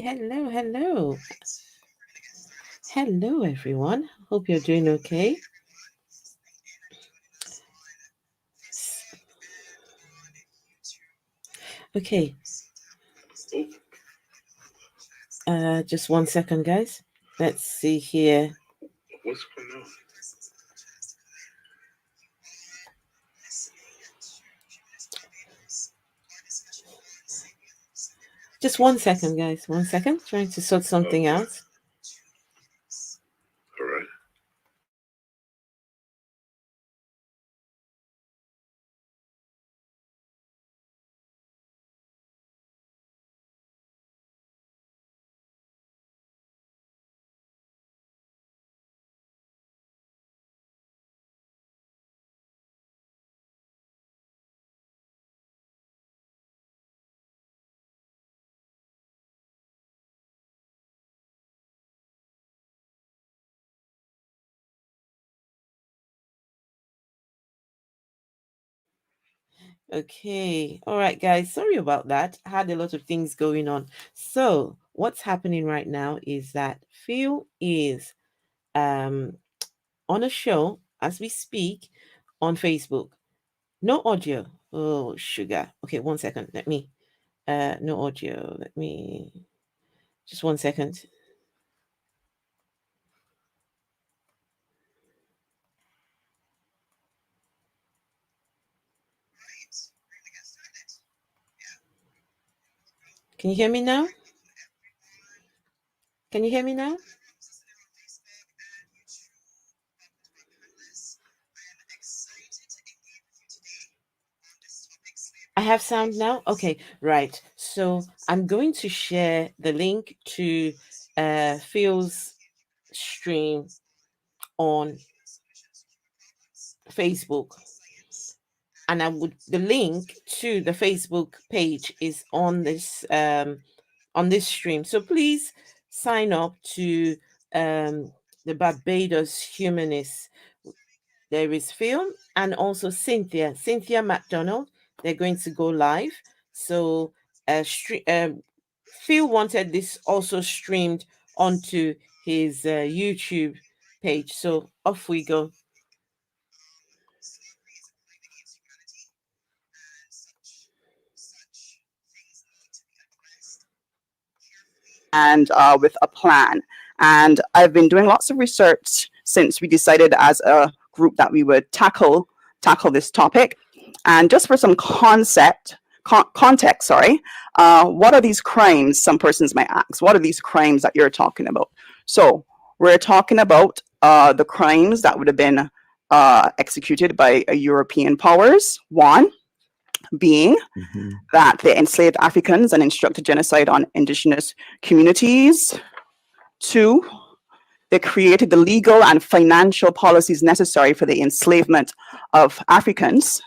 hello, hello. Hello, everyone. Hope you're doing okay. Okay, just 1 second, guys. Let's see here. What's going on? Just 1 second, guys. 1 second. Trying to sort something out. All right. Okay. All right, guys. Sorry about that. I had a lot of things going on. So, what's happening right now is that Phil is um on a show as we speak on Facebook. No audio. Oh, sugar. Okay, 1 second. Let me no audio. Let me just 1 second. Can you hear me now? Can you hear me now? I have sound now? Okay, right. So I'm going to share the link to Phil's stream on Facebook. And the link to the Facebook page is on this stream. So please sign up to the Barbados Humanist. There is Phil and also Cynthia McDonald. They're going to go live. So Phil wanted this also streamed onto his YouTube page. So off we go. And with a plan. And I've been doing lots of research since we decided as a group that we would tackle this topic. And just for some context, what are these crimes? Some persons might ask, what are these crimes that you're talking about? So we're talking about the crimes that would have been executed by European powers. One being that they enslaved Africans and instructed genocide on indigenous communities. Two, they created the legal and financial policies necessary for the enslavement of Africans,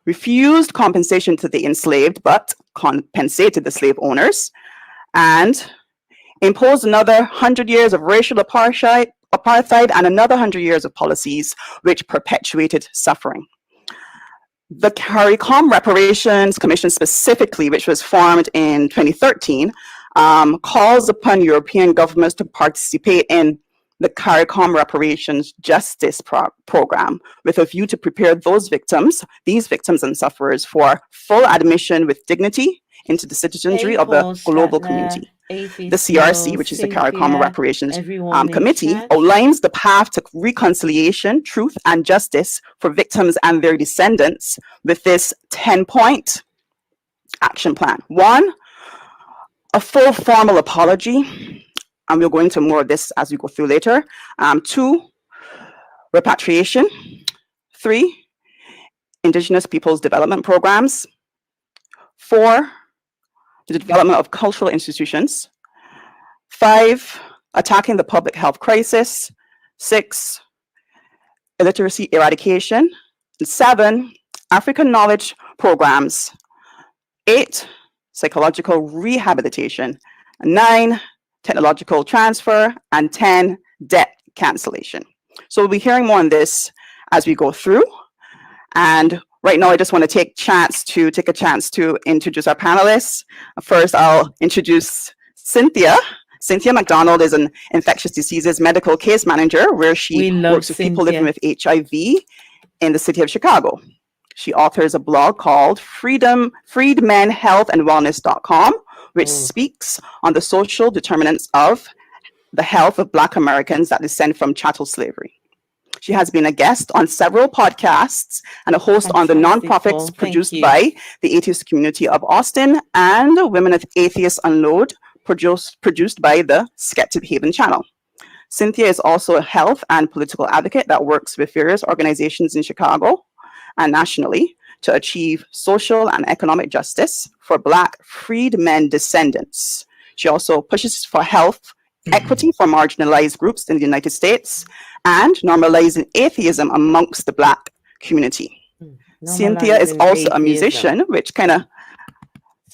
refused compensation to the enslaved, but compensated the slave owners, and imposed another 100 years of racial apartheid and another 100 years of policies which perpetuated suffering. The CARICOM Reparations Commission specifically, which was formed in 2013, calls upon European governments to participate in the CARICOM Reparations Justice Program with a view to prepare these victims and sufferers for full admission with dignity into the citizenry of the global community. The CRC, which is the CARICOM Reparations Committee, outlines the path to reconciliation, truth, and justice for victims and their descendants with this 10-point action plan. One, a full formal apology, and we'll go into more of this as we go through later. Two, repatriation. Three, Indigenous Peoples Development Programs. Four, the development of cultural institutions. Five, attacking the public health crisis. Six, illiteracy eradication. Seven, African knowledge programs. Eight, psychological rehabilitation. Nine, technological transfer. And 10, debt cancellation. So we'll be hearing more on this as we go through. And right now, I just want to take a chance to introduce our panelists. First, I'll introduce Cynthia. Cynthia McDonald is an infectious diseases medical case manager where she We love works with people living Cynthia. with HIV in the city of Chicago. She authors a blog called freedmenhealthandwellness.com, which Oh, speaks on the social determinants of the health of Black Americans that descend from chattel slavery. She has been a guest on several podcasts and a host on the fantastic, Paul. nonprofits Thank produced you. by the Atheist Community of Austin and Women of Atheists Unload, produced by the Skeptic Haven channel. Cynthia is also a health and political advocate that works with various organizations in Chicago and nationally to achieve social and economic justice for Black freedmen descendants. She also pushes for health equity for marginalized groups in the United States and normalizing atheism amongst the Black community. Cynthia is Normalizing also a atheism. musician, which kind of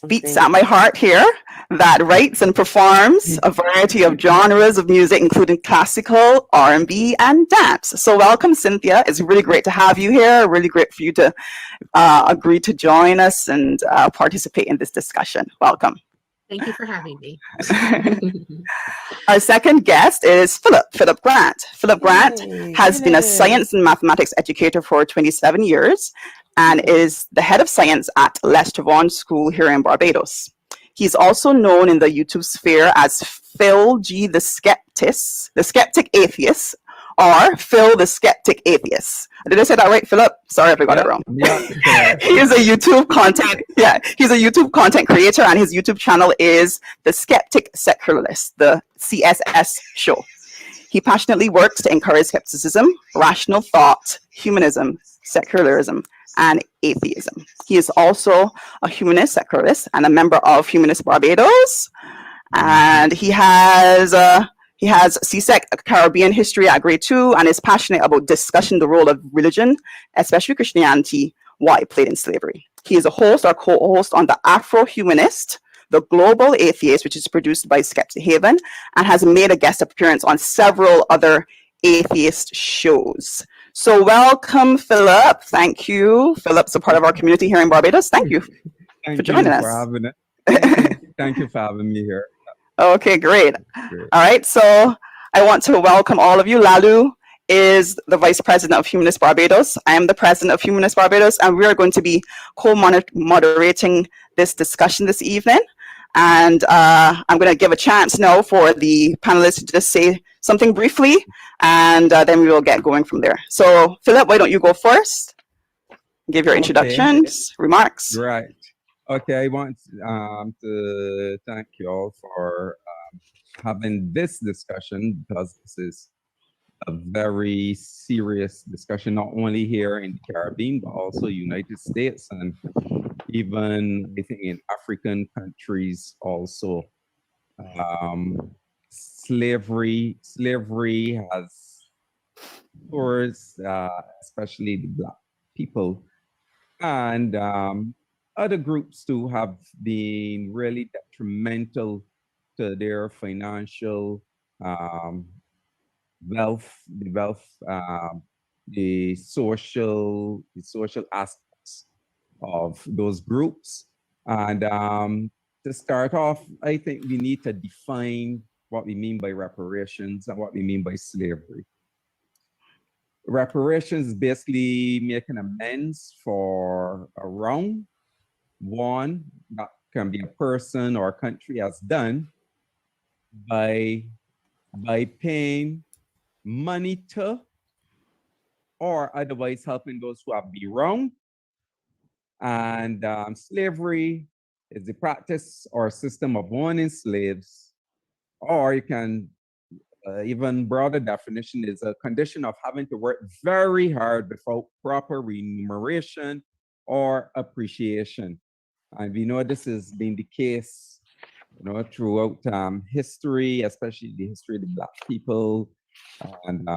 beats at Something. my heart here, that writes and performs a variety of genres of music, including classical, R&B, and dance. So welcome, Cynthia. It's really great to have you here. Really great for you to agree to join us and participate in this discussion. Welcome. Thank you for having me. Our second guest is Philip Grant. Philip Grant Yay, has been a Philip. science and mathematics educator for 27 years and is the head of science at Lester Vaughan School here in Barbados. He's also known in the YouTube sphere as Phil G. the Skeptic Atheist, or Phil the Skeptic Atheist. Did I say that right, Philip? Sorry if I got it wrong. Yeah. He's a YouTube content creator, and his YouTube channel is The Skeptic Secularist, the CSS show. He passionately works to encourage skepticism, rational thought, humanism, secularism, and atheism. He is also a humanist secularist and a member of Humanist Barbados, and he has CSEC Caribbean history at grade 2 and is passionate about discussing the role of religion, especially Christianity, why it played in slavery. He is a host or co-host on the Afro-Humanist, the Global Atheist, which is produced by Skeptic Haven, and has made a guest appearance on several other atheist shows. So welcome, Philip. Thank you. Philip's a part of our community here in Barbados. Thank you for joining us. Having it. Thank you for having me here. Okay, great. Great. All right, so I want to welcome all of you. Lalu is the Vice President of Humanist Barbados. I am the President of Humanist Barbados, and we are going to be co-moderating this discussion this evening. And I'm going to give a chance now for the panelists to just say something briefly, and then we will get going from there. So, Philip, why don't you go first? Give your introductions, remarks. Right. Okay, I want to thank you all for having this discussion, because this is a very serious discussion, not only here in the Caribbean, but also United States and even I think in African countries also. Slavery has towards especially the Black people and other groups too have been really detrimental to their financial wealth, the social aspects of those groups. And to start off, I think we need to define what we mean by reparations and what we mean by slavery. Reparations is basically making amends for a wrong, one that can be a person or a country has done by paying money to or otherwise helping those who have been wronged. And slavery is the practice or system of owning slaves, or you can even broader definition is a condition of having to work very hard without proper remuneration or appreciation. And we know this has been the case, throughout history, especially the history of the Black people, and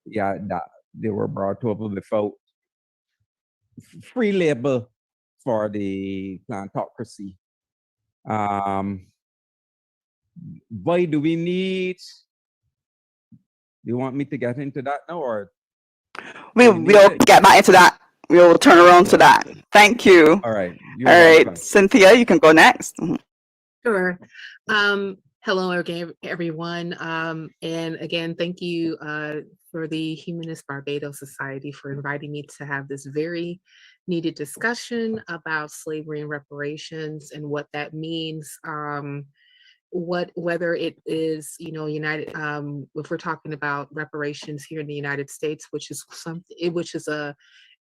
that they were brought over without free labor for the plantocracy. Why do we need? Do you want me to get into that now, or we'll get back into that? We'll turn around to that. Thank you. All right. All right, Cynthia, you can go next. Sure. Hello again, everyone. And again, thank you for the Humanist Barbados Society for inviting me to have this very needed discussion about slavery and reparations and what that means. Whether it is, united, if we're talking about reparations here in the United States, which is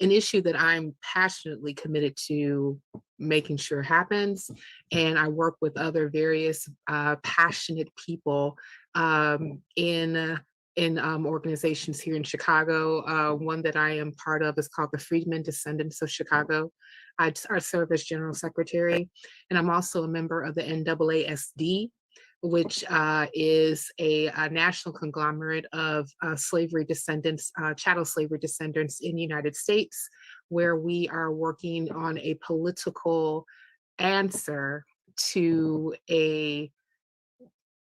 an issue that I'm passionately committed to making sure happens, and I work with other various passionate people in organizations here in Chicago. One that I am part of is called the Freedmen Descendants of Chicago. I serve as general secretary, and I'm also a member of the NAASD, which is a national conglomerate of slavery descendants, chattel slavery descendants in the United States, where we are working on a political answer to a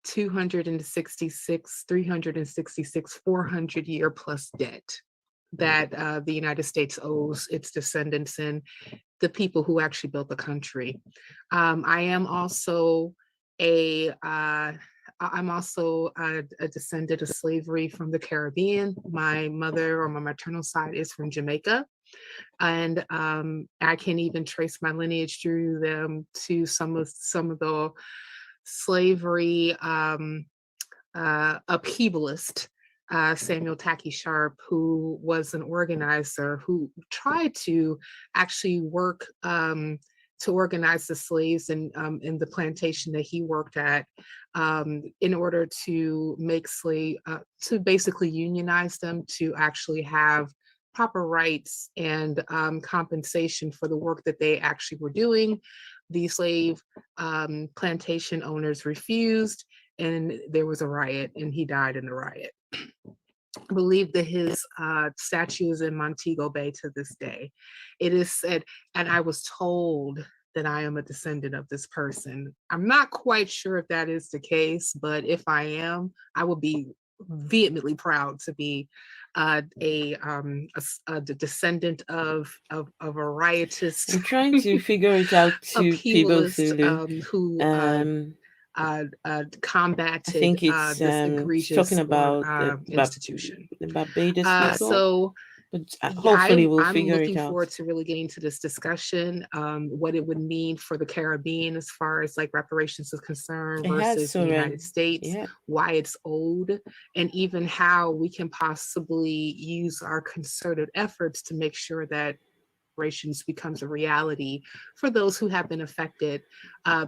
266, 366, 400-year plus debt that the United States owes its descendants and the people who actually built the country. I am also a I'm also a descendant of slavery from the Caribbean. My mother, or my maternal side, is from Jamaica, and I can even trace my lineage through them to some of the slavery upheavalist, Samuel Tacky Sharp, who was an organizer who tried to actually work to organize the slaves in the plantation that he worked at, in order to make to basically unionize them, to actually have proper rights and compensation for the work that they actually were doing. The slave plantation owners refused, and there was a riot, and he died in the riot. I believe that his statue is in Montego Bay to this day. It is said, and I was told that I am a descendant of this person. I'm not quite sure if that is the case, but if I am, I will be vehemently proud to be a descendant of a riotous I'm trying to figure it out to People upheavalist Zulu. who Um, I combated think it's this talking egregious about institution. the Barbados people, So but yeah, hopefully we'll I'm figure it looking out. forward to really getting to this discussion, what it would mean for the Caribbean as far as like reparations is concerned It has versus the United Soren. States, Yeah. why it's owed, and even how we can possibly use our concerted efforts to make sure that reparations becomes a reality for those who have been affected,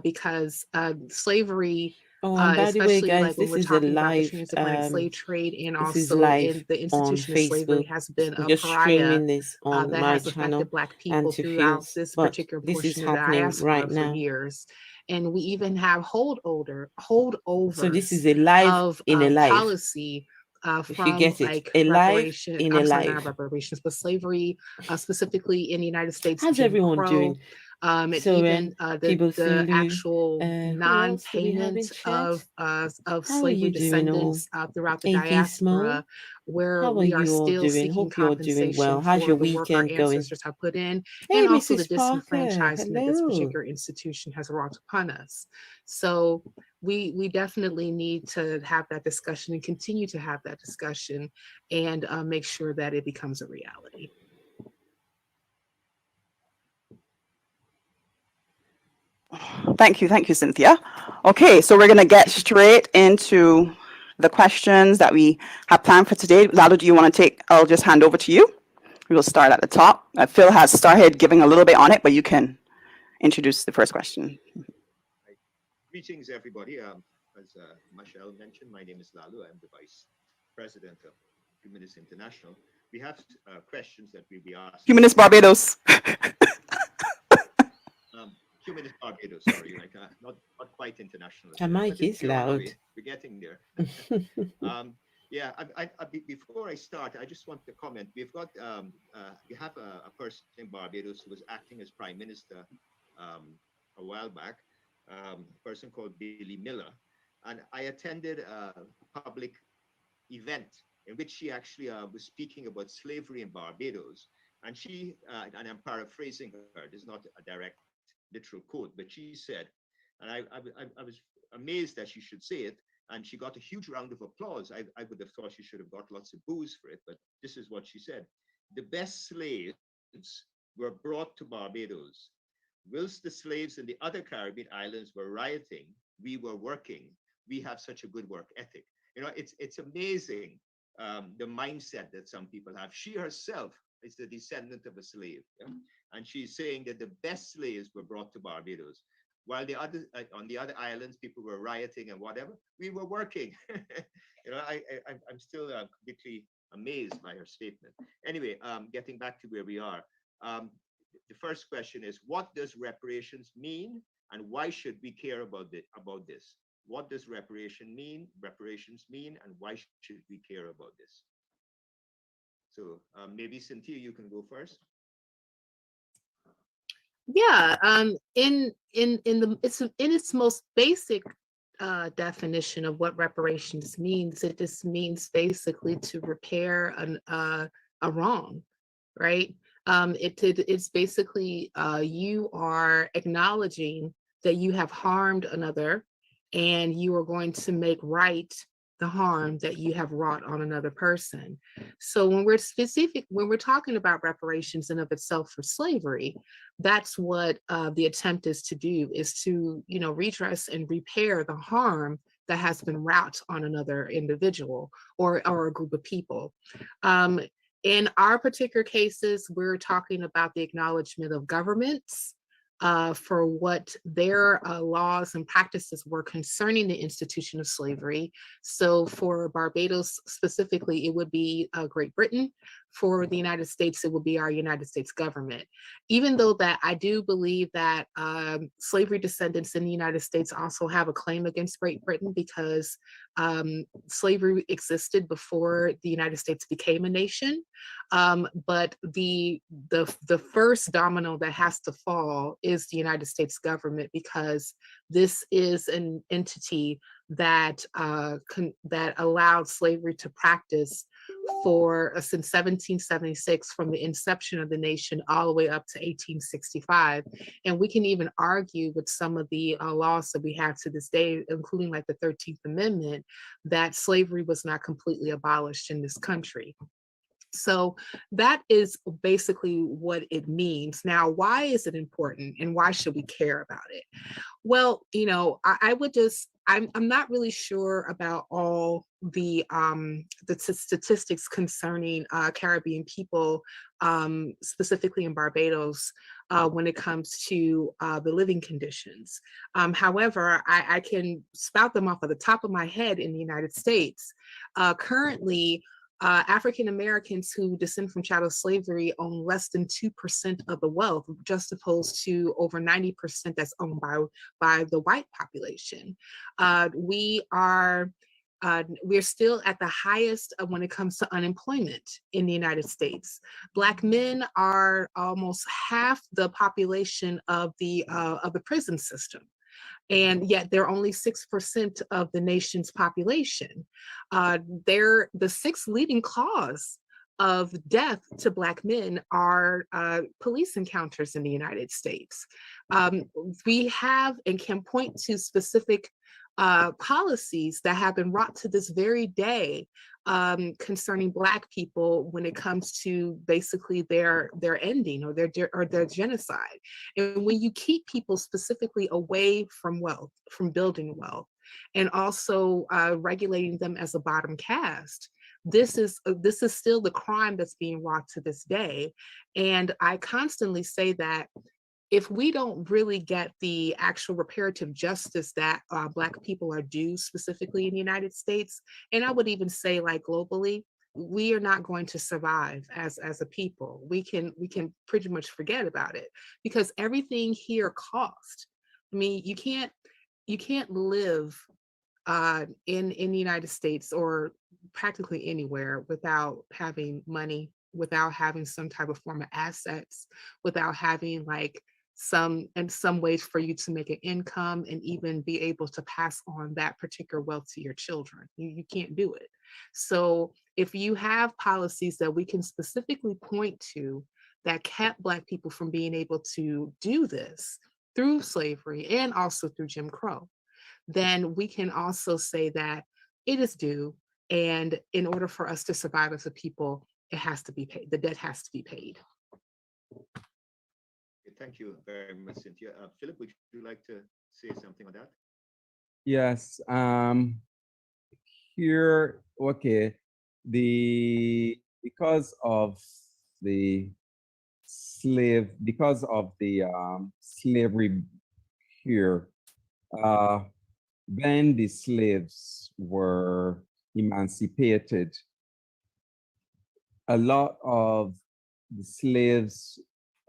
because slavery, Oh, and by the way, especially like guys, when this we're is a talking about the live transatlantic slave trade, and this is also in live the on institution of slavery Facebook. has been I'm a just pariah streaming this on that my has affected channel Black and people to throughout Fields, this but particular this is portion of the happening right diaspora for now. years. And we even have So this holdovers is a live of in a live. policy If you from get it, like a live reparation, in a I'm sorry, not live. reparations, but slavery, specifically in the United States, How's Jim everyone Crow, doing? and Soren, even People the Sulu, actual who else do we have non-payment in chat? of How are slavery you doing all? descendants throughout the AP Small, diaspora, where how are we are you all still doing? seeking Hope you're doing compensation well. How's for your the work our weekend going? ancestors have put in, Hey, and also the Mrs. Parker, disenfranchisement that this hello. particular institution has wrought upon us. So we definitely need to have that discussion and continue to have that discussion, and make sure that it becomes a reality. Thank you, Cynthia. Okay, so we're going to get straight into the questions that we have planned for today. Lalo, do you want to take? I'll just hand over to you. We will start at the top. Phil has started giving a little bit on it, but you can introduce the first question. Greetings, everybody. As Michelle mentioned, my name is Lalu. I'm the Vice President of Humanist International. We have questions that we'll be asking. Humanist Barbados. Humanist Barbados, sorry, like not quite international. Her mic is We're on our loud. way. We're getting there. Yeah, before I start, I just want to comment. We have a person in Barbados who was acting as Prime Minister a while back, a person called Billy Miller. And I attended a public event in which she actually was speaking about slavery in Barbados. And she, and I'm paraphrasing her, this is not a direct literal quote, but she said And I was amazed that she should say it. And she got a huge round of applause. I would have thought she should have got lots of boos for it, but this is what she said. The best slaves were brought to Barbados. Whilst the slaves in the other Caribbean islands were rioting, we were working. We have such a good work ethic. It's amazing, the mindset that some people have. She herself is the descendant of a slave, yeah? And she's saying that the best slaves were brought to Barbados, while the other on the other islands, people were rioting and whatever. We were working. I'm still completely amazed by her statement. Anyway, getting back to where we are. Um, the first question is, what does reparations mean, and why should we care about this? What does reparations mean, and why should we care about this? So maybe Cynthia, you can go first. Yeah, in its most basic definition of what reparations means, it just means basically to repair a wrong, right? It's basically you are acknowledging that you have harmed another, and you are going to make right the harm that you have wrought on another person. So when we're talking about reparations in of itself for slavery, that's what the attempt is to do, is to, redress and repair the harm that has been wrought on another individual or a group of people. In our particular cases, we're talking about the acknowledgement of governments for what their laws and practices were concerning the institution of slavery. So for Barbados specifically, it would be Great Britain. For the United States, it would be our United States government. Even though that I do believe that slavery descendants in the United States also have a claim against Great Britain, because slavery existed before the United States became a nation. But the first domino that has to fall is the United States government, because this is an entity that that allowed slavery to practice since 1776, from the inception of the nation all the way up to 1865. And we can even argue with some of the laws that we have to this day, including like the 13th Amendment, that slavery was not completely abolished in this country. So that is basically what it means. Now, why is it important, and why should we care about it? Well, I would just, I'm not really sure about all the statistics concerning Caribbean people, specifically in Barbados, when it comes to the living conditions. However, I can spout them off of the top of my head in the United States. Currently, African Americans who descend from chattel slavery own less than 2% of the wealth, just opposed to over 90% that's owned by the white population. We're still at the highest when it comes to unemployment in the United States. Black men are almost half the population of the prison system, and yet they're only 6% of the nation's population. They're the sixth leading cause of death to Black men are police encounters in the United States. We have and can point to specific policies that have been wrought to this very day concerning Black people when it comes to basically their ending or their genocide. And when you keep people specifically away from wealth, from building wealth, and also regulating them as a bottom caste, this is still the crime that's being wrought to this day. And I constantly say that if we don't really get the actual reparative justice that Black people are due, specifically in the United States, and I would even say like globally, we are not going to survive as a people. We can pretty much forget about it, because everything here costs. I mean, you can't live in the United States or practically anywhere without having money, without having some type of form of assets, without having like some ways for you to make an income and even be able to pass on that particular wealth to your children. You can't do it. So if you have policies that we can specifically point to that kept Black people from being able to do this, through slavery and also through Jim Crow, then we can also say that it is due. And in order for us to survive as a people, it has to be paid. The debt has to be paid. Thank you very much, Cynthia. Philip, would you like to say something on that? Yes. Here, okay. The because of the because of the slavery here, uh, when the slaves were emancipated, a lot of the slaves,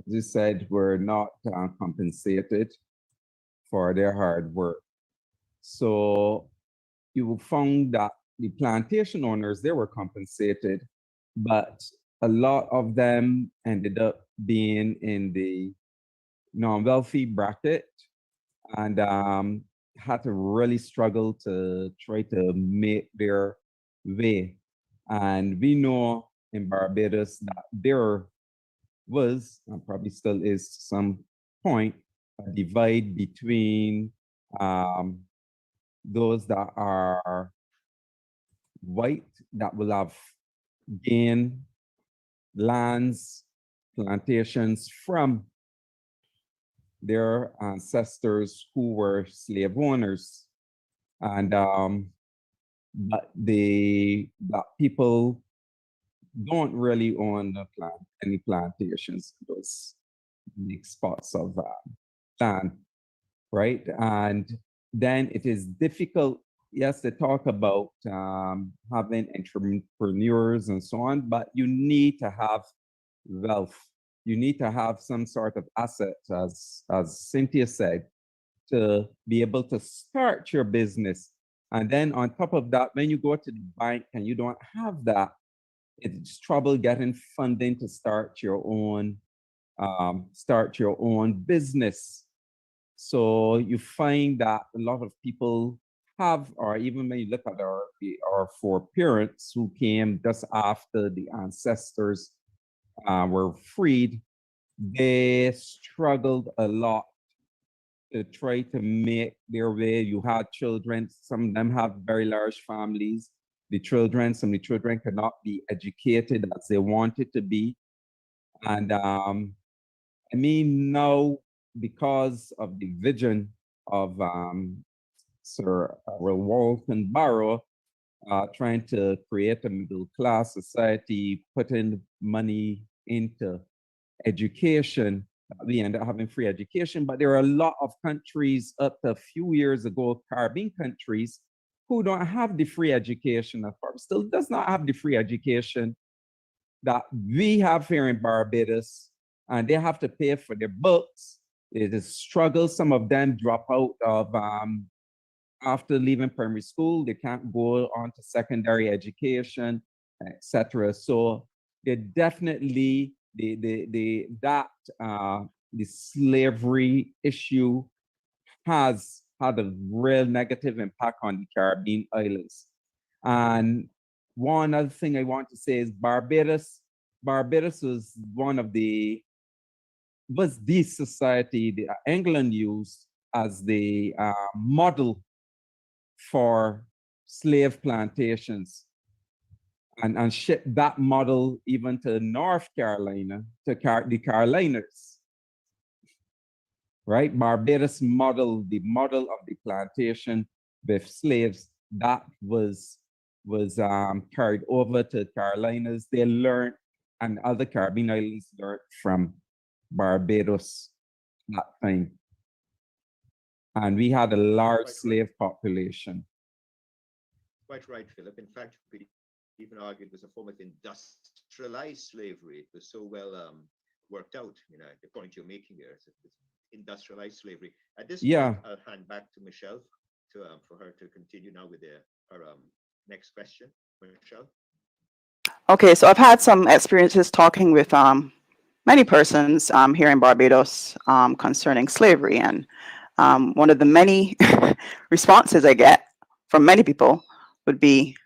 as you said, were not compensated for their hard work. So you found that the plantation owners, they were compensated, but a lot of them ended up being in the non-wealthy bracket and had to really struggle to try to make their way. And we know in Barbados that there was, and probably still is, some point, a divide between um, those that are white that will have gained lands, plantations from their ancestors who were slave owners. And but the that people don't really own any plantations, those big spots of land, right? And then it is difficult, yes, to talk about having entrepreneurs and so on, but you need to have wealth. You need to have some sort of asset, as Cynthia said, to be able to start your business. And then on top of that, when you go to the bank and you don't have that, it's trouble getting funding to start your own business. So you find that a lot of people have, or even when you look at our foreparents who came just after the ancestors were freed, they struggled a lot to try to make their way. You had children, some of them have very large families. Some of the children could not be educated as they wanted to be. And I mean, now, because of the vision of Sir Walton Barrow, trying to create a middle class society, putting money into education, we end up having free education. But there are a lot of countries up to a few years ago, Caribbean countries, who don't have the free education, or still does not have the free education that we have here in Barbados, and they have to pay for their books. It is a struggle. Some of them drop out of after leaving primary school. They can't go on to secondary education, etc. So they definitely the slavery issue has had a real negative impact on the Caribbean islands. And one other thing I want to say is Barbados was the society that England used as the model for slave plantations, and shipped that model even to North Carolina, to the Carolinas, right? Barbados model, the model of the plantation with slaves, that was carried over to Carolinas. They learned, and other Caribbean islands learned from Barbados that time. And we had a large slave population. Quite right, Philip. In fact, we even argued it was a form of industrialized slavery. It was so well worked out, according to your making there. It's industrialized slavery. At this point, I'll hand back to Michelle for her to continue now with her next question. Michelle? Okay, so I've had some experiences talking with many persons here in Barbados concerning slavery, and one of the many responses I get from many people would be,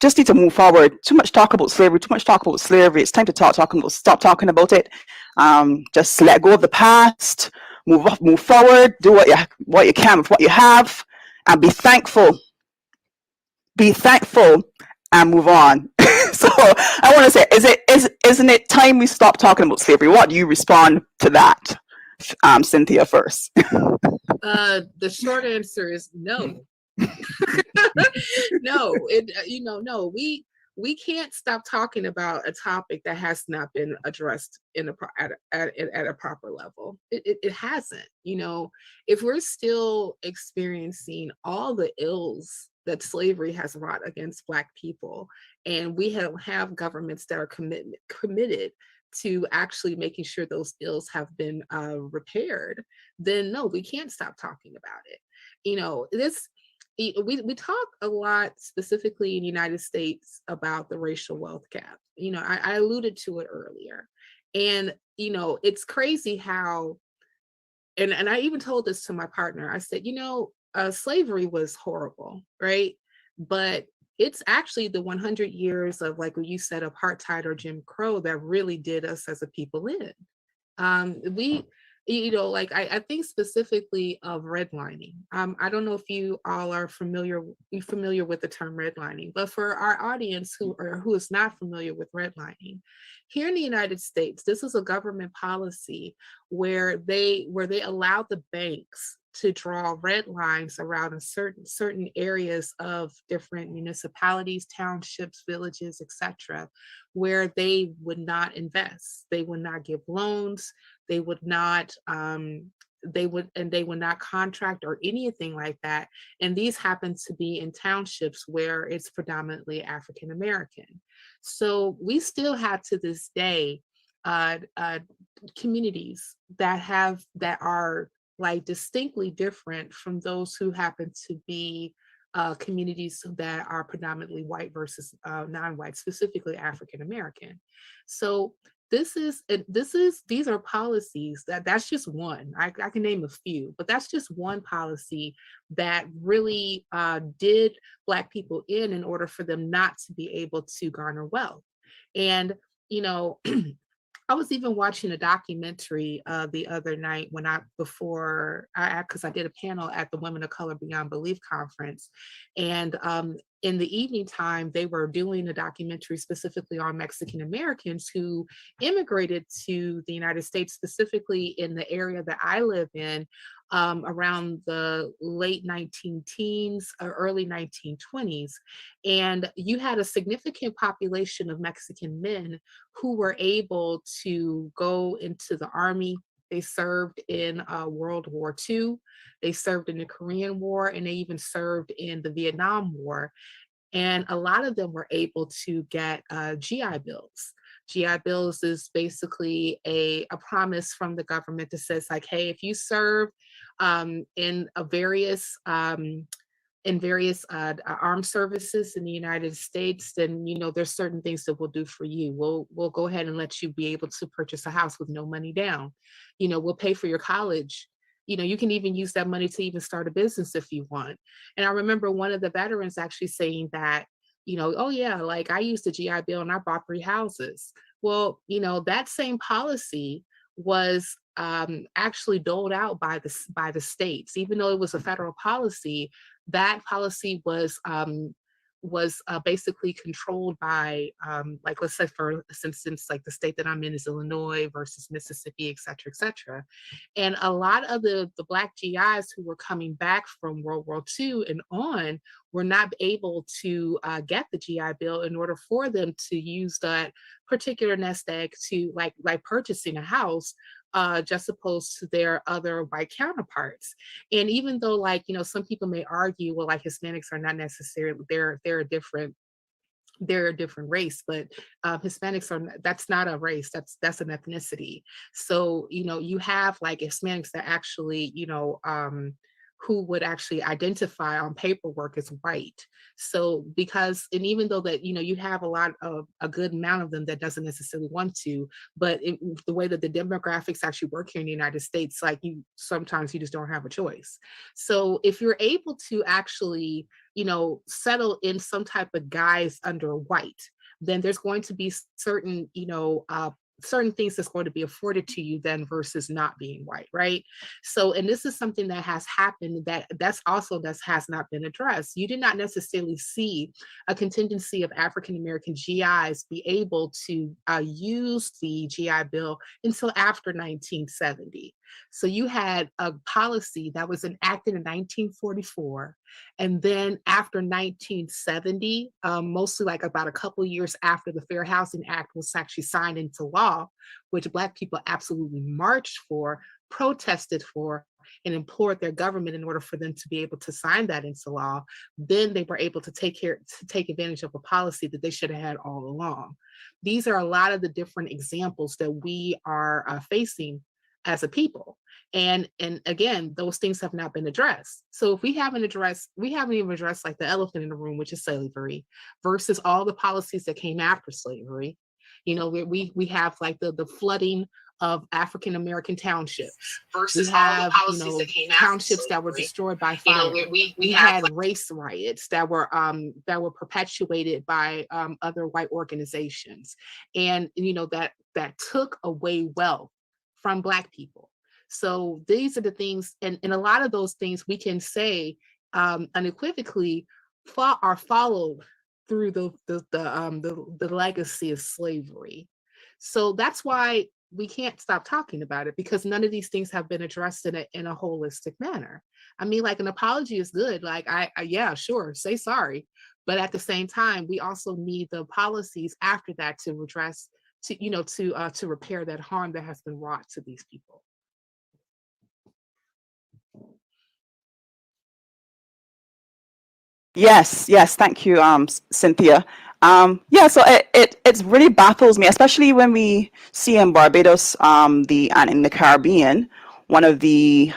just need to move forward. Too much talk about slavery. Too much talk about slavery. It's time to stop talking about it. Just let go of the past. Move forward. Do what you can with what you have, and be thankful. Be thankful and move on. So I want to say, isn't it time we stop talking about slavery? What do you respond to that, Cynthia first? The short answer is no. No, no. We can't stop talking about a topic that has not been addressed at a proper level. It hasn't. If we're still experiencing all the ills that slavery has wrought against Black people, and we have governments that are committed to actually making sure those ills have been repaired, then no, we can't stop talking about it. We talk a lot specifically in the United States about the racial wealth gap. I alluded to it earlier. And, it's crazy how, and I even told this to my partner, I said, slavery was horrible, right? But it's actually the 100 years of, like what you said, apartheid or Jim Crow that really did us as a people in. I think specifically of redlining. I don't know if you all are familiar with the term redlining, but for our audience who is not familiar with redlining, here in the United States, this is a government policy where they allowed the banks to draw red lines around certain areas of different municipalities, townships, villages, etc., where they would not invest, they would not give loans, they would not contract or anything like that. And these happen to be in townships where it's predominantly African American. So we still have to this day communities that are like distinctly different from those who happen to be communities that are predominantly white versus non-white, specifically African American. So these are policies that's just one. I can name a few, but that's just one policy that really did Black people in order for them not to be able to garner wealth. And I was even watching a documentary the other night because I did a panel at the Women of Color Beyond Belief conference. And in the evening time, they were doing a documentary specifically on Mexican Americans who immigrated to the United States, specifically in the area that I live in, around the late 19 teens or early 1920s. And you had a significant population of Mexican men who were able to go into the army. They served in World War II, they served in the Korean War, and they even served in the Vietnam War. And a lot of them were able to get GI Bills. GI Bills is basically a promise from the government that says, like, hey, if you serve in various armed services in the United States, then there's certain things that we'll do for you. We'll go ahead and let you be able to purchase a house with no money down. We'll pay for your college. You can even use that money to even start a business if you want. And I remember one of the veterans actually saying that, oh yeah, like I used the GI Bill and I bought 3 houses. Well, that same policy was actually doled out by the states. Even though it was a federal policy, that policy was basically controlled by, like, let's say for instance, like the state that I'm in is Illinois versus Mississippi, et cetera, et cetera. And a lot of the Black GIs who were coming back from World War II and on were not able to get the GI Bill in order for them to use that particular nest egg to like purchasing a house, just opposed to their other white counterparts. And even though, like, some people may argue, well, like Hispanics are not necessarily, they're a different race, but Hispanics that's not a race, that's an ethnicity. So you have like Hispanics that actually who would actually identify on paperwork as white. So because, and even though that, you have a good amount of them that doesn't necessarily want to, but the way that the demographics actually work here in the United States, like sometimes you just don't have a choice. So if you're able to actually, settle in some type of guise under white, then there's going to be certain, certain things that's going to be afforded to you then versus not being white, right? So, and this is something that has happened that has not been addressed. You did not necessarily see a contingency of African American GIs be able to use the GI Bill until after 1970. So you had a policy that was enacted in 1944, and then after 1970, mostly like about a couple of years after the Fair Housing Act was actually signed into law, which Black people absolutely marched for, protested for, and implored their government in order for them to be able to sign that into law, then they were able to take advantage of a policy that they should have had all along. These are a lot of the different examples that we are facing as a people. And again, those things have not been addressed. So if we haven't even addressed like the elephant in the room, which is slavery, versus all the policies that came after slavery. We have like the flooding of African American townships versus all the policies that came after townships that were destroyed by fire. We had race riots that were perpetuated by other white organizations, and that took away wealth from Black people. So these are the things, and a lot of those things we can say unequivocally are followed through the legacy of slavery. So that's why we can't stop talking about it, because none of these things have been addressed in a holistic manner. I mean, like, an apology is good. Like, yeah, sure, say sorry. But at the same time, we also need the policies after that to address, to repair that harm that has been wrought to these people. Yes, thank you, Cynthia. Yeah, so it really baffles me, especially when we see in Barbados, and in the Caribbean, one of the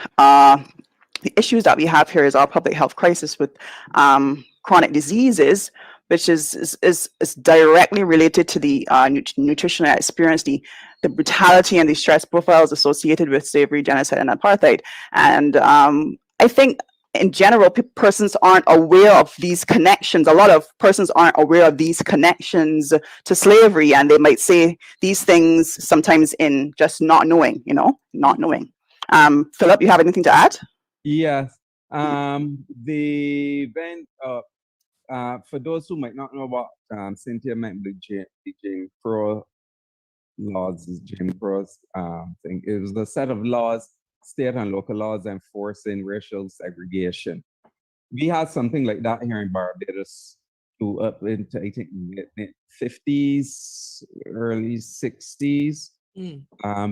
issues that we have here is our public health crisis with chronic diseases, which is directly related to the nutritional experience, the brutality and the stress profiles associated with slavery, genocide, and apartheid. And I think in general, persons aren't aware of these connections. A lot of persons aren't aware of these connections to slavery, and they might say these things sometimes in just not knowing, not knowing. Philip, you have anything to add? Yes. The event, for those who might not know what Cynthia meant with the Jim Crow laws, Jim Crow's thing, it was a set of laws, state and local laws enforcing racial segregation. We had something like that here in Barbados up into, I think, mid 50s, early 60s,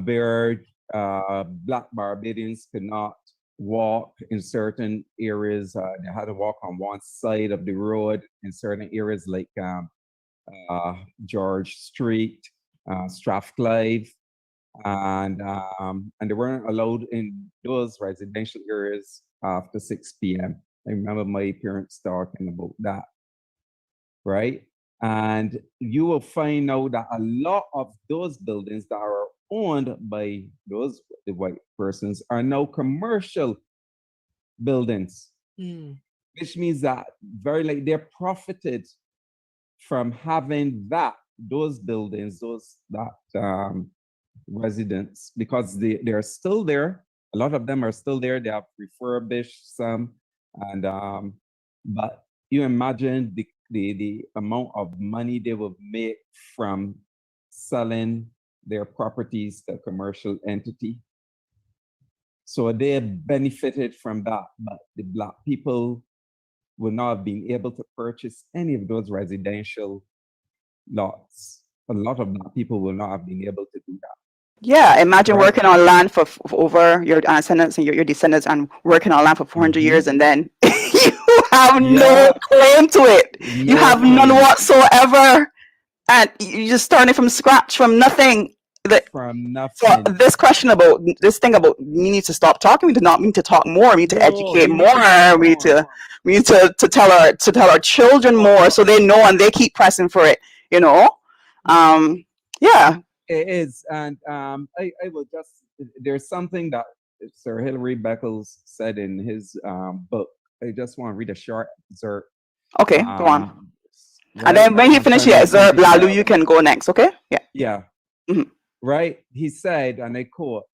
where Black Barbadians could not walk in certain areas. They had to walk on one side of the road in certain areas like George Street, Strathclyde, and they weren't allowed in those residential areas after 6 p.m. I remember my parents talking about that, right? And you will find out that a lot of those buildings that are owned by the white persons are now commercial buildings, which means that they're profited from having those buildings, residents, because they're still there. A lot of them are still there. They have refurbished some, and but you imagine the amount of money they will make from selling their properties to a commercial entity. So they benefited from that, but the Black people would not have been able to purchase any of those residential lots. A lot of Black people will not have been able to do that. Yeah, imagine working on land for over your descendants and your descendants, and working on land for 400 years, and then you have no claim to it. You have none whatsoever, and you're just starting from scratch, from nothing. from So nothing. this question about this thing about we need to stop talking, we do not mean to talk more, we need to No, educate we need to more, talk we need more. to tell our children more so they know and they keep pressing for it, you know. Yeah. It is, and I will just. There's something that Sir Hilary Beckles said in his book. I just want to read a short excerpt. Okay, go on. And Right then when you finish, yeah, concerning Zerb Lalu, 2012. you can go next, okay? Yeah. Yeah, Mhm. right. He said, and I quote: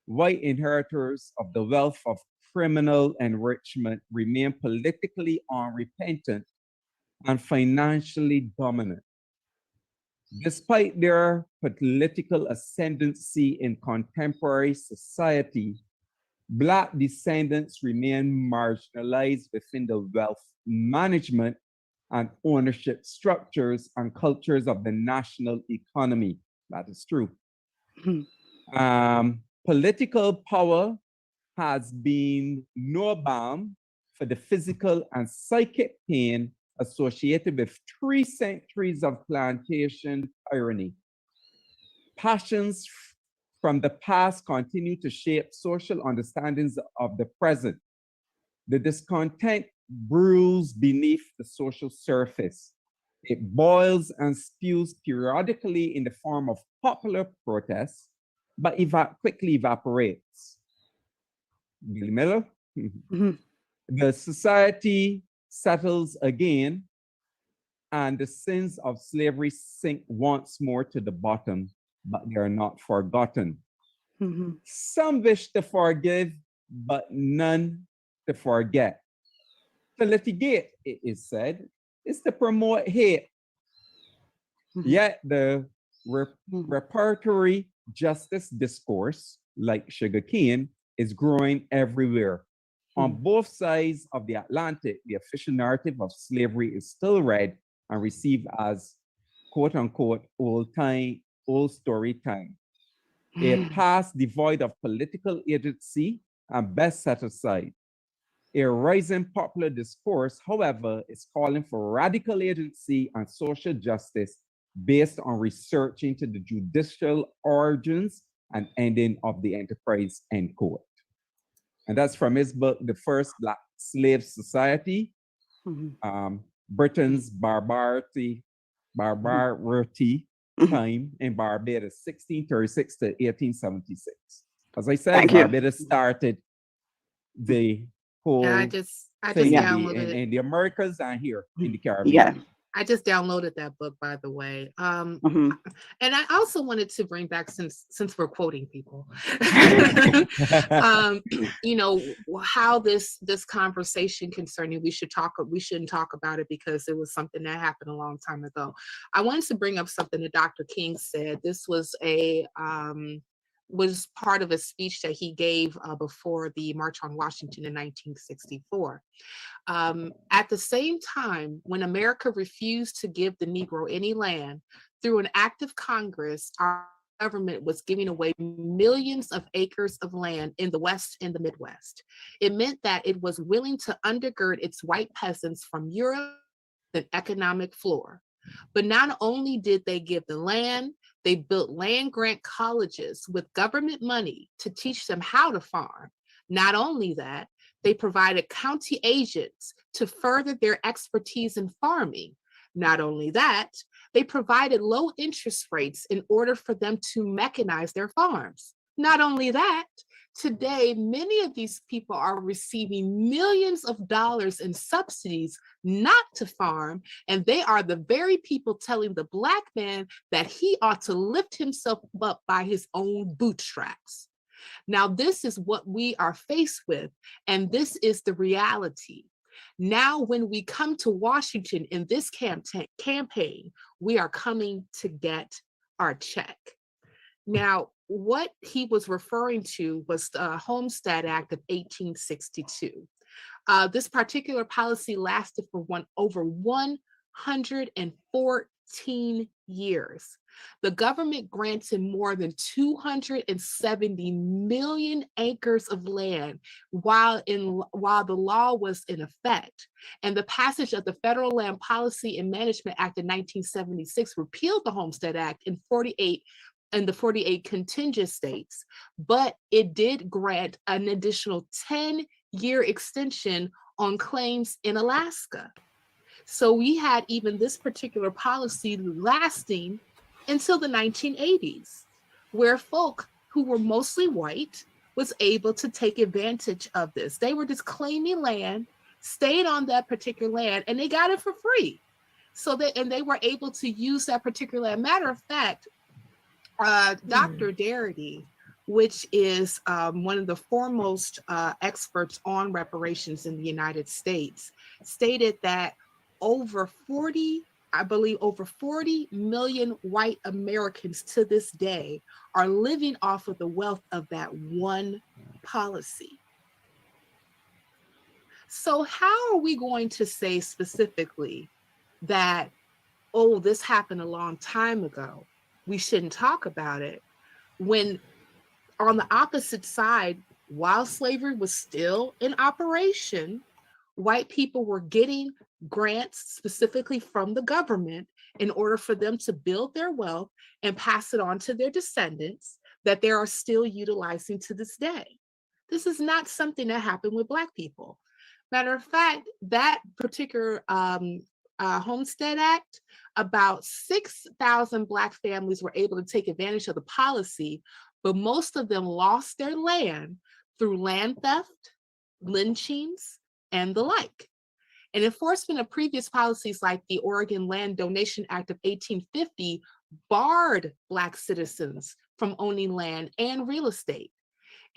"White inheritors of the wealth of criminal enrichment remain politically unrepentant and financially dominant. Despite their political ascendancy in contemporary society, Black descendants remain marginalized within the wealth management and ownership structures and cultures of the national economy." That is true. Mhm. Political power has been no balm for the physical and psychic pain associated with 3 centuries of plantation tyranny. Passions from the past continue to shape social understandings of the present. The discontent brews beneath the social surface. It boils and spews periodically in the form of popular protests, but quickly evaporates. Billy Miller? Mhm. The society settles again, and the sins of slavery sink once more to the bottom, but they are not forgotten. Mhm. Some wish to forgive, but none to forget. To litigate, it is said, is to promote hate. Mhm. Yet the Mhm. reparatory justice discourse, like sugarcane, is growing everywhere. On Mhm. both sides of the Atlantic, the official narrative of slavery is still read and received as quote unquote old story time. A past devoid of political agency and best set aside. A rising popular discourse, however, is calling for radical agency and social justice based on research into the judicial origins and ending of the enterprise, end quote. And that's from his book, The First Black Slave Society, Mhm. Britain's Mhm. barbarity Mhm. time in Barbados, 1636 to 1876. As I said, Thank you. Barbados started the Yeah, whole I just thing Yeah. downloaded in the Americas and here in the Yeah. Caribbean. I just downloaded that book, by the way. Mhm. And I also wanted to bring back, since we're quoting people, um, you know, how this conversation concerning we shouldn't talk about it because it was something that happened a long time ago. I wanted to bring up something that Dr. King said. This was part of a speech that he gave before the March on Washington in 1964. At the same time, when America refused to give the Negro any land, through an act of Congress, our government was giving away millions of acres of land in the West and the Midwest. It meant that it was willing to undergird its white peasants from Europe an economic floor. But not only did they give the land, they built land grant colleges with government money to teach them how to farm. Not only that, they provided county agents to further their expertise in farming. Not only that, they provided low interest rates in order for them to mechanize their farms. Not only that, today, many of these people are receiving millions of dollars in subsidies not to farm, and they are the very people telling the Black man that he ought to lift himself up by his own bootstraps. Now, this is what we are faced with, and this is the reality. Now, when we come to Washington in this campaign, we are coming to get our check. Now, what he was referring to was the Homestead Act of 1862. This particular policy lasted for over 114 years. The government granted more than 270 million acres of land while the law was in effect. And the passage of the Federal Land Policy and Management Act in 1976 repealed the Homestead Act in 48 and the 48 contingent states, but it did grant an additional 10-year extension on claims in Alaska. So we had even this particular policy lasting until the 1980s, where folk who were mostly white was able to take advantage of this. They were just claiming land, stayed on that particular land, and they got it for free. So they were able to use that particular land. Matter of fact, Dr. Darity, which is one of the foremost experts on reparations in the United States, stated that over 40, I believe over 40 million white Americans to this day are living off of the wealth of that one policy. So how are we going to say specifically that, oh, this happened a long time ago, we shouldn't talk about it, when on the opposite side, while slavery was still in operation, white people were getting grants specifically from the government in order for them to build their wealth and pass it on to their descendants that they are still utilizing to this day. This is not something that happened with Black people. Matter of fact, that particular Homestead Act, about 6,000 Black families were able to take advantage of the policy, but most of them lost their land through land theft, lynchings, and the like. And enforcement of previous policies like the Oregon Land Donation Act of 1850 barred Black citizens from owning land and real estate.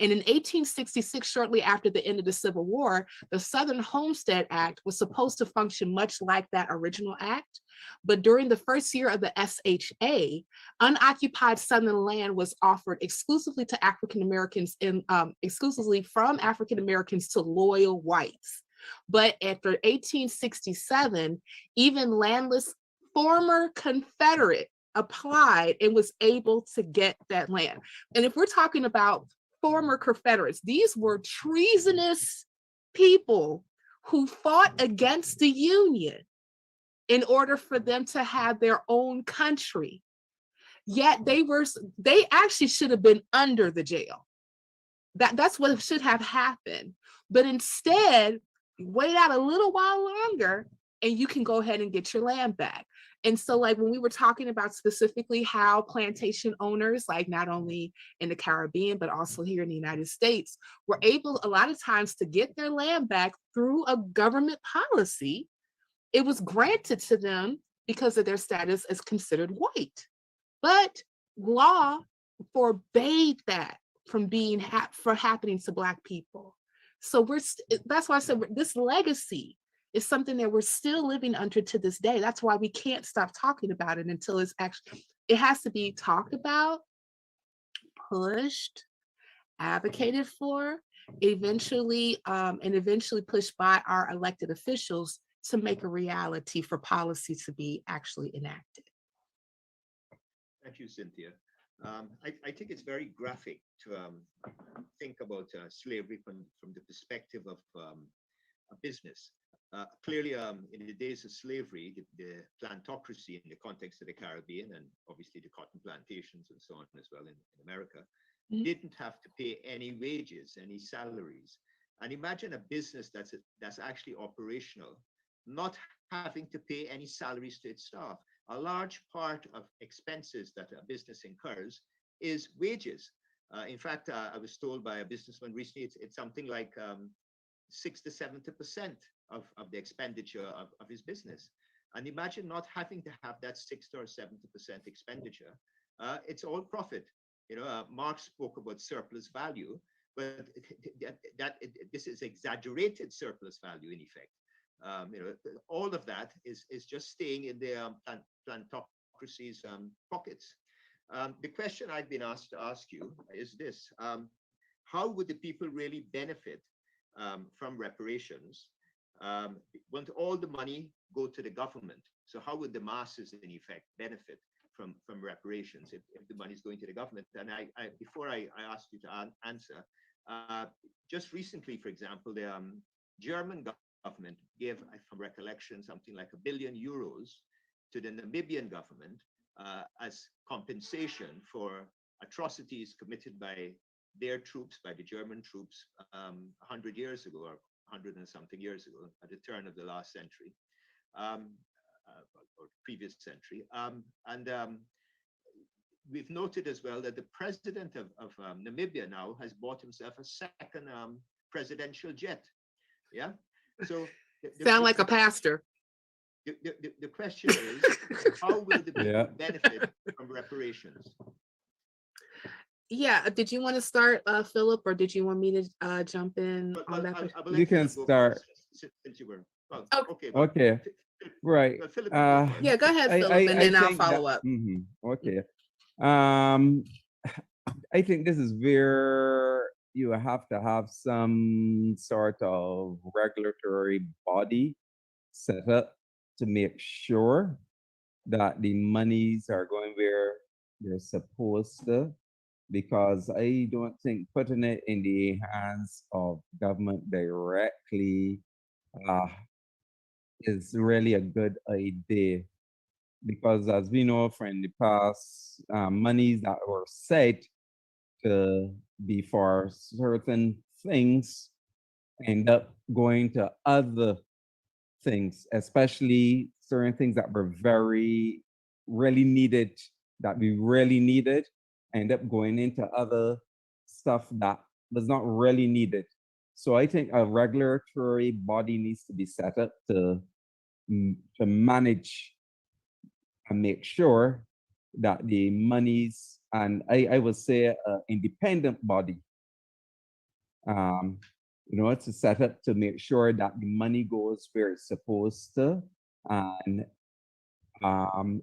And in 1866, shortly after the end of the Civil War, the Southern Homestead Act was supposed to function much like that original act. But during the first year of the SHA, unoccupied Southern land was offered exclusively to African Americans, exclusively from African Americans to loyal whites. But after 1867, even landless former Confederate applied and was able to get that land. And if we're talking about former Confederates, these were treasonous people who fought against the Union in order for them to have their own country. Yet they actually should have been under the jail. That's what should have happened. But instead, wait out a little while longer and you can go ahead and get your land back. And so like when we were talking about specifically how plantation owners, like not only in the Caribbean, but also here in the United States, were able a lot of times to get their land back through a government policy, it was granted to them because of their status as considered white. But law forbade that from being happening to Black people. So that's why I said this legacy is something that we're still living under to this day. That's why we can't stop talking about it until it has to be talked about, pushed, advocated for, eventually pushed by our elected officials to make a reality for policy to be actually enacted. Thank you, Cynthia. I think it's very graphic to think about slavery from the perspective of a business. Clearly, in the days of slavery, the plantocracy in the context of the Caribbean and obviously the cotton plantations and so on as well in America, didn't have to pay any wages, any salaries. And imagine a business that's actually operational, not having to pay any salaries to its staff. A large part of expenses that a business incurs is wages. In fact, I was told by a businessman recently, it's something like 60 to 70% of the expenditure of his business. And imagine not having to have that 60 or 70% expenditure. It's all profit. Marx spoke about surplus value, but this is exaggerated surplus value in effect. All of that is just staying in the plantocracy's pockets. The question I've been asked to ask you is this: how would the people really benefit from reparations? Won't all the money go to the government? So how would the masses, in effect, benefit from reparations if the money is going to the government? And before I ask you to answer, just recently, for example, the German government gave, from recollection, something like €1 billion to the Namibian government as compensation for atrocities committed by their troops, by the German troops, 100 years ago, or 100 and something years ago, at the turn of the last century, or previous century. And we've noted as well that the president of Namibia now has bought himself a second presidential jet. Yeah. So Sound like a pastor. the question is, how will the people benefit from reparations? Yeah, did you want to start, Philip, or did you want me to jump in on that? You can start. Since you were. Well, Okay. Okay. Right. Philip, yeah, go ahead, Philip, and then I'll follow up. Okay. I think this is where you have to have some sort of regulatory body set up to make sure that the monies are going where they're supposed to, because I don't think putting it in the hands of government directly is really a good idea. Because as we know from the past, monies that were set to be for certain things end up going to other things, especially certain things that were really needed, end up going into other stuff that was not really needed. So I think a regulatory body needs to be set up to manage and make sure that the monies, and I would say an independent body, to set up to make sure that the money goes where it's supposed to. And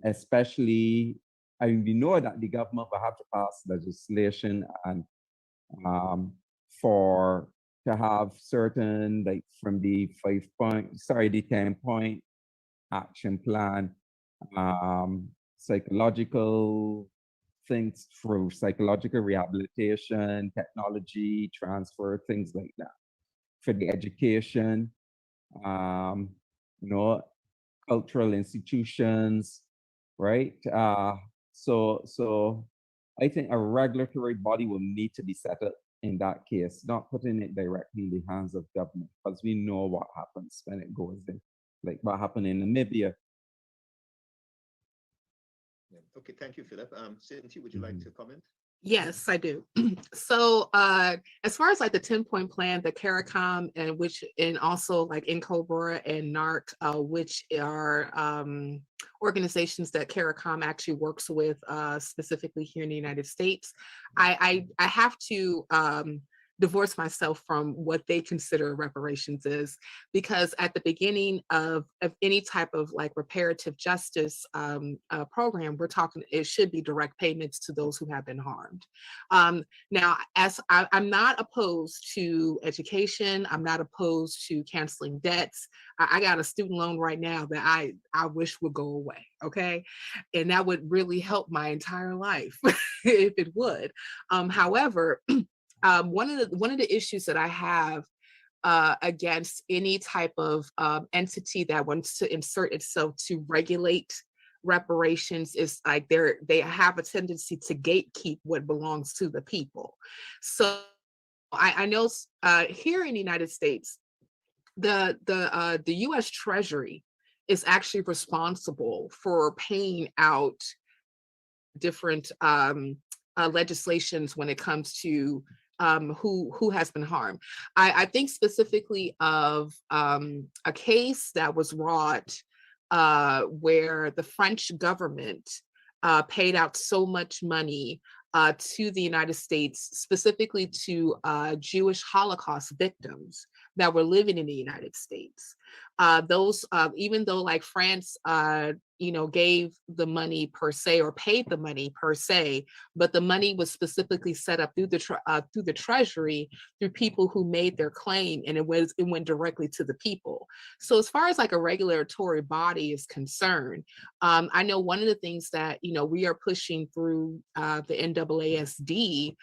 especially, we know that the government will have to pass legislation and to have certain, like from the 10-point action plan, psychological things through psychological rehabilitation, technology transfer, things like that. For the education, cultural institutions, right? So I think a regulatory body will need to be set up in that case, not putting it directly in the hands of government, because we know what happens when it goes in, like what happened in Namibia. Okay, thank you, Philip. Cynthia, would you like to comment? Yes, I do. So as far as like the 10-point plan, the CARICOM, and also like NCOBRA and NARC, which are organizations that CARICOM actually works with specifically here in the United States, I have to divorce myself from what they consider reparations is, because at the beginning of any type of like reparative justice program, we're talking, it should be direct payments to those who have been harmed. Now, as I'm not opposed to education, I'm not opposed to canceling debts. I got a student loan right now that I wish would go away, okay? And that would really help my entire life if it would. However, one of the issues that I have against any type of entity that wants to insert itself to regulate reparations is like they have a tendency to gatekeep what belongs to the people. So I know here in the United States, the U.S. Treasury is actually responsible for paying out different legislations when it comes to who has been harmed. I think specifically of a case that was wrought where the French government paid out so much money to the United States, specifically to Jewish Holocaust victims that were living in the United States. Those, even though like France, gave the money per se or paid the money per se, but the money was specifically set up through the Treasury, through people who made their claim, and it went directly to the people. So as far as like a regulatory body is concerned, I know one of the things that we are pushing through the NAASD,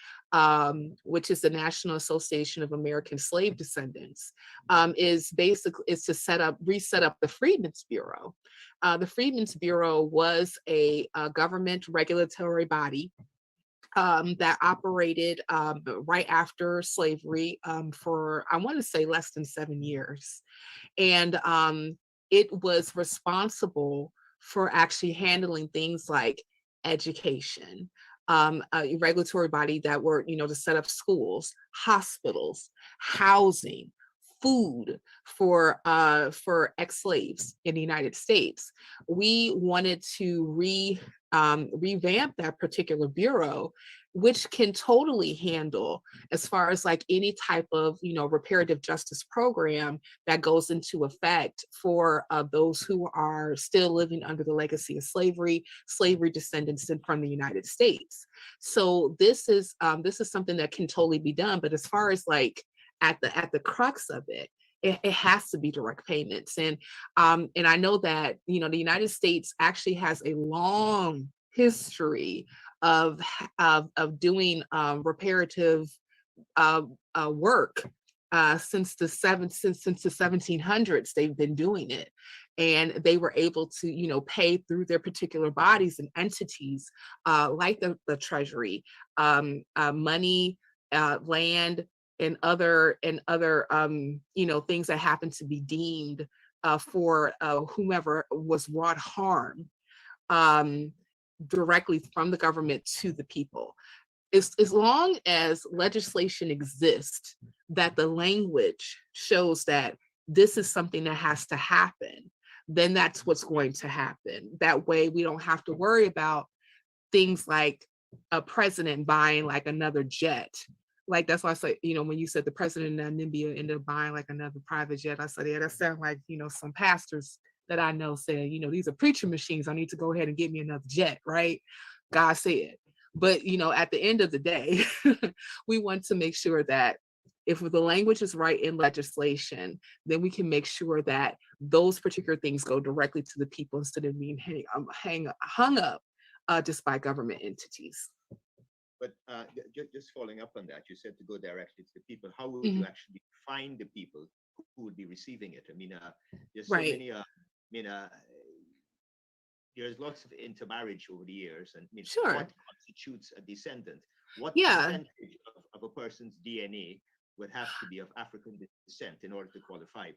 which is the National Association of American Slave Descendants, is to reset up the Freedmen's Bureau. The Freedmen's Bureau was a government regulatory body that operated right after slavery for, I want to say, less than 7 years. And it was responsible for actually handling things like education, a regulatory body that were, to set up schools, hospitals, housing, food for ex-slaves in the United States. We wanted to revamp that particular bureau, which can totally handle as far as like any type of reparative justice program that goes into effect for those who are still living under the legacy of slavery descendants from the United States. So this is something that can totally be done. But as far as like at the crux of it, it has to be direct payments. And I know that the United States actually has a long history of doing reparative work since the 1700s. They've been doing it, and they were able to pay through their particular bodies and entities like the Treasury, money, land, and other things that happen to be deemed for whomever was wrought harm, directly from the government to the people. As long as legislation exists that the language shows that this is something that has to happen, then that's what's going to happen. That way we don't have to worry about things like a president buying like another jet. Like, that's why I say, when you said the president of Namibia ended up buying like another private jet, I said, yeah, that sounds like, some pastors that I know said, these are preaching machines. I need to go ahead and get me another jet, right? God said. But, at the end of the day, we want to make sure that if the language is right in legislation, then we can make sure that those particular things go directly to the people instead of being hung up just by government entities. But just following up on that, you said to go directly to the people. How would you actually find the people who would be receiving it? I mean, there's so many. There's lots of intermarriage over the years, and what constitutes a descendant? What percentage of a person's DNA would have to be of African descent in order to qualify?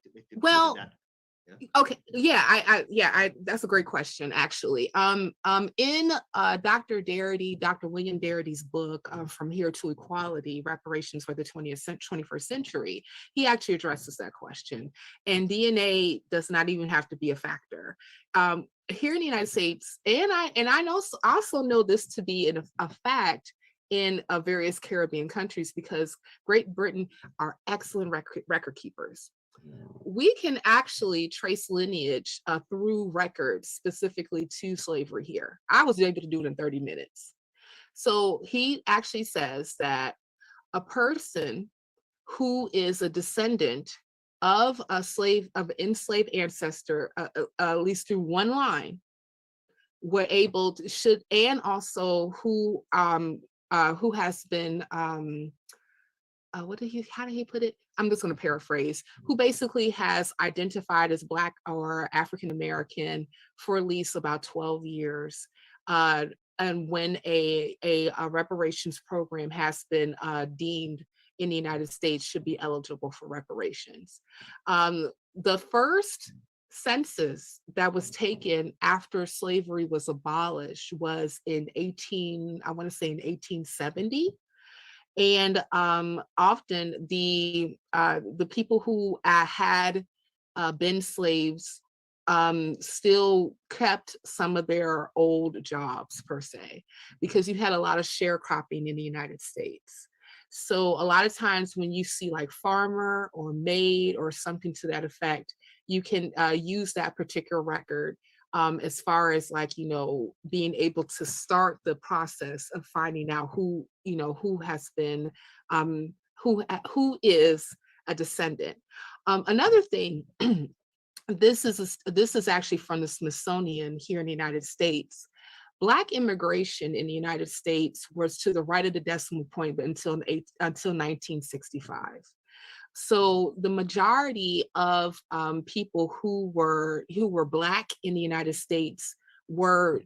Okay. Yeah. That's a great question, actually. In Dr. William Darity's book, From Here to Equality, Reparations for the 21st Century, he actually addresses that question. And DNA does not even have to be a factor. Here in the United States, and I also know this to be a fact in various Caribbean countries, because Great Britain are excellent record keepers. We can actually trace lineage through records specifically to slavery here. I was able to do it in 30 minutes. So he actually says that a person who is a descendant of enslaved ancestor, at least through one line, were able to, and also who has been, how did he put it? I'm just going to paraphrase, who basically has identified as Black or African American for at least about 12 years. And when a reparations program has been deemed in the United States, should be eligible for reparations. The first census that was taken after slavery was abolished was in 1870. And often the people who had been slaves still kept some of their old jobs, per se, because you had a lot of sharecropping in the United States. So a lot of times when you see like farmer or maid or something to that effect, you can use that particular record as far as like, being able to start the process of finding out who has been, who is a descendant. Another thing, this is actually from the Smithsonian here in the United States. Black immigration in the United States was to the right of the decimal point, but until 1965. So the majority of people who were Black in the United States were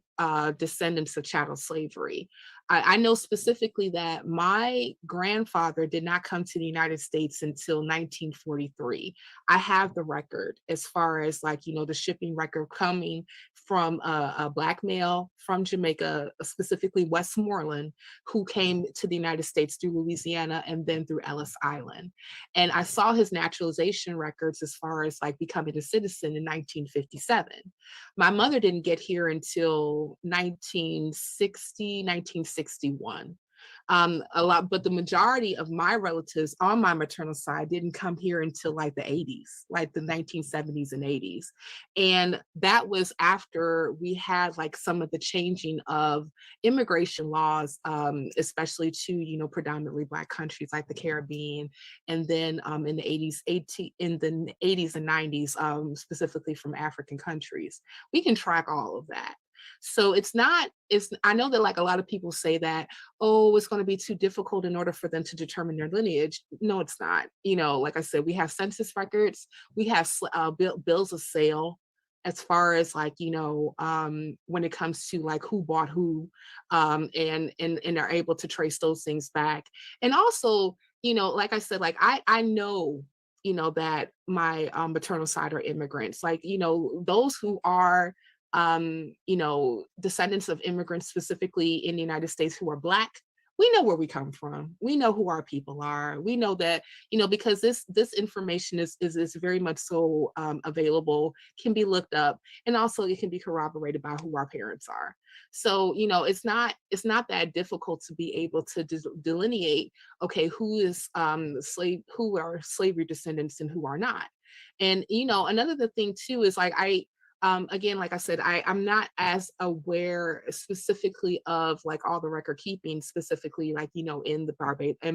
descendants of chattel slavery. I know specifically that my grandfather did not come to the United States until 1943. I have the record as far as like, the shipping record coming from a Black male from Jamaica, specifically Westmoreland, who came to the United States through Louisiana and then through Ellis Island. And I saw his naturalization records as far as like becoming a citizen in 1957. My mother didn't get here until 1960, 1961. But the majority of my relatives on my maternal side didn't come here until like the 80s, like the 1970s and 80s. And that was after we had like some of the changing of immigration laws, especially to, predominantly Black countries like the Caribbean. And then in the 80s and 90s, specifically from African countries. We can track all of that. So I know that like a lot of people say that, oh, it's going to be too difficult in order for them to determine their lineage. No, it's not. Like I said, we have census records, we have bills of sale, as far as like, when it comes to like who bought who, and are able to trace those things back. And also, like I said, like I know, that my maternal side are immigrants, like, those who are descendants of immigrants, specifically in the United States, who are Black. We know where we come from. We know who our people are. We know that, because this information is very much so available, can be looked up, and also it can be corroborated by who our parents are. So, it's not that difficult to be able to delineate, okay, who is who are slavery descendants and who are not. And, another thing too is like again, like I said, I'm not as aware specifically of like all the record keeping, specifically like, in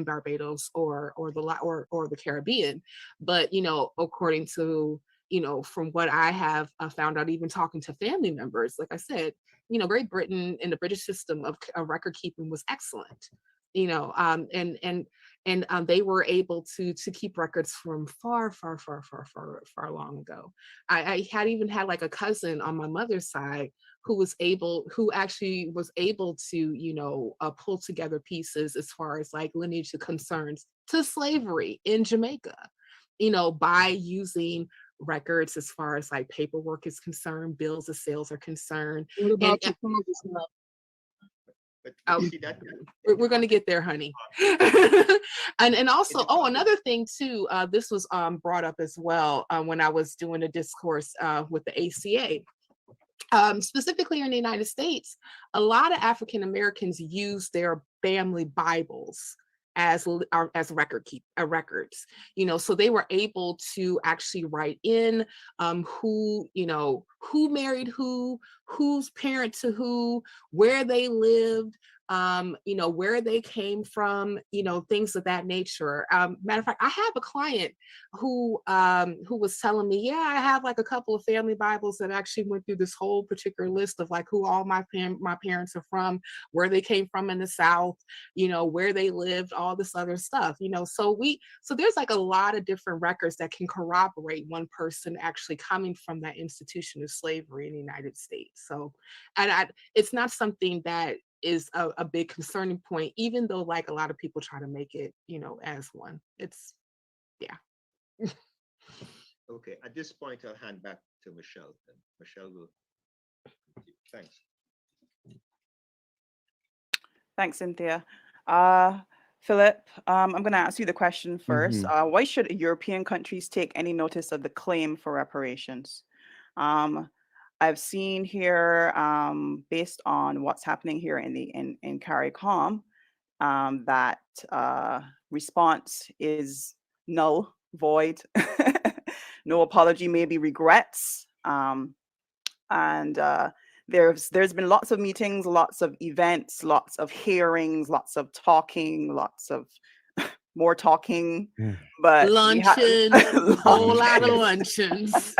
Barbados or the Caribbean. But, according to, from what I have found out, even talking to family members, like I said, Great Britain and the British system of record keeping was excellent. And they were able to keep records from far, far, far, far, far, far long ago. I had even had like a cousin on my mother's side who actually was able to, pull together pieces as far as like lineage concerns to slavery in Jamaica, by using records as far as like paperwork is concerned, bills of sales are concerned. What about And your father's side? But you see that we're going to get there, honey. and also, another thing too, this was brought up as well when I was doing a discourse with the ACA. Specifically in the United States, a lot of African Americans use their family Bibles as records, so they were able to actually write in who married who, who's parent to who, where they lived, where they came from, things of that nature. Matter of fact, I have a client who was telling me, yeah, I have like a couple of family Bibles that actually went through this whole particular list of like who all my parents are from, where they came from in the South, where they lived, all this other stuff, so there's like a lot of different records that can corroborate one person actually coming from that institution of slavery in the United States. So, and it's not something that is a big concerning point, even though like a lot of people try to make it, as one. It's, yeah. Okay, at this point, I'll hand back to Michelle. Then Michelle will. Thanks. Thanks, Cynthia. Philip, I'm going to ask you the question first. Why should European countries take any notice of the claim for reparations? I've seen here, based on what's happening here in CARICOM, that response is null, void, no apology, maybe regrets, and there's been lots of meetings, lots of events, lots of hearings, lots of talking, lots of more talking, but luncheon, whole lot of luncheons.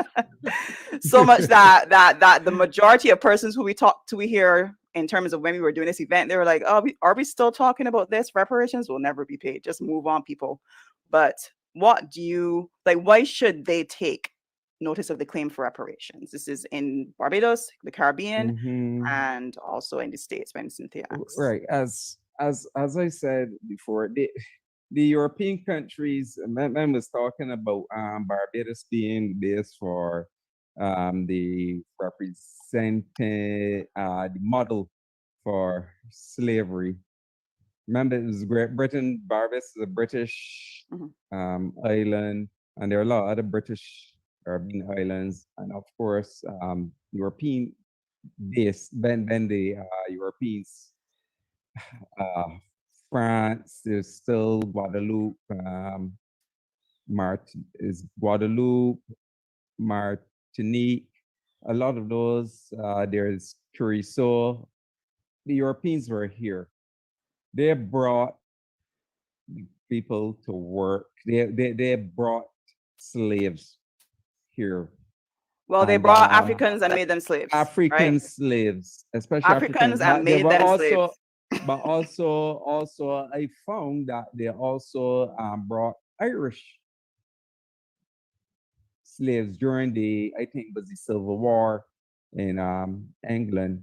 So much that the majority of persons who we talk to here in terms of when we were doing this event, they were like, oh, are we still talking about this? Reparations will never be paid. Just move on, people. But what do you like? Why should they take notice of the claim for reparations? This is in Barbados, the Caribbean, Mhm. and also in the States, when Cynthia asks. Right. As I said before, the European countries, man was talking about Barbados being base for the represented the model for slavery. Remember, it was Great Britain. Barbados is a British island, and there are a lot of other British Caribbean islands, and of course, European base. Then the Europeans, uh, France. There's still Guadeloupe. Guadeloupe, Martinique. A lot of those. There's Curacao. The Europeans were here. They brought people to work. They brought slaves here. Well, they And brought Africans and made them slaves, African right? slaves, especially Africans and but they made were them also, slaves. but also I found that they also brought Irish slaves during the, I think it was the Civil War in England.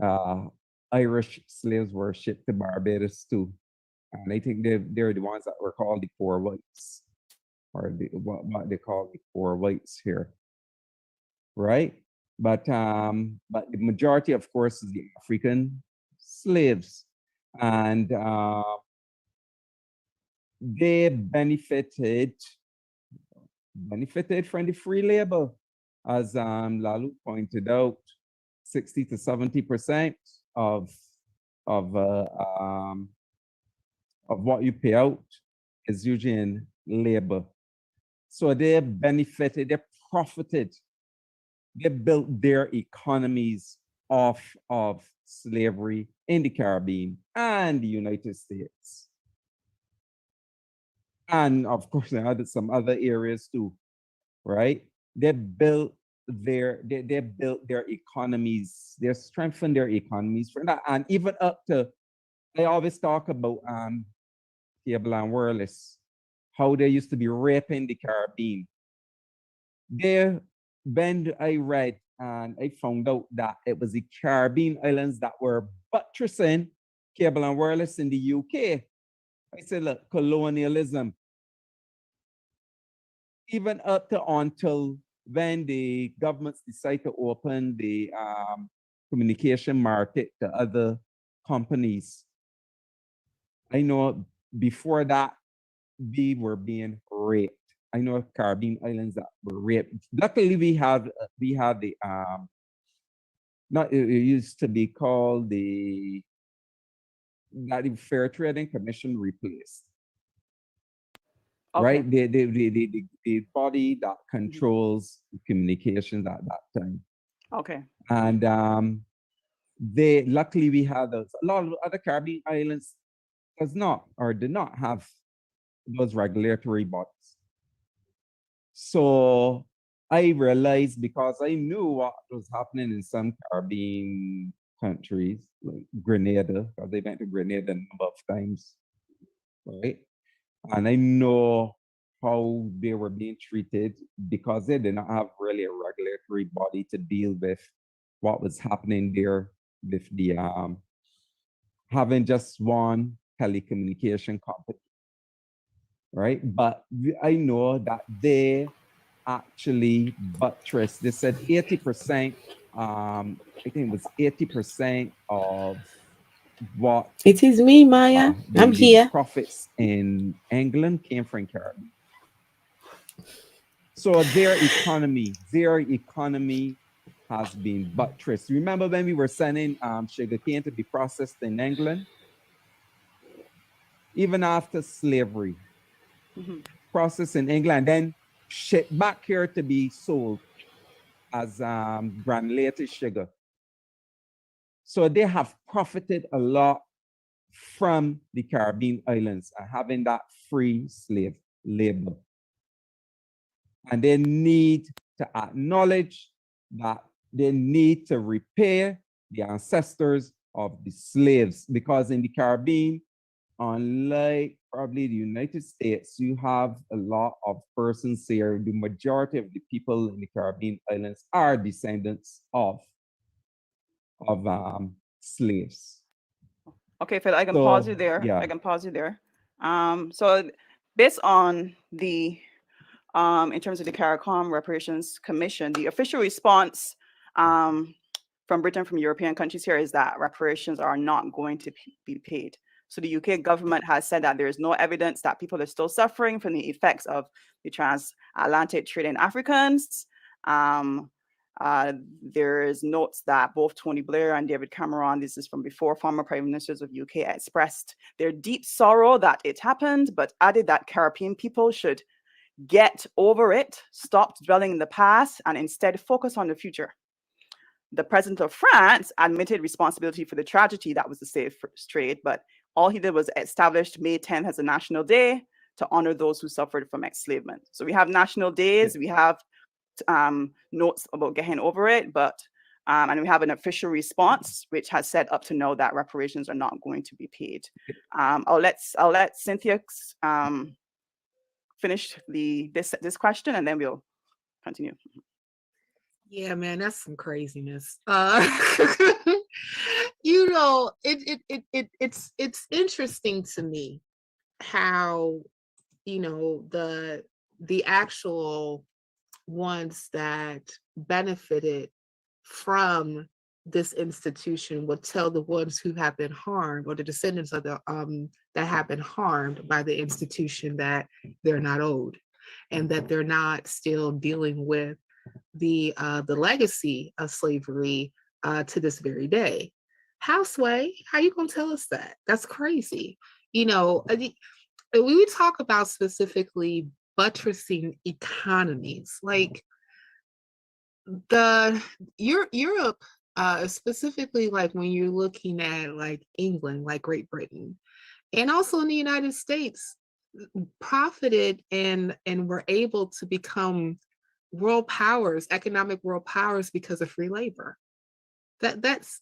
Uh, Irish slaves were shipped to Barbados too, and I think they're the ones that were called the poor whites, or what they call the poor whites here, right? But the majority, of course, is the African slaves, and they benefited from the free labor, as Lalu pointed out. 60 to 70% of of uh, um, of what you pay out is usually in labor. So they benefited, they profited, they built their economies off of slavery in the Caribbean and the United States. And of course, they had some other areas too, right? They built they built their economies, they strengthened their economies for that. And even up to, I always talk about cable and wireless, how they used to be raping the Caribbean. When I read and I found out that it was the Caribbean islands that were buttressing cable and wireless in the UK. I said, look, colonialism, even up to until when the governments decide to open the communication market to other companies. I know before that, we were being raped. I know Caribbean islands that were raped. Luckily, we have the not it used to be called the not the Fair Trading Commission replaced. Okay. Right? The body that controls communications at that time. Okay. And they luckily we had those. A lot of other Caribbean islands does not or did not have those regulatory bodies. So I realized, because I knew what was happening in some Caribbean countries, like Grenada, because they went to Grenada a number of times, right? And I know how they were being treated because they did not have really a regulatory body to deal with what was happening there with the having just one telecommunication company, right? But I know that they actually buttressed. They said 80%. I think it was 80% of what It is me, Maya. I'm the here. profits in England came from Caribbean. So their economy has been buttressed. Remember when we were sending sugarcane to be processed in England? Even after slavery, processed in England, then shipped back here to be sold as granulated sugar. So they have profited a lot from the Caribbean islands and having that free slave labor. And they need to acknowledge that they need to repay the ancestors of the slaves, because in the Caribbean, unlike probably the United States, you have a lot of persons here. The majority of the people in the Caribbean islands are descendants of slaves. Okay, Phil, I can pause you So there. yeah, I can pause you there. So based on the in terms of the CARICOM Reparations Commission, the official response from Britain, from European countries here, is that reparations are not going to be paid. So the UK government has said that there is no evidence that people are still suffering from the effects of the transatlantic trade in Africans. There is notes that both Tony Blair and David Cameron, this is from before, former prime ministers of UK, expressed their deep sorrow that it happened, but added that Caribbean people should get over it, stop dwelling in the past, and instead focus on the future. The president of France admitted responsibility for the tragedy that was the slave trade, but all he did was establish May 10th as a national day to honor those who suffered from enslavement. So we have national days, we have notes about getting over it, but and we have an official response which has said up to now that reparations are not going to be paid. I'll let Cynthia finish this question, and then we'll continue. Yeah, man, that's some craziness. It's interesting to me how, the actual ones that benefited from this institution would tell the ones who have been harmed, or the descendants of the that have been harmed by the institution, that they're not owed, and that they're not still dealing with the legacy of slavery to this very day. How, Sway? How you gonna tell us that? That's crazy. We talk about specifically buttressing economies, like Europe, specifically, like when you're looking at like England, like Great Britain, and also in the United States, profited and were able to become world powers, economic world powers, because of free labor. That's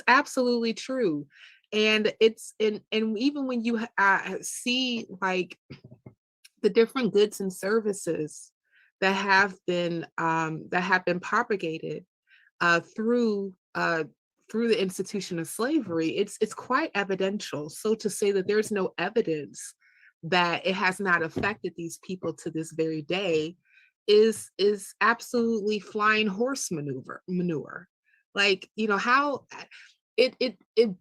absolutely true. And even when you see like the different goods and services that have been propagated through the institution of slavery, it's quite evidential. So to say that there's no evidence that it has not affected these people to this very day is absolutely flying horse manure. Like, how it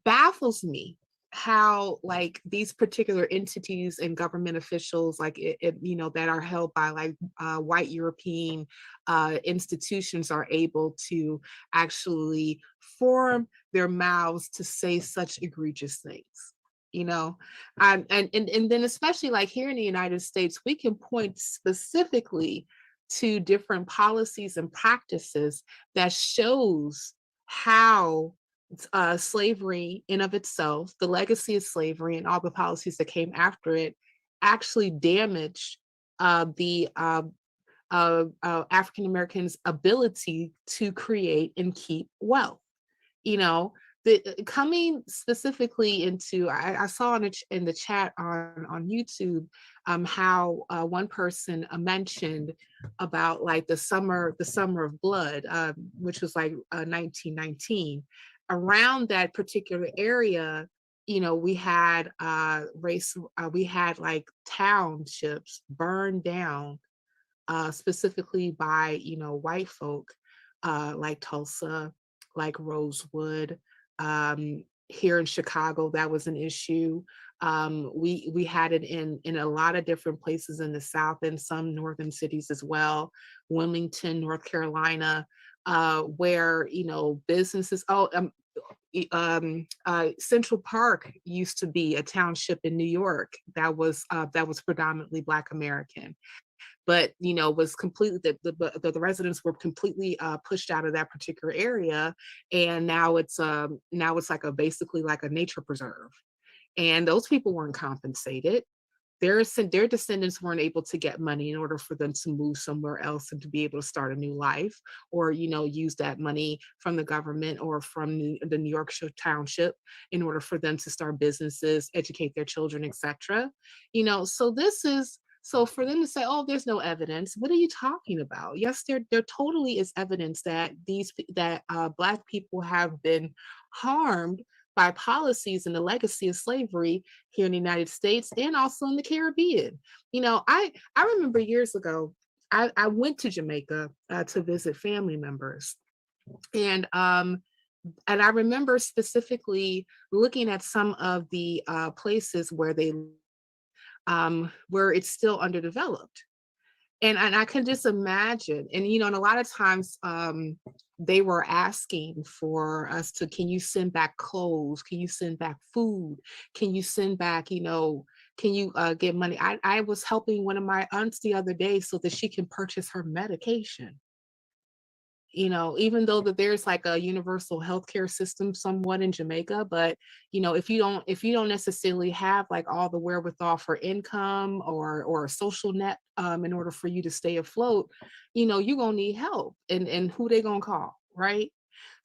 baffles me how like these particular entities and government officials, like that are held by like white European institutions, are able to actually form their mouths to say such egregious things. And then especially like here in the United States, we can point specifically to different policies and practices that shows how slavery in of itself, the legacy of slavery and all the policies that came after it, actually damaged the African Americans' ability to create and keep wealth. Coming specifically into, I saw in the chat on YouTube how one person mentioned about like the summer of blood, which was like 1919. Around that particular area, we had we had like townships burned down, specifically by white folk, like Tulsa, like Rosewood. Here in Chicago, that was an issue. We had it in a lot of different places in the South and some northern cities as well. Wilmington, North Carolina, where businesses. Central Park used to be a township in New York that was predominantly Black American, but was completely the residents were completely pushed out of that particular area, and now it's like basically like a nature preserve, and those people weren't compensated. their descendants weren't able to get money in order for them to move somewhere else and to be able to start a new life, or use that money from the government or from the New York Township in order for them to start businesses, educate their children, etc. So this is so for them to say, "Oh, there's no evidence." What are you talking about? Yes, there totally is evidence that Black people have been harmed by policies and the legacy of slavery here in the United States and also in the Caribbean. I remember years ago, I went to Jamaica to visit family members, and I remember specifically looking at some of the places where it's still underdeveloped. And I can just imagine, and a lot of times they were asking for us to, can you send back clothes? Can you send back food? Can you send back, can you get money? I was helping one of my aunts the other day so that she can purchase her medication. Even though that there's like a universal healthcare system somewhat in Jamaica, but if you don't necessarily have like all the wherewithal for income or a social net in order for you to stay afloat, you're gonna need help, and who they gonna call, right?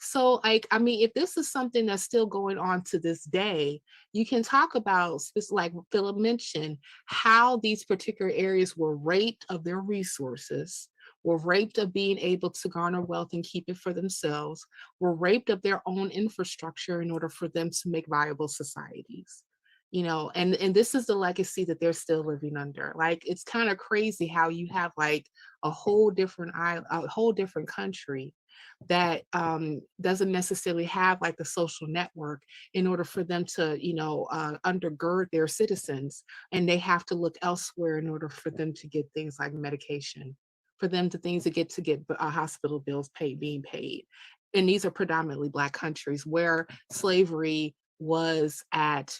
So, like, I mean, if this is something that's still going on to this day, you can talk about, like Philip mentioned, how these particular areas were raped of their resources, were raped of being able to garner wealth and keep it for themselves, were raped of their own infrastructure in order for them to make viable societies. And this is the legacy that they're still living under. Like, it's kind of crazy how you have like a whole different island, a whole different country that doesn't necessarily have like the social network in order for them to, undergird their citizens, and they have to look elsewhere in order for them to get things like medication, for them to things to get hospital bills being paid. And these are predominantly Black countries where slavery was at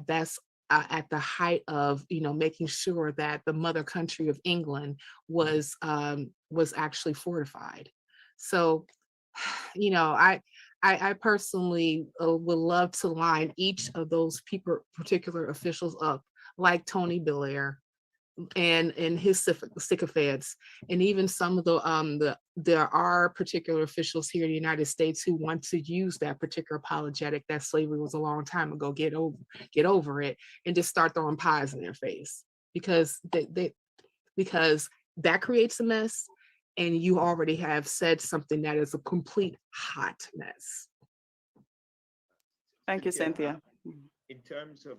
best at the height of making sure that the mother country of England was actually fortified. So, I personally would love to line each of those particular officials up, like Tony Blair and his sycophants, and even some of there are particular officials here in the United States who want to use that particular apologetic that slavery was a long time ago, get over it, and just start throwing pies in their face, because because that creates a mess, and you already have said something that is a complete hot mess. Thank you, Cynthia, Cynthia. in terms of,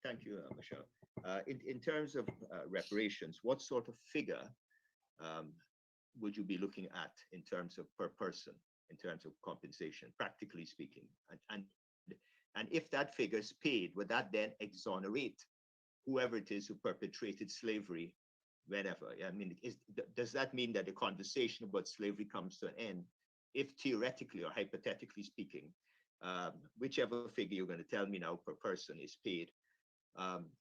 thank you, Michelle. In terms of reparations, what sort of figure um, would you be looking at in terms of per person, in terms of compensation, practically speaking? And if that figure is paid, would that then exonerate whoever it is who perpetrated slavery whenever? I mean, does that mean that the conversation about slavery comes to an end if theoretically or hypothetically speaking, whichever figure you're going to tell me now per person is paid,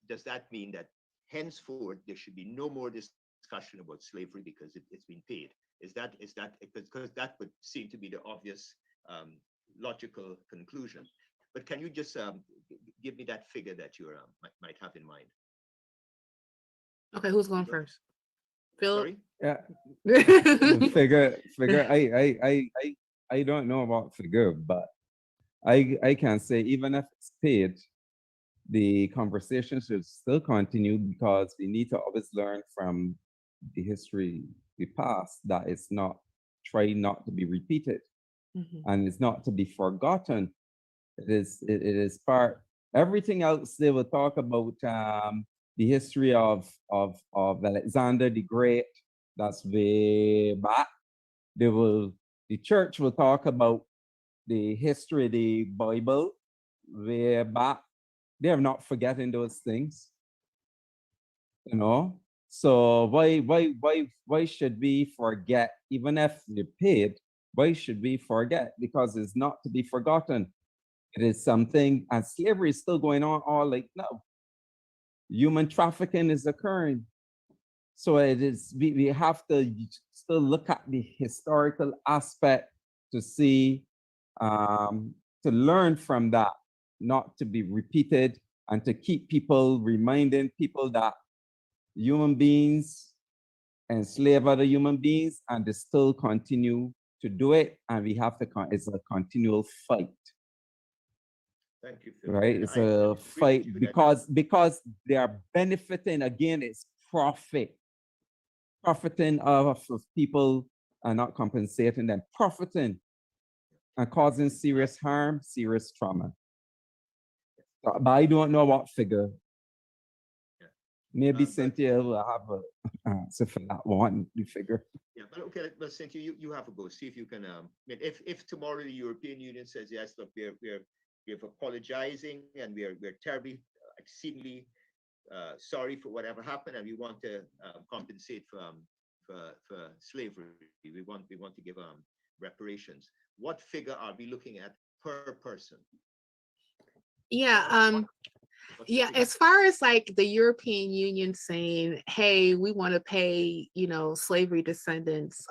does that mean that henceforth there should be no more discussion about slavery because it's been paid? Is that because that would seem to be the obvious logical conclusion? But can you just give me that figure that you might have in mind? Okay, who's going first? Philip? Sorry? Yeah, figure. I don't know about figure, but I can say even if it's paid, the conversation should still continue, because we need to always learn from the history we passed, that it's not try not to be repeated, and it's not to be forgotten. It is part. Everything else they will talk about the history of Alexander the Great. That's way back. The church will talk about the history of the Bible way back. They are not forgetting those things, you know. So why should we forget? Even if you paid, why should we forget? Because it's not to be forgotten. It is something, and slavery is still going on all like now. Human trafficking is occurring. So it is, we have to still look at the historical aspect to see, to learn from that, not to be repeated and to keep people, reminding people that human beings enslave other human beings, and they still continue to do it, and we have to, it's a continual fight. Thank you, Phil. Right? And It's I a agree with fight you that because they are benefiting, again, it's profiting of people and not compensating them, profiting and causing serious harm, serious trauma. But I don't know what figure. Yeah. Maybe But- Cynthia will have a answer for that one, the figure. Yeah, but okay, well, Cynthia, you have a go. See if you can. I mean, if tomorrow the European Union says yes, look, we're apologizing and we're terribly, exceedingly sorry for whatever happened, and we want to compensate for slavery. We want to give reparations. What figure are we looking at per person? Yeah. What's the Yeah, figure? as far as like the European Union saying, hey, we want to pay, slavery descendants,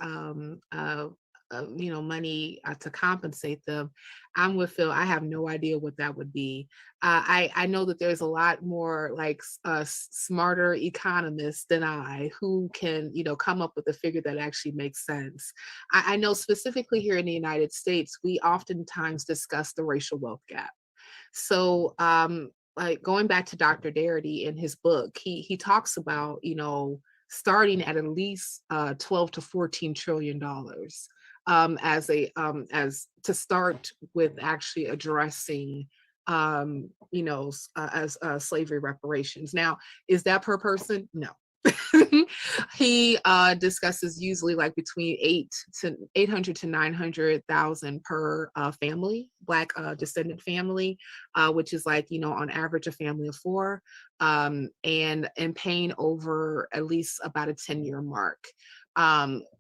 money to compensate them, I'm with Phil. I have no idea what that would be. I know that there's a lot more like smarter economists than I who can, come up with a figure that actually makes sense. I know specifically here in the United States, we oftentimes discuss the racial wealth gap. So like going back to Dr. Darity in his book, he talks about, starting at least 12 to 14 trillion dollars as to start with actually addressing as slavery reparations. Now, is that per person? No. He discusses usually like between 800 to 900,000 per family, Black descendant family, which is like, on average a family of 4, and paying over at least about a 10-year mark.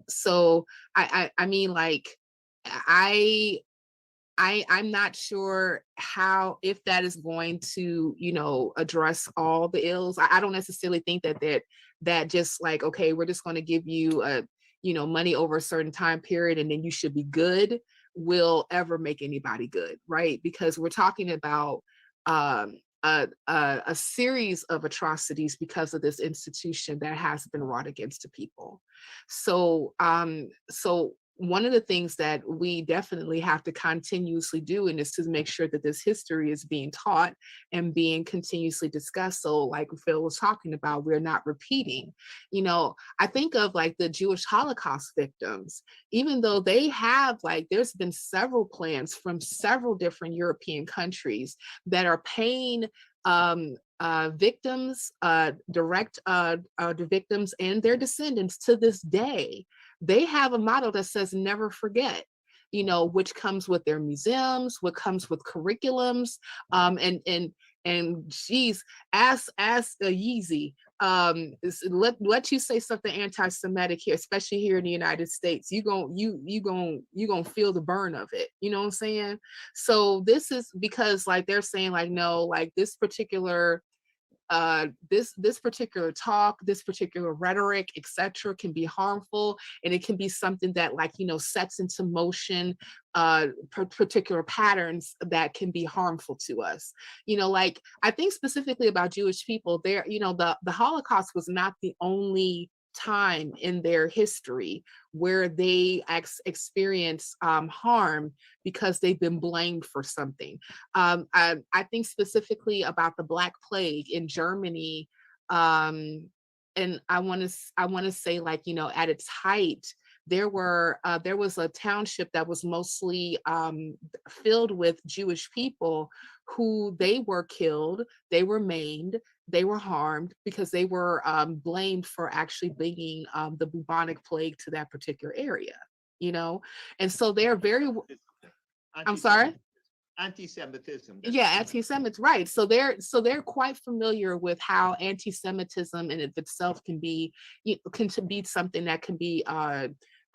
So I mean, like, I'm not sure if that is going to, address all the ills. I don't necessarily think that just like, okay, we're just going to give you money over a certain time period and then you should be good, will ever make anybody good, right? Because we're talking about a series of atrocities because of this institution that has been wrought against the people. So one of the things that we definitely have to continuously do, and is to make sure that this history is being taught and being continuously discussed. So like Phil was talking about, we're not repeating. I think of like the Jewish Holocaust victims, even though they have like, there's been several plans from several different European countries that are paying victims, the victims and their descendants to this day. They have a motto that says never forget, which comes with their museums, what comes with curriculums, and geez, ask Yeezy, let you say something anti-Semitic here, especially here in the United States, you gonna feel the burn of it. You know what I'm saying? So this is because like they're saying like, no, like this particular this particular talk, this particular rhetoric, etc., can be harmful, and it can be something that like sets into motion particular patterns that can be harmful to us. Like I think specifically about Jewish people, there, the Holocaust was not the only time in their history where they experience harm because they've been blamed for something. I think specifically about the Black Plague in Germany, and I want to say like at its height, there was a township that was mostly filled with Jewish people who they were killed, they were maimed, they were harmed because they were blamed for actually bringing the bubonic plague to that particular area, and so they're very. I'm sorry. Anti-Semitism. Yeah, anti-Semites, right? So they're quite familiar with how anti-Semitism in itself can be something that can be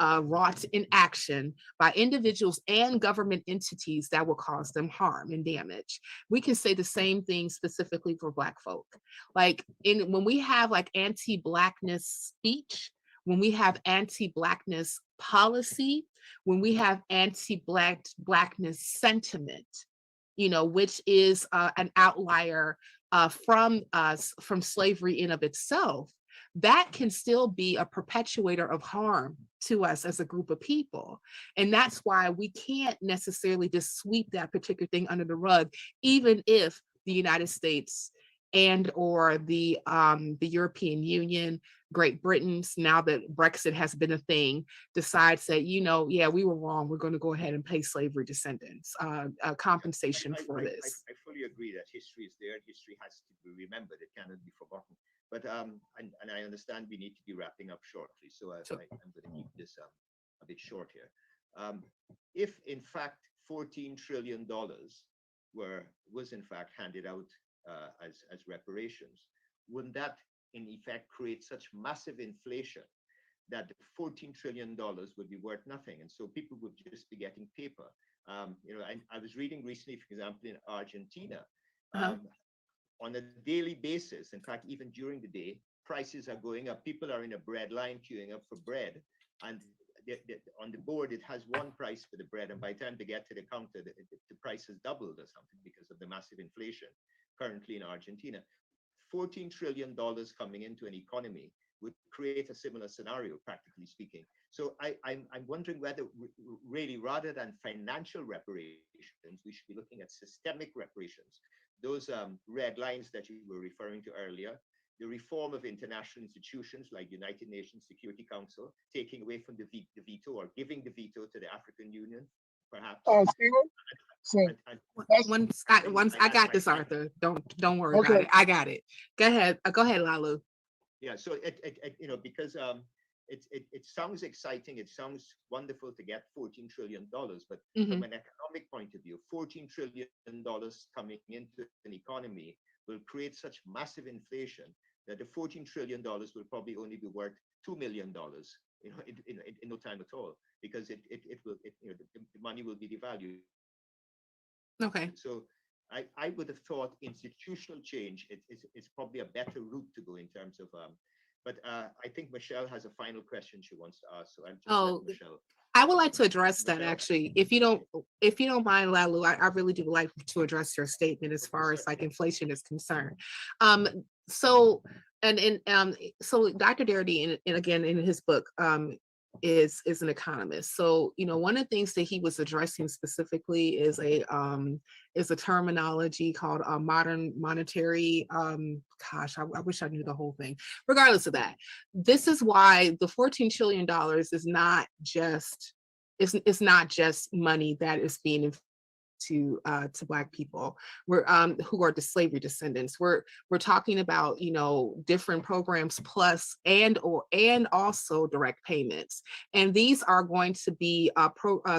wrought in action by individuals and government entities that will cause them harm and damage. We can say the same thing specifically for Black folk. Like when we have like anti-Blackness speech, when we have anti-Blackness policy, when we have anti-Blackness sentiment, which is an outlier from slavery in of itself, that can still be a perpetuator of harm to us as a group of people. And that's why we can't necessarily just sweep that particular thing under the rug, even if the United States and or the European Union, Great Britain, now that Brexit has been a thing, decides that, yeah, we were wrong. We're going to go ahead and pay slavery descendants compensation for this. I fully agree that history is there. History has to be remembered. It cannot be forgotten. But and I understand we need to be wrapping up shortly. So I'm going to keep this a bit short here. If in fact $14 trillion was in fact handed out as reparations, wouldn't that in effect create such massive inflation that the $14 trillion would be worth nothing, and so people would just be getting paper? I was reading recently, for example, in Argentina, on a daily basis, in fact, even during the day, prices are going up. People are in a bread line queuing up for bread, and on the board it has one price for the bread, and by the time they get to the counter, the price has doubled or something because of the massive inflation currently in Argentina. $14 trillion coming into an economy would create a similar scenario, practically speaking. So I'm wondering whether really, rather than financial reparations, we should be looking at systemic reparations. Those red lines that you were referring to earlier, the reform of international institutions like United Nations Security Council, taking away from the veto or giving the veto to the African Union, perhaps. Stephen, I got this, Arthur. Don't worry about it. I got it. Go ahead. Go ahead, Lalu. Yeah. So because it sounds exciting. It sounds wonderful to get $14 trillion, but from an economic point of view, $14 trillion coming into an economy will create such massive inflation that the $14 trillion will probably only be worth $2 million, in no time at all, because the money will be devalued. Okay. So I would have thought institutional change is probably a better route to go in terms of but I think Michelle has a final question she wants to ask. So I'll just let Michelle. I would like to address that, actually. If you don't mind, Lalu, I really do like to address your statement as far as like inflation is concerned. So Dr. Darity, and again in his book, is an economist. So one of the things that he was addressing specifically is a terminology called modern monetary. Gosh, I wish I knew the whole thing. Regardless of that, this is why the $14 trillion is not just it's not just money that is being to Black people who are the slavery descendants. We're talking about different programs plus and also direct payments, and these are going to be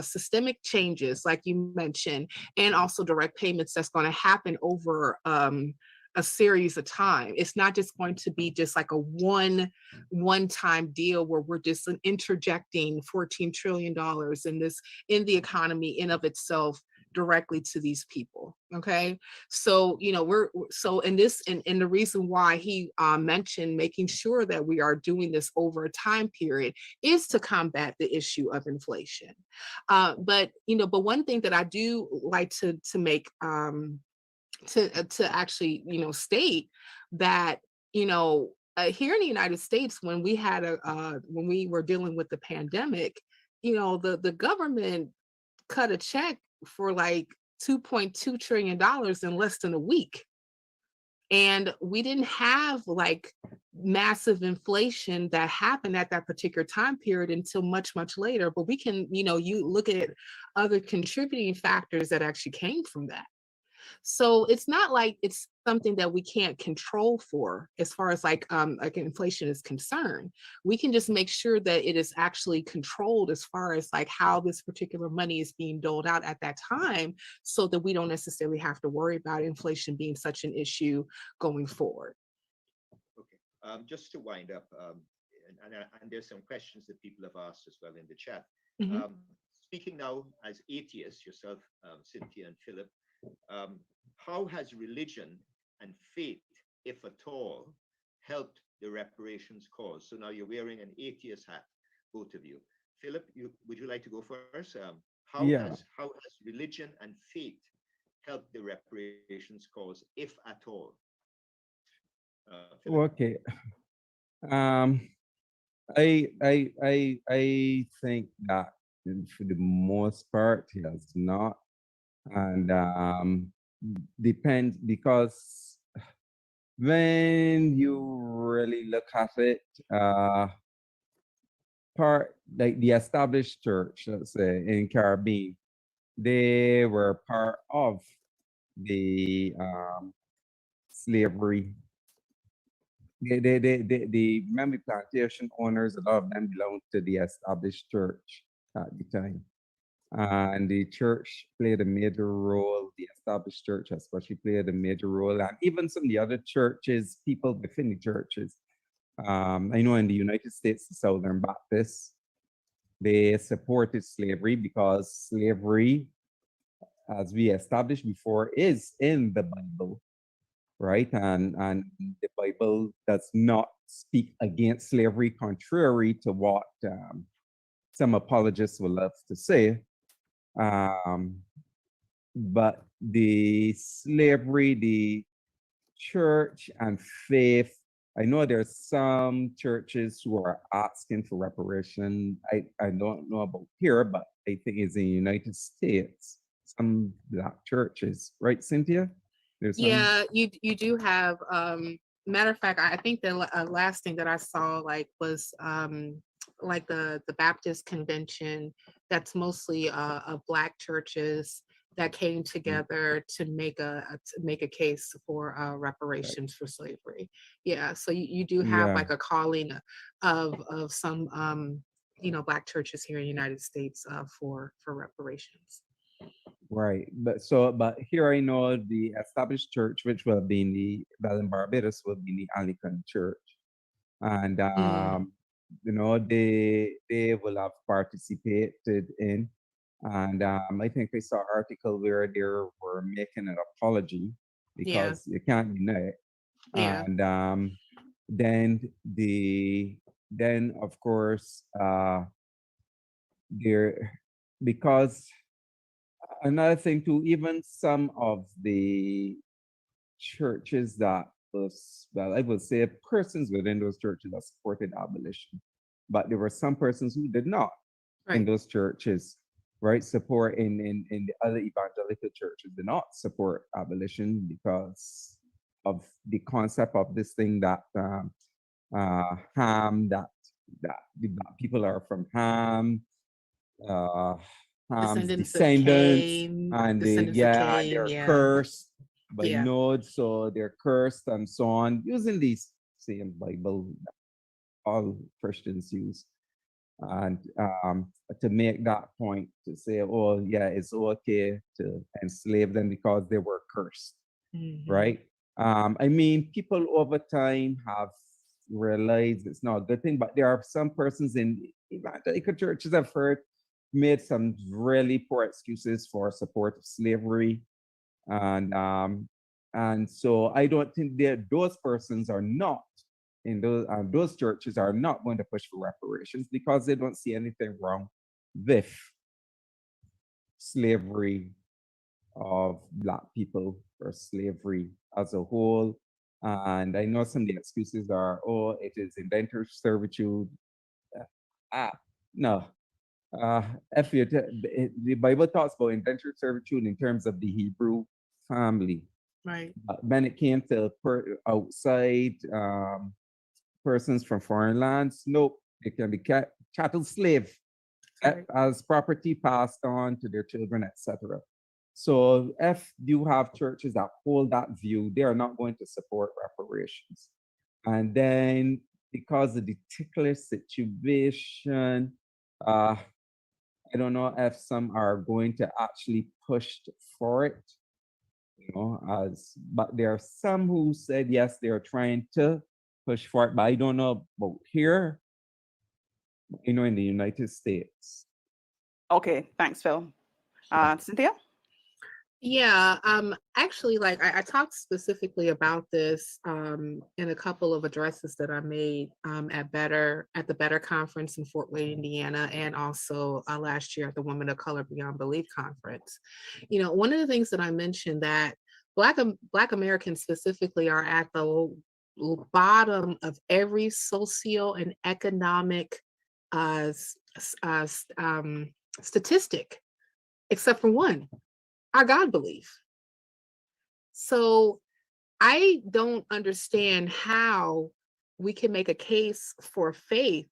systemic changes like you mentioned, and also direct payments that's going to happen over a series of time. It's not just going to be just like a one-time deal where we're just interjecting $14 trillion in the economy in of itself directly to these people. Okay, so and the reason why he mentioned making sure that we are doing this over a time period is to combat the issue of inflation. But one thing that I do like to make to actually state that here in the United States, when we had when we were dealing with the pandemic, the government cut a check for like $2.2 trillion in less than a week. And we didn't have like massive inflation that happened at that particular time period until much, much later. But we can, you look at other contributing factors that actually came from that. So it's not like it's something that we can't control for as far as like inflation is concerned. We can just make sure that it is actually controlled as far as like how this particular money is being doled out at that time, so that we don't necessarily have to worry about inflation being such an issue going forward. Okay, just to wind up, and there's some questions that people have asked as well in the chat. Speaking now as atheists, yourself, Cynthia and Philip, how has religion and faith, if at all, helped the reparations cause? So now you're wearing an atheist hat, both of you. Philip, would you like to go first? How has religion and faith help the reparations cause, if at all? Philip? Okay. Um, I think that for the most part he has not, and depends because when you really look at it, part like the established church, let's say in Caribbean, they were part of the slavery. The Miami plantation owners, a lot of them belonged to the established church at the time. And the church played a major role, the established church especially played a major role, and even some of the other churches, people within the churches. I know in the United States, the Southern Baptists, they supported slavery because slavery, as we established before, is in the Bible, right? And the Bible does not speak against slavery, contrary to what some apologists will love to say. Um, but the slavery, the church and faith, I know there's some churches who are asking for reparation. I don't know about here, but I think it's in the United States, some black churches, right, Cynthia? There's some. Yeah, you do have. Matter of fact, I think the last thing that I saw was like the Baptist convention. That's mostly of Black churches that came together to make a case for reparations for slavery. Yeah, so you do have Yeah, like a calling of some Black churches here in the United States for reparations. right. But here I know the established church, which will be in in Barbados, will be the Anglican Church, and Mm, they will have participated in, and I think I saw an article where they were making an apology yeah, because you can't deny it, yeah. and then then of course there because another thing too, even some of the churches that was, well, I would say persons within those churches that supported abolition, but there were some persons who did not in Right. those churches, right? Support in the other evangelical churches did not support abolition because of the concept of this thing that Ham, that the black people are from Ham, uh, Ham's Descendants of descendants, Cain, and they descendants of yeah, and Cain, they're yeah, cursed by yeah. Nod, so they're cursed and so on, using these same Bible that all Christians use, and to make that point to say, oh yeah, it's okay to enslave them because they were cursed, Hmm. right? I mean, people over time have realized it's not a good thing, but there are some persons in evangelical churches I've heard made some really poor excuses for support of slavery, and so I don't think that those persons are not in those churches are not going to push for reparations because they don't see anything wrong with slavery of black people or slavery as a whole. And I know some of the excuses are, oh, it is indentured servitude. Uh, Ah, no. Uh, if the Bible talks about indentured servitude in terms of the Hebrew family. Right. When it came to outside persons from foreign lands, nope, they can be chattel slave Right. as property passed on to their children, etc. So if you have churches that hold that view, they are not going to support reparations. And then because of the tickler situation, I don't know if some are going to actually push for it, as but there are some who said yes, they are trying to push for it, but I don't know about here, in the United States. Okay, thanks, Phil. Cynthia? Yeah, actually, like I talked specifically about this in a couple of addresses that I made at the Better conference in Fort Wayne, Indiana, and also last year at the Women of Color Beyond Belief conference. You know, one of the things that I mentioned that Black Americans specifically are at the bottom of every socio and economic uh, s- statistic, except for one, our God belief. So I don't understand how we can make a case for faith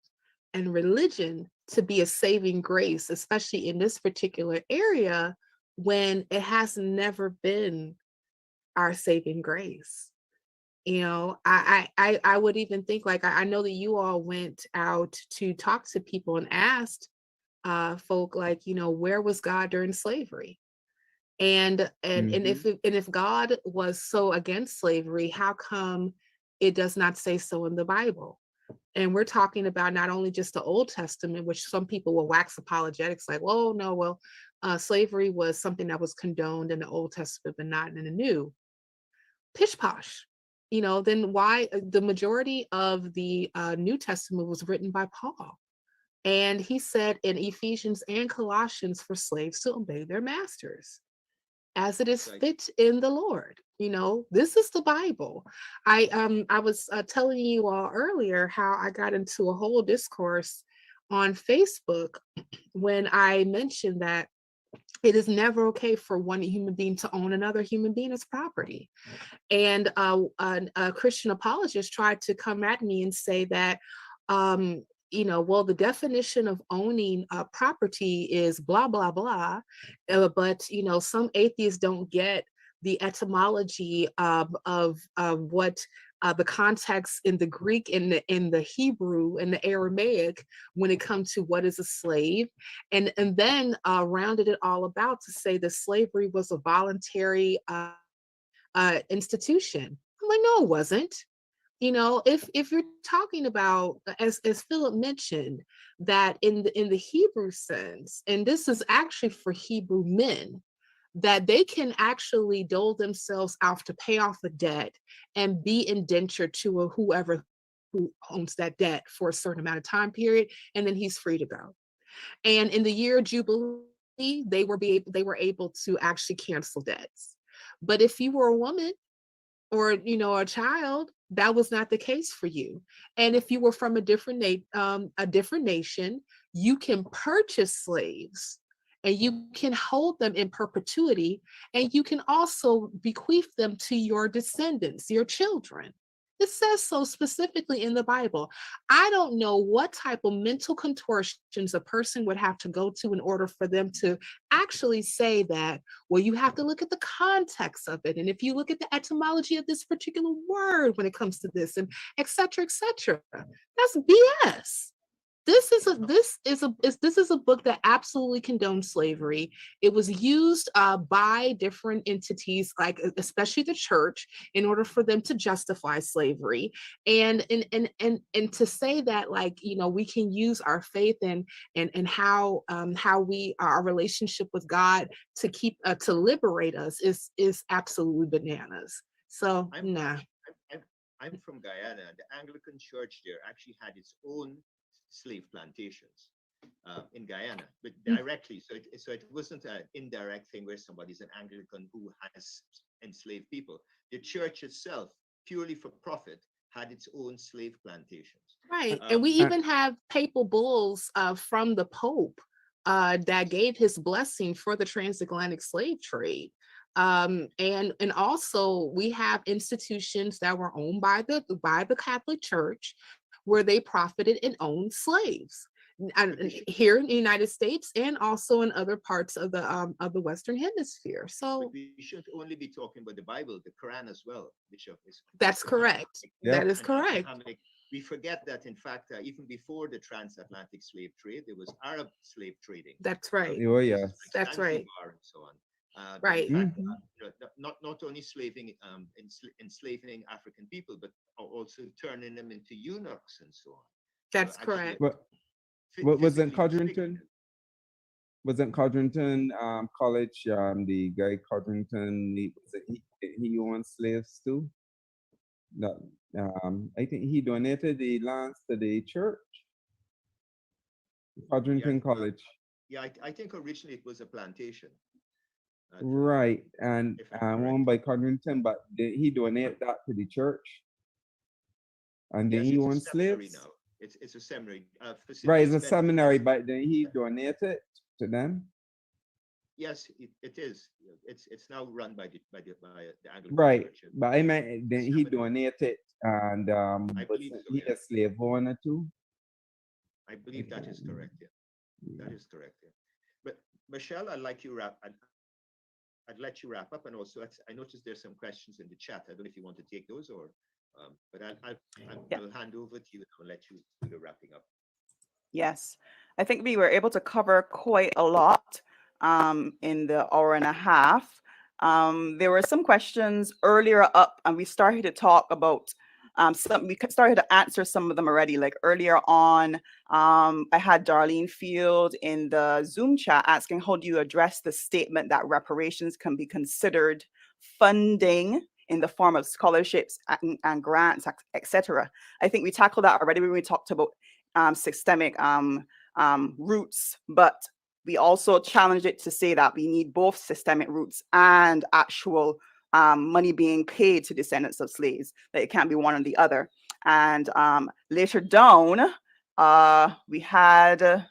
and religion to be a saving grace, especially in this particular area, when it has never been our saving grace. You know, I would even think like I know that you all went out to talk to people and asked folk like, you know, where was God during slavery? And Hmm. if God was so against slavery, how come it does not say so in the Bible? And we're talking about not only just the Old Testament, which some people will wax apologetics like, well, no, well, slavery was something that was condoned in the Old Testament, but not in the New. Pish posh. You know, then why the majority of the New Testament was written by Paul? And he said in Ephesians and Colossians for slaves to obey their masters as it is Right. fit in the Lord. You know, this is the Bible. I was telling you all earlier how I got into a whole discourse on Facebook when I mentioned that it is never okay for one human being to own another human being as property. And a Christian apologist tried to come at me and say that, you know, well, the definition of owning property is blah, blah, blah. But, you know, some atheists don't get the etymology of what the context in the Greek, in the Hebrew, and the Aramaic when it comes to what is a slave, and then rounded it all about to say that slavery was a voluntary institution. I'm like, no, it wasn't. You know, if you're talking about, as Philip mentioned, that in the Hebrew sense, and this is actually for Hebrew men, that they can actually dole themselves out to pay off a debt and be indentured to whoever who owns that debt for a certain amount of time period, and then he's free to go. And in the year of Jubilee, they were able to actually cancel debts. But if you were a woman or, you know, a child, that was not the case for you. And if you were from a different nation, you can purchase slaves and you can hold them in perpetuity, and you can also bequeath them to your descendants, your children. It says so specifically in the Bible. I don't know what type of mental contortions a person would have to go to in order for them to actually say that. Well, you have to look at the context of it. And if you look at the etymology of this particular word when it comes to this, and et cetera, that's BS. This is a book that absolutely condones slavery. It was used by different entities, like especially the church, in order for them to justify slavery. And to say that, like, you know, we can use our faith and how we our relationship with God to keep to liberate us is absolutely bananas. So I'm nah. I'm, I'm from Guyana. The Anglican Church there actually had its own slave plantations in Guyana, but directly. So it wasn't an indirect thing where somebody's an Anglican who has enslaved people. The church itself, purely for profit, had its own slave plantations. Right. And we Um, Uh, even have papal bulls from the Pope that gave his blessing for the transatlantic slave trade. And also we have institutions that were owned by the Catholic Church where they profited and owned slaves. but And we should here in the United States and also in other parts of the Western Hemisphere. but So we shouldn't only be talking about the Bible, the Quran as well, which is that's correct. Abrahamic. That yep. is And correct. Abrahamic, we forget that in fact, even before the transatlantic slave trade, there was Arab slave trading, That's right. Oh, places like yes. That's right. Zanzibar and so on. That in Right. fact, Hmm. not only enslaving African people, but also turning them into eunuchs and so on. So That's actually, correct. What was in physically Codrington? restricting. wasn't Codrington College, the guy Codrington, he owned slaves too? That I think he donated the lands to the church, Yeah, Codrington College. yeah. I think originally it was a plantation. Right, and If I'm correct. owned by Codrington, but he donated that to the church, and then Yes, he it's a owned seminary slaves. now. It's a seminary Right, facilities it's a benefit. seminary, but then he donated to them. Yes, it is. It's now run by the Anglican Right, Church. but I meant then he Seminary. donated, and I was believe so. he Yeah, a slave owner too? I believe that is correct. Yeah, that is correct. Yeah. But Michelle, I'd let you wrap up, and also I noticed there's some questions in the chat. I don't know if you want to take those or, but Yeah. I'll hand over to you and let you do the wrapping up. Yes, I think we were able to cover quite a lot in the hour and a half. There were some questions earlier up, and we started to talk about some. We started to answer some of them already. Like earlier on, I had Darlene Field in the Zoom chat asking, "How do you address the statement that reparations can be considered funding in the form of scholarships and grants, etc.?" I think we tackled that already when we talked about systemic roots, but we also challenged it to say that we need both systemic roots and actual money being paid to descendants of slaves, that it can't be one or the other. And later down, we had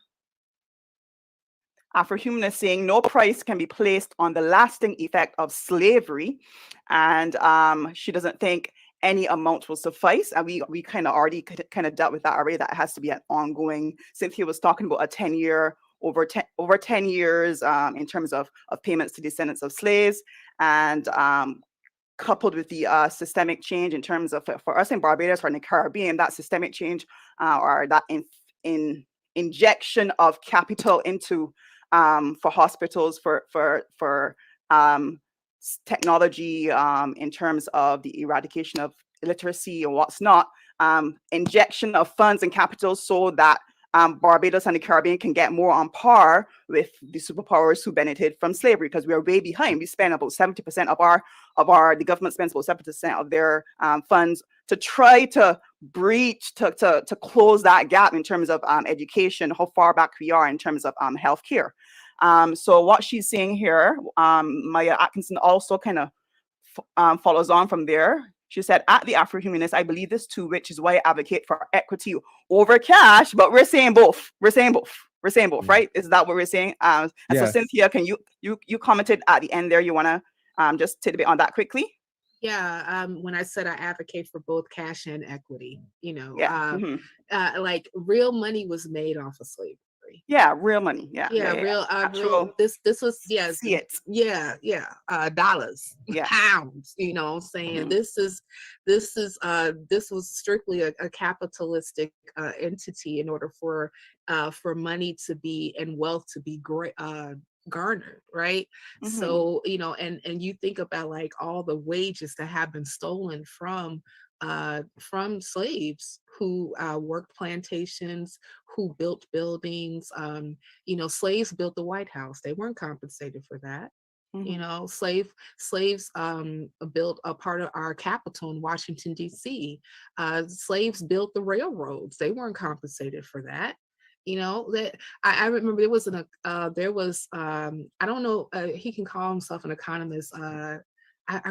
Afro-Humanists saying no price can be placed on the lasting effect of slavery. And she doesn't think any amount will suffice. And we kind of already kind of dealt with that already, that it has to be an ongoing. Cynthia was talking about a 10-year, over 10 years in terms of payments to descendants of slaves. And coupled with the systemic change in terms of, for us in Barbados or in the Caribbean, that systemic change or that injection of capital into for hospitals, for technology in terms of the eradication of illiteracy and what's not, injection of funds and capital so that Barbados and the Caribbean can get more on par with the superpowers who benefited from slavery, because we are way behind. We spend about 70% the government spends about 70% of their funds to try to breach, to close that gap in terms of education, how far back we are in terms of healthcare. So what she's saying here, Maya Atkinson also kind of follows on from there. She said, at the Afro-Humanist, I believe this too, which is why I advocate for equity over cash, but we're saying both. We're saying both, right? Is that what we're saying? And so Yes. Cynthia, can you commented at the end there, you want to just tidbit on that quickly? Yeah, when I said I advocate for both cash and equity, Yeah. like real money was made off of slavery. Yeah, real money. Yeah. Real Actual, this was see it. dollars, Yeah. pounds, I'm saying this was strictly a capitalistic entity in order for money to be and wealth to be garnered, right? So and you think about like all the wages that have been stolen from slaves who worked plantations, who built buildings. Slaves built the White House. They weren't compensated for that. Slaves built a part of our capital in Washington, D.C. Slaves built the railroads. They weren't compensated for that. That I remember there was I don't know, he can call himself an economist. I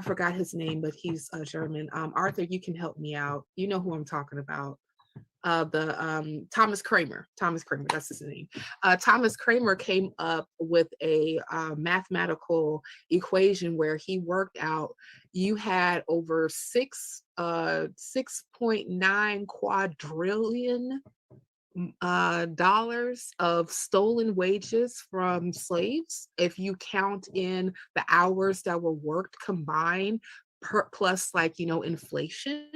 forgot his name, but he's German. Arthur, you can help me out. You know who I'm talking about. Thomas Kramer, that's his name. Thomas Kramer came up with a mathematical equation where he worked out you had over 6.9 quadrillion dollars of stolen wages from slaves if you count in the hours that were worked combined plus inflation.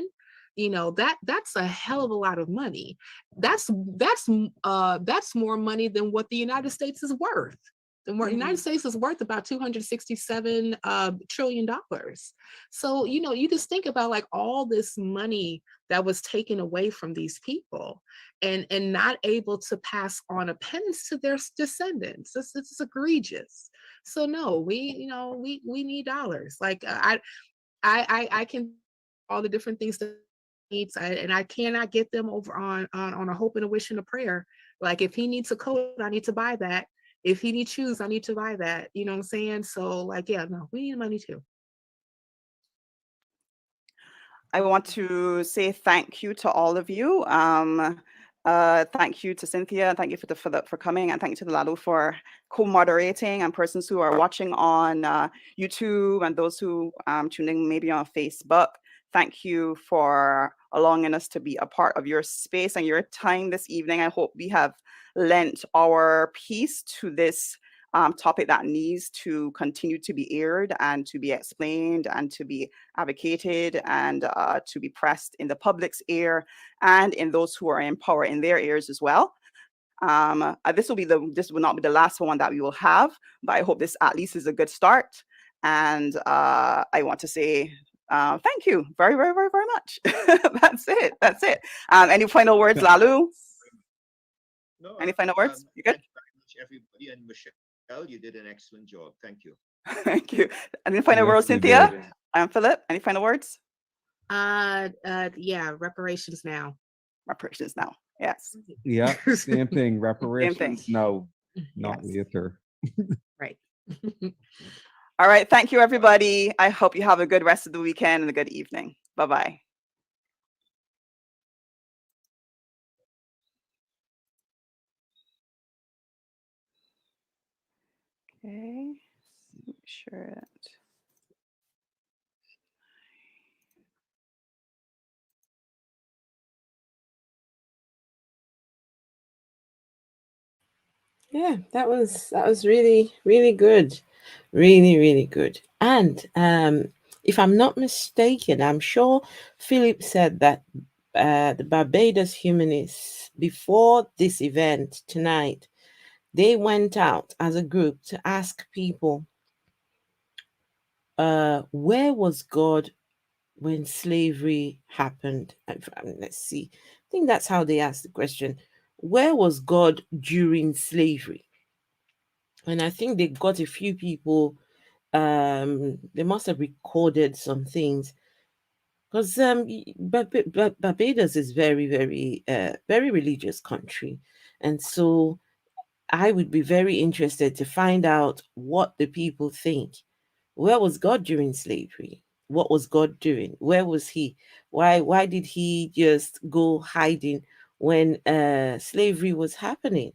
That's a hell of a lot of money. That's more money than what the United States is worth. The United States is worth about $267 trillion. So, you just think about like all this money that was taken away from these people and not able to pass on a penance to their descendants. It's egregious. So no, we need dollars. Like I can all the different things that needs, and I cannot get them over on a hope and a wish and a prayer. Like if he needs a coat, I need to buy that. If he needs shoes, I need to buy that. You know what I'm saying? So like, yeah, no, we need money too. I want to say thank you to all of you. Thank you to Cynthia. Thank you for coming, and thank you to Lalo for co-moderating, and persons who are watching on YouTube and those who tuning maybe on Facebook. Thank you for allowing us to be a part of your space and your time this evening. I hope we have lent our piece to this topic that needs to continue to be aired and to be explained and to be advocated and to be pressed in the public's ear and in those who are in power in their ears as well. This will not be the last one that we will have, but I hope this at least is a good start. And I want to say thank you very, very, very, very much. That's it. That's it. Any final words, Lalu? No, Any final words? You good? thank you very much, everybody. And Michelle, you did an excellent job. Thank you. Thank you. Any final Yes, words, you Cynthia? did. Philip, any final words? Yeah, reparations now. Reparations now. Yes. Yeah, same thing. Same Reparations. thing. No, not Yes. later. Right. All right. Thank you, everybody. I hope you have a good rest of the weekend and a good evening. Bye-bye. Okay. Make sure that. Yeah, that was really, really good. Really, really good. And if I'm not mistaken, I'm sure Philip said that the Barbados Humanists, before this event tonight, they went out as a group to ask people, where was God when slavery happened? Let's see. I think that's how they asked the question. Where was God during slavery? And I think they got a few people. They must have recorded some things because Barbados is very, very, very religious country, and so I would be very interested to find out what the people think. Where was God during slavery? What was God doing? Where was he? Why did he just go hiding when slavery was happening?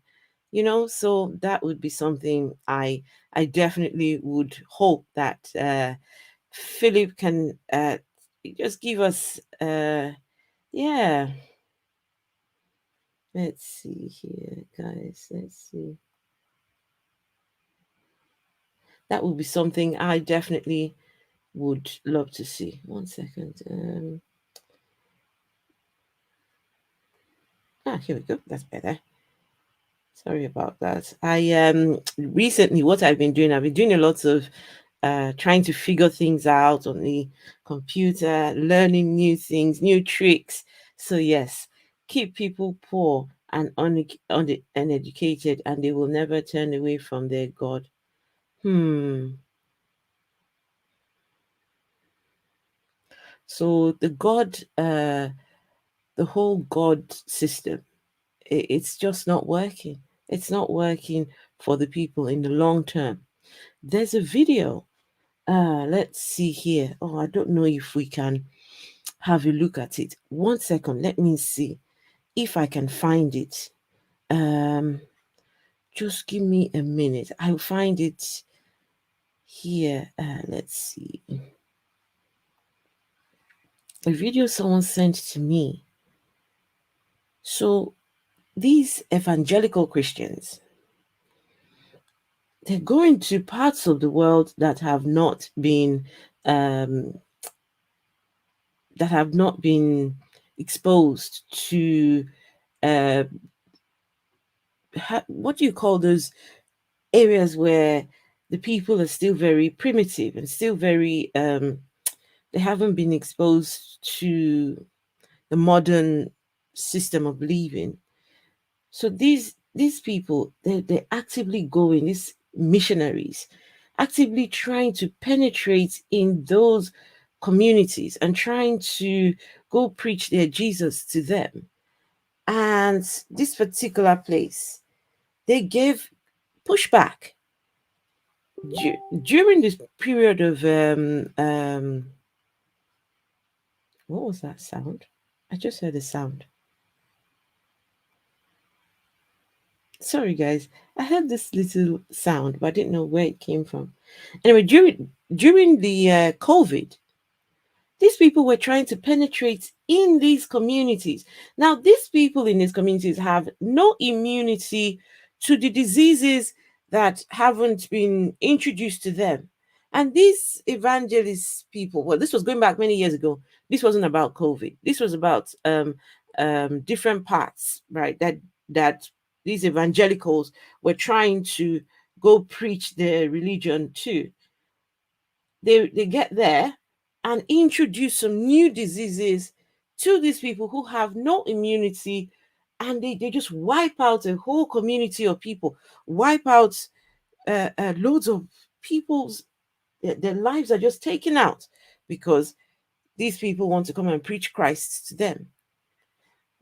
So that would be something I definitely would hope that Philip can just give us yeah. Let's see here, guys. Let's see. That would be something I definitely would love to see. One second. Here we go. That's better. Sorry about that. I recently what I've been doing a lot of trying to figure things out on the computer, learning new things, new tricks. So yes, keep people poor and uneducated, and they will never turn away from their God. Hmm. So the whole God system, it's just not working. It's not working for the people in the long term. There's a video. Let's see here. Oh, I don't know if we can have a look at it. One second. Let me see if I can find it. Um, just give me a minute. I'll find it here. Let's see. A video someone sent to me. So these evangelical Christians, they're going to parts of the world um, that have not been exposed to what do you call those areas where the people are still very primitive and still very they haven't been exposed to the modern system of living. So these people, they're actively going, these missionaries, actively trying to penetrate in those communities and trying to go preach their Jesus to them. And this particular place, they gave pushback during this period of what was that sound? I just heard a sound. Sorry, guys. I heard this little sound, but I didn't know where it came from. Anyway, during the COVID, these people were trying to penetrate in these communities. Now, these people in these communities have no immunity to the diseases that haven't been introduced to them. And these evangelist people, well, this was going back many years ago. This wasn't about COVID. This was about different parts, right? That these evangelicals were trying to go preach their religion to. They get there and introduce some new diseases to these people who have no immunity, and they just wipe out a whole community of people, wipe out loads of people's their lives are just taken out because these people want to come and preach Christ to them.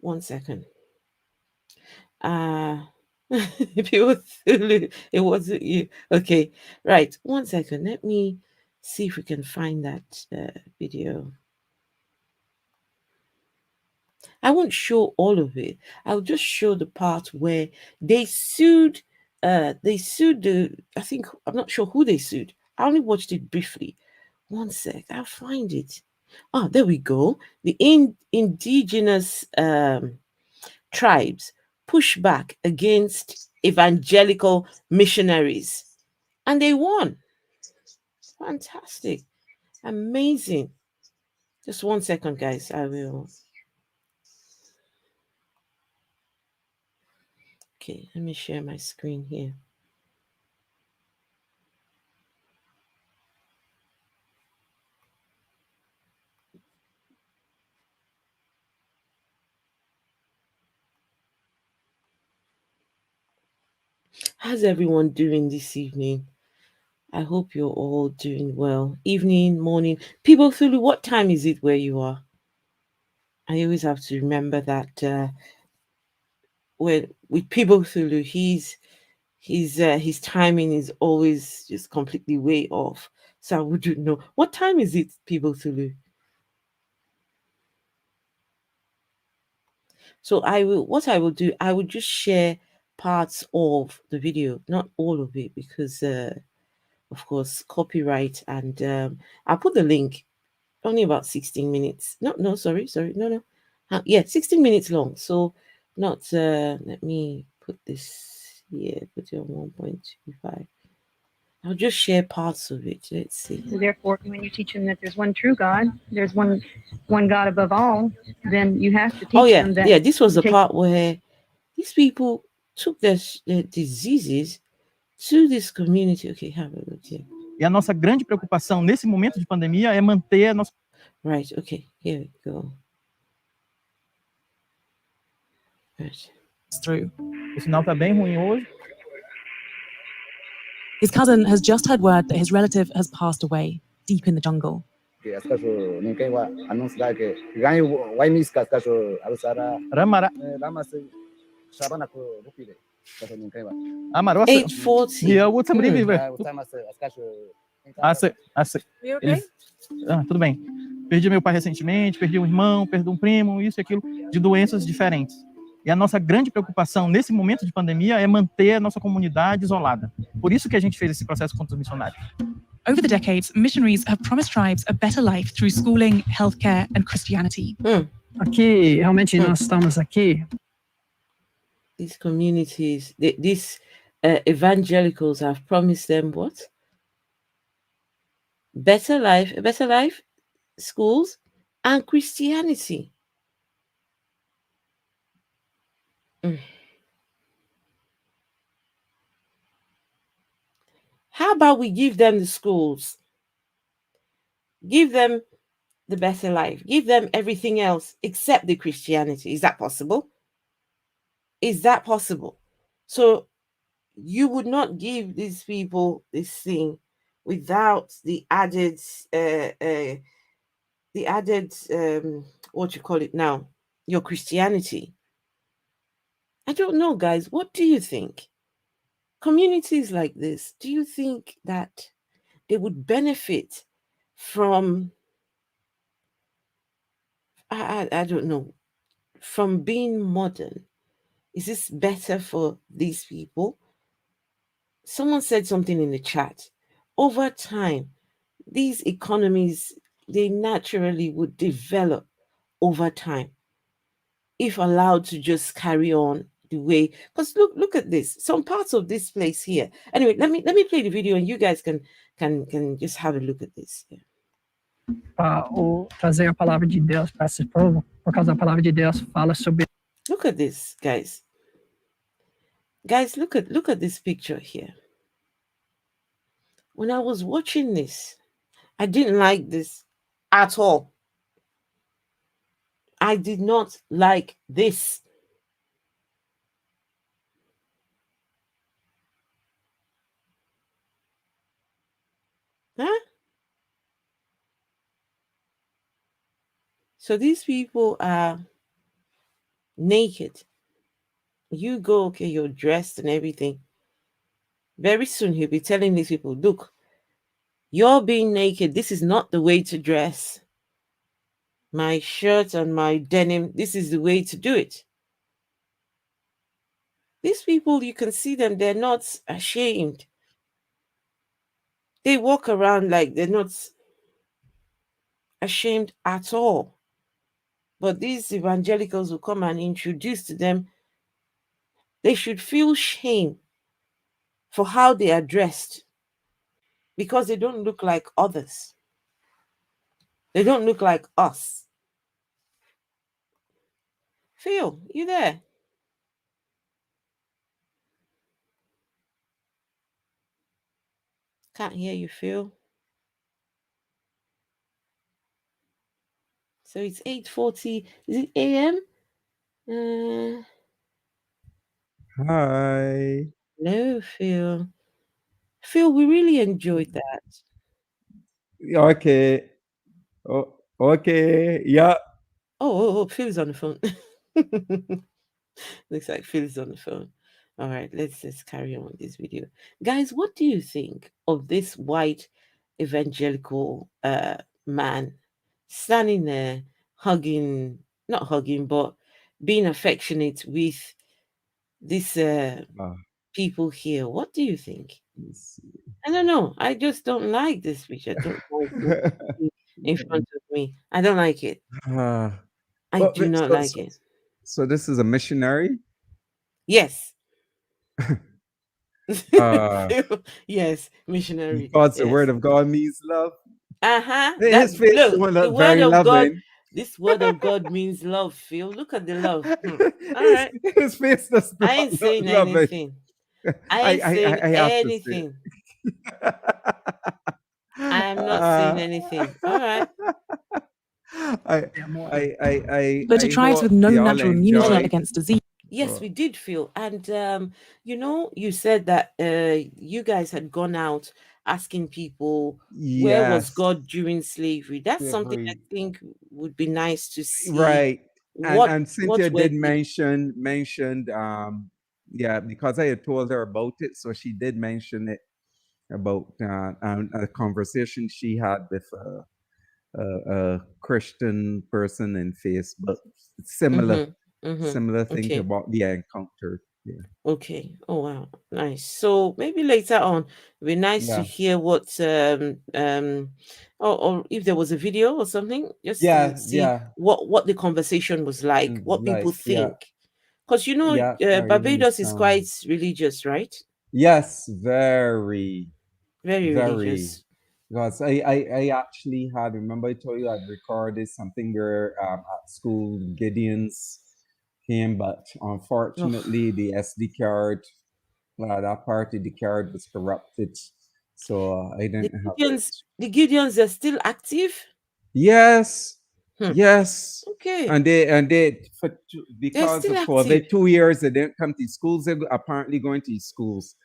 One second. People, it wasn't you. Okay, right. One second. Let me see if we can find that video. I won't show all of it. I'll just show the part where they sued. They sued the. I think I'm not sure who they sued. I only watched it briefly. One sec. I'll find it. Ah, there we go. The indigenous tribes push back against evangelical missionaries, and they won. Fantastic, amazing. Just one second, guys. I will. Okay, let me share my screen here. How's everyone doing this evening? I hope you're all doing well. Evening, morning. People Thulu, what time is it where you are? I always have to remember that with People Thulu, his timing is always just completely way off. So I wouldn't know. What time is it, People Thulu? So what I will do, I will just share parts of the video, not all of it, because of course copyright, and I'll put the link. Only about 16 minutes. No, sorry, no. Yeah, 16 minutes long. So not let me put this here, put it on 1.25. I'll just share parts of it. Let's see. Therefore, when you teach them that there's one true God, there's one God above all, then you have to teach them that. Yeah, this was the part where these people took their diseases to this community. Okay, have a look here. E a nossa grande preocupação nesse momento de pandemia é manter a nossa. Right, okay, here we go. Right. Through. O sinal tá bem ruim hoje. His cousin has just heard word that his relative has passed away deep in the jungle. Ramara. 8:40. You okay? Tudo bem. Perdi meu pai recentemente, perdi um irmão, perdi um primo, isso e aquilo, de doenças diferentes. E a nossa grande preocupação nesse momento de pandemia é manter a nossa comunidade isolada. Por isso que a gente fez esse processo contra os missionários. Over the decades, missionaries have promised tribes a better life through schooling, healthcare, and Christianity. Aqui, realmente, nós estamos aqui. These communities, these evangelicals have promised them what? Better life, schools, and Christianity. How about we give them the schools? Give them the better life. Give them everything else except the Christianity. Is that possible? Is that possible? So you would not give these people this thing without uh, uh, the added what you call it now, your Christianity. I don't know, guys. What do you think? Communities like this, do you think that they would benefit from I don't know, from being modern? Is this better for these people? Someone said something in the chat. Over time, these economies, they naturally would develop over time if allowed to just carry on the way. Because look at this, some parts of this place here. Anyway, let me play the video and you guys can just have a look at this. Trazer a palavra de Deus para esse povo, por causa da palavra de Deus fala sobre. Look at this, guys. Guys, look at this picture here. When I was watching this, I didn't like this at all. I did not like this. Huh? So these people are naked. You go, okay, you're dressed and everything. Very soon he'll be telling these people, look, you're being naked. This is not the way to dress. My shirt and my denim, this is the way to do it. These people, you can see them, they're not ashamed. They walk around like they're not ashamed at all. But these evangelicals will come and introduce to them, they should feel shame for how they are dressed because they don't look like others. They don't look like us. Phil, you there? Can't hear you, Phil. So it's 8:40. Is it a.m.? Hi. Hello, Phil. Phil, we really enjoyed that. Okay. Oh, okay. Yeah. Oh, Phil's on the phone. Looks like Phil's on the phone. All right, let's carry on with this video. Guys, what do you think of this white evangelical man standing there hugging, not hugging, but being affectionate with these people here? What do you think? I don't know. I just don't like this picture. I don't like it in front of me. I don't like it. I do not like it. So this is a missionary? Yes. Yes, missionary. Because yes. the word of God means love. His face look, the word very of loving. God. This word of God means love, Phil. Look at the love. All right. His face does not I ain't look saying loving. anything. I ain't saying anything. I am not saying anything. All right. But to tribes with no natural immunity against disease. Yes, we did, Phil. And you said that you guys had gone out asking people where was God during slavery. That's something I think would be nice to see. Right. And Cynthia did mentioned because I had told her about it, so she did mention it about a conversation she had with a Christian person in Facebook. Similar thing about the encounter. Yeah. Okay. Oh wow, nice. So maybe later on, it'd be nice to hear what or if there was a video or something, just to see what the conversation was like, what people think. Because Barbados is quite religious, right? Yes, very religious. Because I actually had, remember I told you I'd recorded something where at school Gideon's came, but unfortunately the SD card, that part of the card was corrupted. So I didn't have it. The Gideons are still active? Yes, Hmm. yes. Okay. And they They're because still of COVID, active. 2 years they didn't come to schools. They're apparently going to schools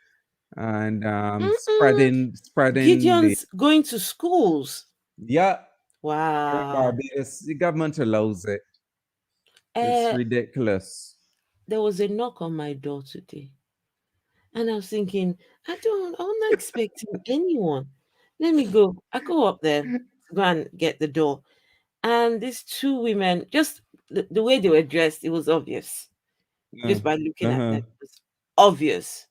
and spreading the Gideons going to schools. yeah. Wow. Barbados, the government allows it. It's Uh, ridiculous. there was a knock on my door today. And I was thinking, I'm not expecting anyone. Let me go. I go up there to go and get the door. And these two women, just the way they were dressed, it was obvious. Just by looking at them, it was obvious.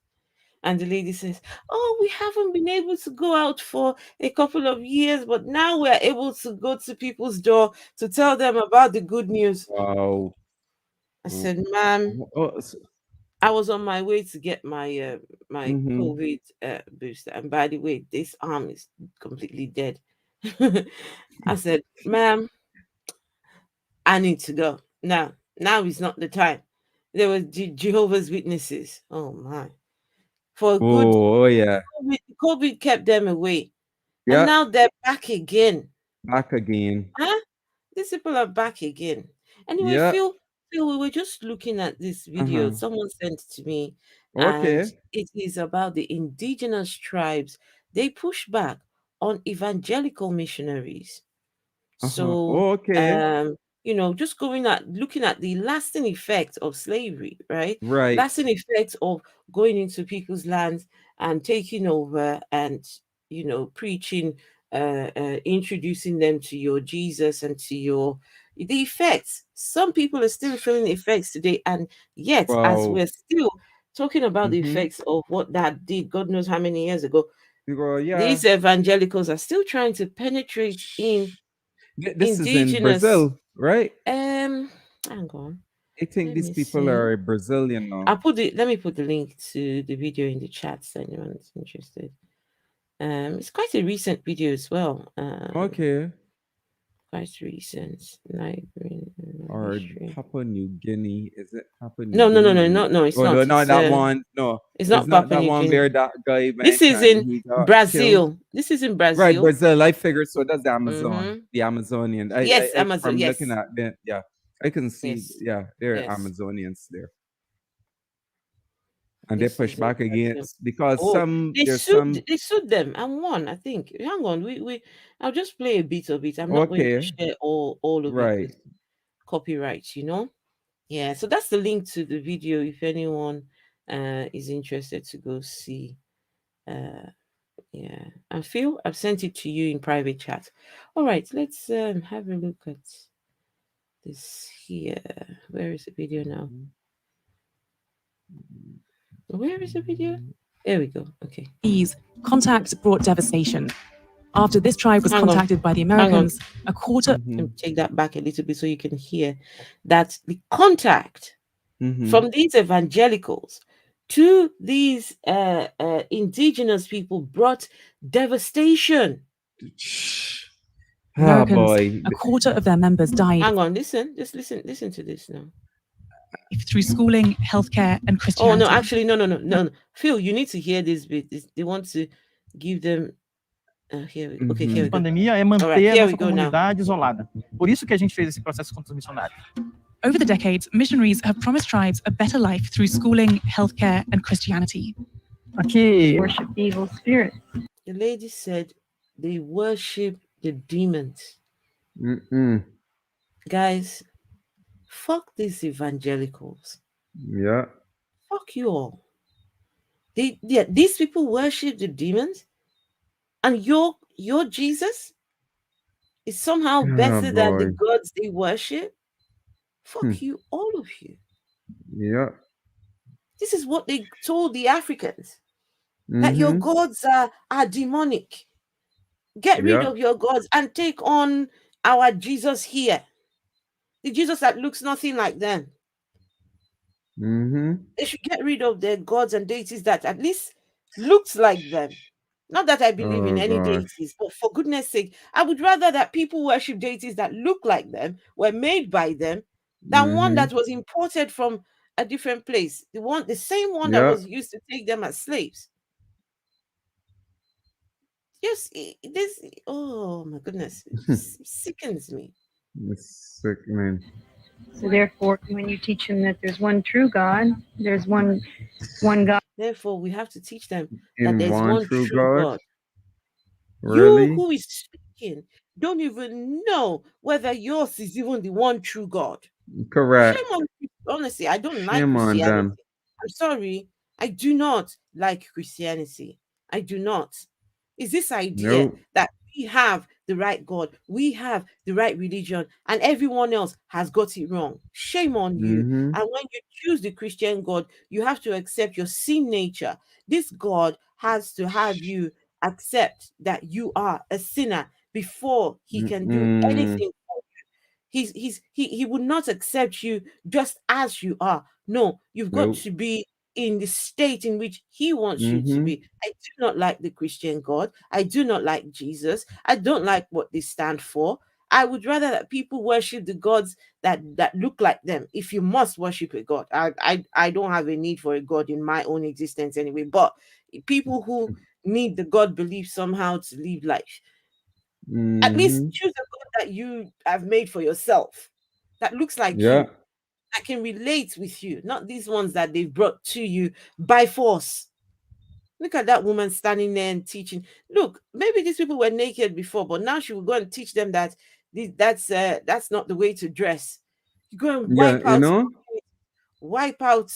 And the lady says, "Oh, we haven't been able to go out for a couple of years, but now we're able to go to people's door to tell them about the good news." Wow. I said, "Ma'am, Oh, I was on my way to get my mm-hmm. COVID booster, and by the way, this arm is completely dead." I said, "Ma'am, I need to go now. Now is not the time." There were Jehovah's Witnesses. Oh my! For a good Oh, yeah. COVID kept them away, and Yeah. now they're back again. Back again. Huh? These people are back again. Anyway, Yeah. Phil, we were just looking at this video Uh-huh. someone sent to me, and Okay. it is about the indigenous tribes. They push back on evangelical missionaries. Uh-huh. So, Okay. just looking at the lasting effect of slavery, right? Right. Lasting effect of going into people's lands and taking over and, preaching, introducing them to your Jesus and to the effects. Some people are still feeling the effects today. And yet, as Wow. we're still talking about the Mm-hmm. effects of what that did, God knows how many years ago, Yeah. these evangelicals are still trying to penetrate in This is in indigenous. Brazil, right? Hang on. I think Let these me people see. are Brazilian now. Let me put the link to the video in the chat so anyone's interested. It's quite a recent video as well. Okay. Quite recent. Or History. Papua New Guinea. Is it Papua New No, Guinea? no, it's Oh, no, not. not It's that one. No, it's it's not not Papua that New one Guinea. where that guy This went is and in he got killed. Brazil. This is in Right, Brazil. Brazil. I figured so. That's the Amazon, Mm-hmm. the Amazonian. Yes, Amazon. From Yes. looking at it, yeah, I can see. Yes. Yeah, there are Yes. Amazonians there, and This they push is in back Brazil. against because Oh, there's some. they sued them and won, I think. Hang on, I'll just play a bit of it. I'm not going to Okay, share all of it right. because copyright, Yeah, so that's the link to the video if anyone is interested to go see. Yeah. And Phil, I've sent it to you in private chat. All right, let's have a look at this here. Where is the video now? Where is the video? There we go. Okay. Contact brought devastation. After this tribe was Hang on. contacted by the Americans, a quarter. Let me take that back a little bit so you can hear that the contact from these evangelicals to these indigenous people brought devastation. Americans, a quarter of their members died. Hang on, listen to this now. Through schooling, healthcare, and Christianity. Oh no, actually, no. Phil, you need to hear this bit. They want to give them. Here we go. Okay, here we go. Pandemia é manter Alright, a here nossa we go now. comunidade isolada. Por isso que a gente fez esse processo contra os missionários. Over the decades, missionaries have promised tribes a better life through schooling, healthcare, and Christianity. Aqui, Worship evil spirits. The lady said they worship the demons. Guys, fuck these evangelicals. Yeah. Fuck you all. These people worship the demons, and your Jesus is somehow better than the gods they worship. Fuck you, all of you. Yeah. This is what they told the Africans. That your gods are demonic. Get rid of your gods and take on our Jesus here. The Jesus that looks nothing like them. They should get rid of their gods and deities that at least looks like them. Not that I believe in any deities, but for goodness sake, I would rather that people worship deities that look like them, were made by them, than one that was imported from a different place. The same one that was used to take them as slaves. Yes, this. Oh my goodness, it sickens me. It's sickening. So therefore, when you teach them that there's one true God, there's one God. Therefore, we have to teach them that In there's one one true true God? God. You Really? who is speaking don't even know whether yours is even the one true God. Shame Correct. on you. Honestly, I don't like Shame on Christianity. them. I'm sorry. I do not like Christianity. I do not. Is this idea Nope. that we have the right God, we have the right religion, and everyone else has got it wrong? Shame on you. Mm-hmm. And when you choose the Christian God, you have to accept your sin nature. This God has to have you accept that you are a sinner before he can do Mm-mm. anything. He would not accept you just as you are. No, you've got Nope. to be in the state in which he wants you to Mm-hmm. be. I do not like the Christian God. I do not like Jesus. I don't like what they stand for. I would rather that people worship the gods that look like them. If you must worship a god, I don't have a need for a god in my own existence anyway. But people who need the god belief somehow to live life, at least Mm-hmm. choose a God that you have made for yourself, that looks like Yeah. you, that can relate with you, not these ones that they've brought to you by force. Look at that woman standing there and teaching. Look, maybe these people were naked before, but now she will go and teach them that that's not the way to dress. You go and Yeah, you know, wipe out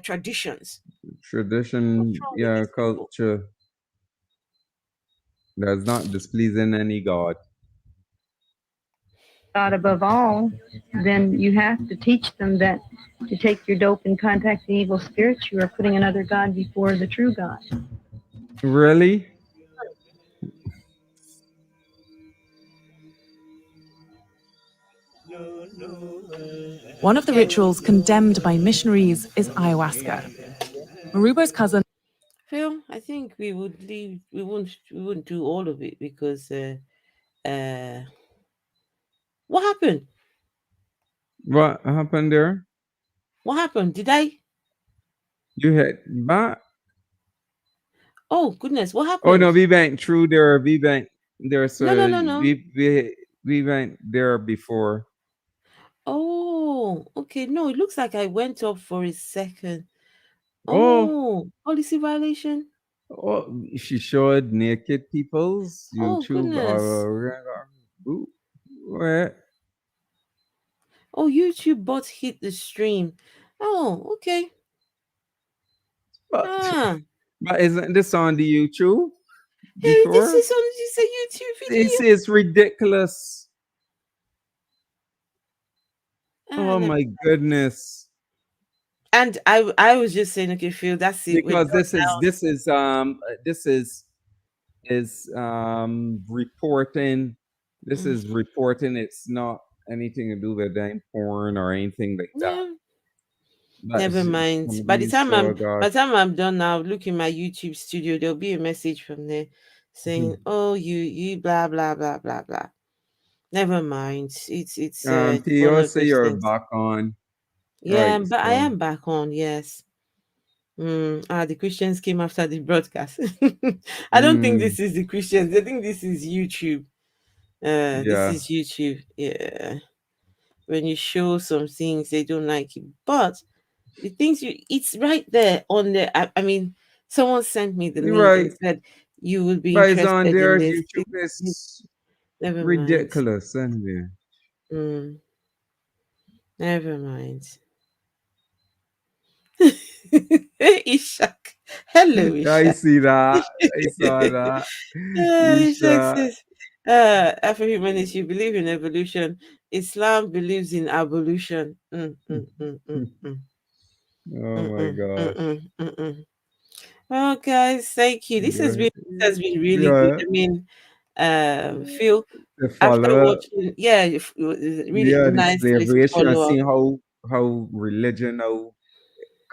traditions. What's tradition, wrong with yeah, these people? culture that's not displeasing any God. God above all, then you have to teach them that to take your dope and contact the evil spirits, you are putting another God before the true God. Really? One of the rituals condemned by missionaries is ayahuasca. Marubo's cousin. Phil, I think we would leave. We wouldn't do all of it because uh, what happened? What happened there? What happened? Did I? You hit back? Oh goodness, what Oh no, happened? we went through there. We went there, so No, no, no, no. we went there before. Oh, okay. No, it looks like I went up for a second. Oh, Oh, policy violation. oh, she showed naked people's Oh YouTube. goodness. Ooh, where? Oh, YouTube bot hit the stream. Oh, okay. But Ah, but isn't this on the YouTube hey, this before? is on this a YouTube This video. is ridiculous. Ah, Oh no. my goodness. And I was just saying, okay, Phil, that's it. We're Because done now. this is reporting. This Mm, is reporting. It's not anything to do with any porn or anything like that. yeah. Never That's mind. some of these show By God. the time I'm done now, look in my YouTube studio. There'll be a message from there saying, "Oh, you blah blah blah blah blah." Never mind. It's one Theo, of say those you're things. back on. Yeah, Right, but I so am back on. Yes. The Christians came after the broadcast. I don't think mm, this is the Christians. I think this is YouTube. This yeah. is YouTube. Yeah. When you show some things they don't like it, but the things it's right there on the. I mean, someone sent me the link and Right. said you would be But it's on interested in there. this. YouTube is Never mind. ridiculous anyway. Mm, never mind. Ishak. Hello, I Ishak. see that. I saw that. Ishak Isha. says, Afro humanist, you believe in evolution. Islam believes in evolution. Oh my gosh. Mm, mm. Well, guys, thank you. Yeah. This has been really good. Yeah. I mean, Phil, To after follow up. watching, yeah, it was really Yeah, the nice to slavery issue and follow up. seeing how religion now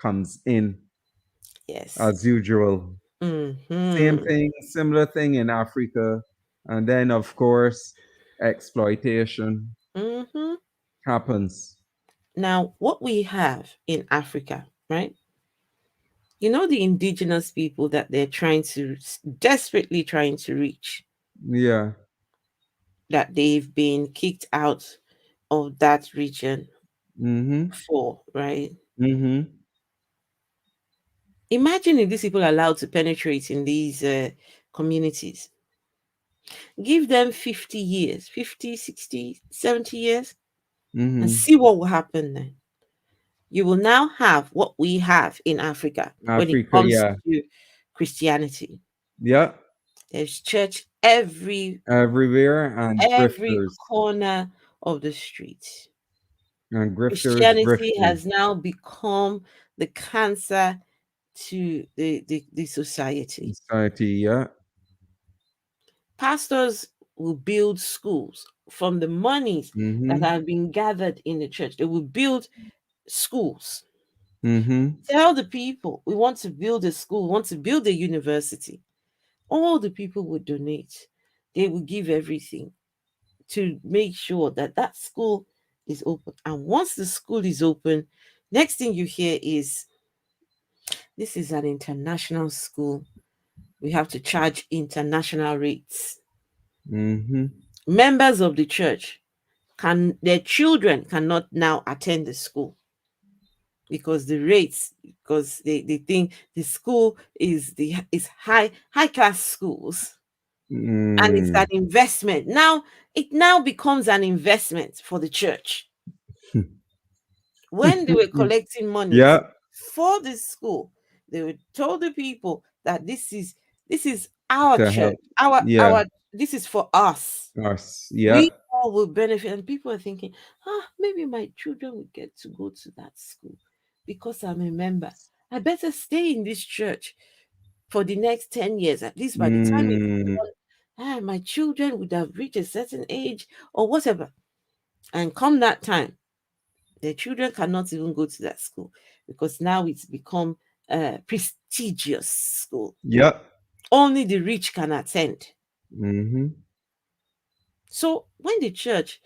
comes in Yes. as usual. Same Hmm. thing, similar thing in Africa. And then of course exploitation Hmm. happens. Now, what we have in Africa, right? You know, the indigenous people that they're trying to, desperately trying to reach, Yeah. that they've been kicked out of that region Mm-hmm. for, right? Mm-hmm. Imagine if these people are allowed to penetrate in these communities. Give them 50 years, 50, 60, 70 years, and Mm-hmm. see what will happen then. You will now have what we have in Africa when it Africa, comes yeah. to Christianity. Yeah. There's church Everywhere, and every grifters. corner of the street. And grifters Christianity grifting. has now become the cancer to the society. Society, yeah. Pastors will build schools from the monies that Mm-hmm. have been gathered in the church. They will build schools. Mm-hmm. Tell the people, we want to build a school, we want to build a university. All the people would donate. They will give everything to make sure that that school is open. And once the school is open, next thing you hear is, this is an international school. We have to charge international rates. Mm-hmm. Members of the church, can their children cannot now attend the school because the rates, because they think the school is high class schools, and it's an Mm. investment. Now it now becomes an investment for the church. When they were collecting monies Yeah. for this school, they were told the people that this is our To church, help. Yeah. our this is for us. Us. Yeah. We all will benefit. And people are thinking, maybe my children will get to go to that school because I'm a member. I better stay in this church for the next 10 years. At least by the time it's Mm. done, my children would have reached a certain age or whatever. And come that time, their children cannot even go to that school because now it's become a prestigious school. Yeah. Only the rich can attend. Mm-hmm. So when the church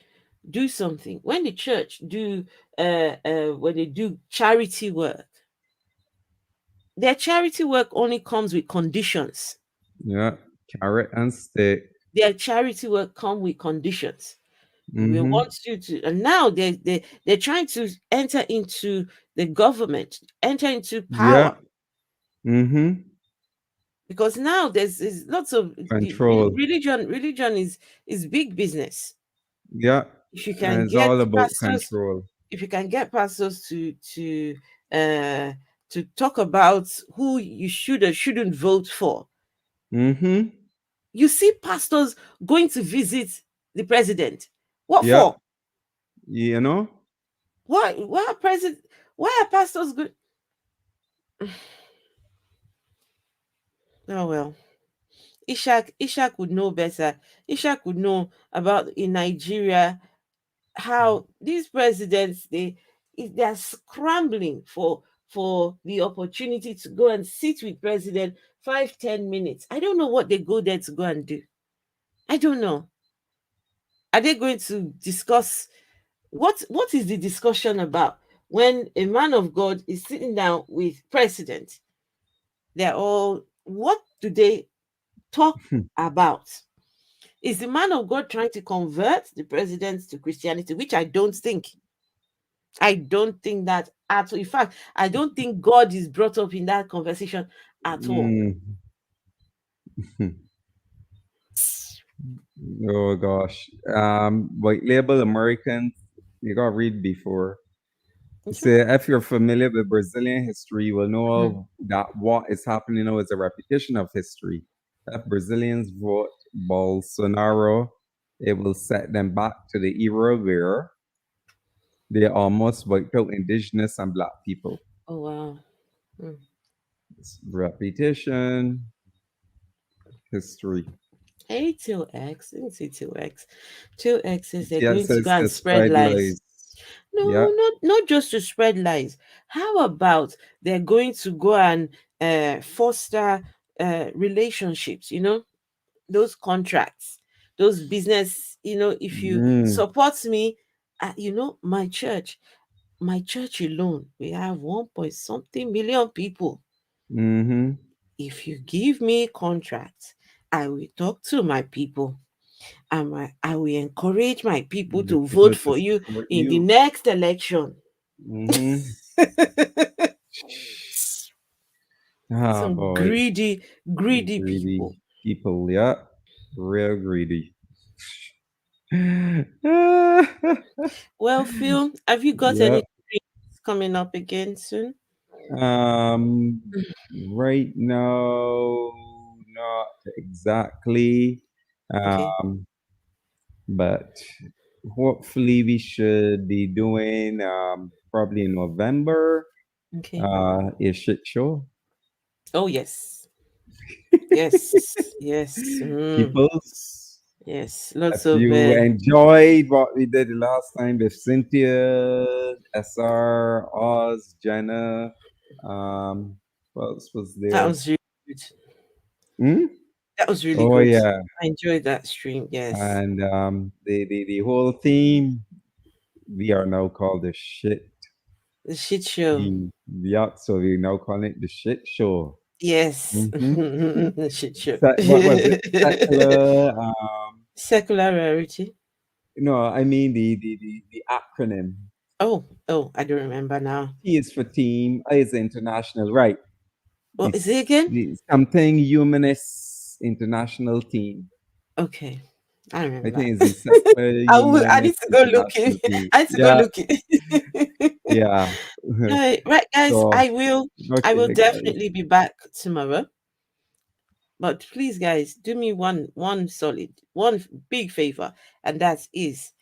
do something, when the church do when they do charity work, their charity work only comes with conditions. Yeah. Carrot and stick. Their charity work come with conditions. We Mm-hmm. want you to, and now they're trying to enter into the government, enter into Yeah. power, Mm-hmm. because now there's lots of Control. religion is big business. Yeah. If you And can it's get all about pastors, control. if you can get pastors uh to talk about who you should or shouldn't vote for, Mm-hmm. you see pastors going to visit the president. What Yeah. for? You know? Why are president? Why are pastors good? Oh well, Ishak would know better. Ishak would know about in Nigeria how these presidents they are scrambling for the opportunity to go and sit with president 5-10 minutes. I don't know what they go there to go and do. I don't know. Are they going to discuss what is the discussion about when a man of God is sitting down with president? They're all, what do they talk about? Is the man of God trying to convert the president to Christianity, which I don't think. I don't think that at all. In fact, I don't think God is brought up in that conversation at all. Mm. Oh gosh. White label Americans, you gotta read before. Okay. Say if you're familiar with Brazilian history, you will Mhm. know that what is happening now is a repetition of history. If Brazilians vote Bolsonaro, it will set them back to the era where they almost wiped out indigenous and black people. Oh wow. Mm. It's repetition, history. Hey, till X. Let me see till X. Till X says they're Yeah, going to says go and to spread spread lies. lies. Yeah. No, not just to spread lies. How about they're going to go and foster relationships, those contracts, those business, if you Mm. support me, my church alone, we have 1 point something million people. Mm-hmm. If you give me a contract, I will talk to my people. I will encourage my people The to people vote to for you support in the you. next election. Mm-hmm. Oh Some boy. greedy Greedy people. people, yeah. Real greedy. Well, Phil, have you got any Yep. dreams coming up again soon? Um, right now, not exactly. Okay, Um, but hopefully we should be doing probably in November okay. a shit show. Oh yes, yes, yes, Peoples. yes. If Lots of you enjoyed what we did the last time with Cynthia, SR, Oz, Jenna, what else was that there? was really good. Hmm? That was really Oh good. yeah, I enjoyed that stream. Yes, and the whole team, we are now called the shit the shit show. team. Yeah, so we now call it the shit show. Yes, Mm-hmm. the shit show. What was it? Secular. Secular rarity. No, I mean the acronym. Oh, I don't remember now. T is for team. I is international, right? What is it It's again? the something humanist international team. Okay, I I remember. think it's the secular I will. I need humanist to go looking. international team. I need to go Yeah, looking. yeah. Right, guys. So I will. I will okay, guys. definitely be back tomorrow. But please, guys, do me one solid, one big favor, and that is,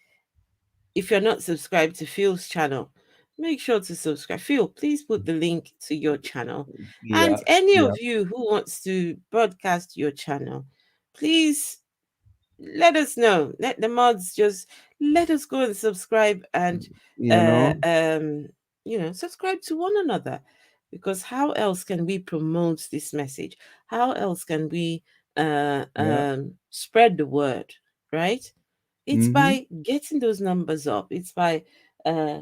if you're not subscribed to Phil's channel, make sure to subscribe. Phil, please put the link to your channel. Yeah, And any yeah. of you who wants to broadcast your channel, please let us know. Let the mods just let us go and subscribe and You uh know, um subscribe to one another, because how else can we promote this message? How else can we yeah. spread the word, right? It's Mm-hmm. by getting those numbers up. It's by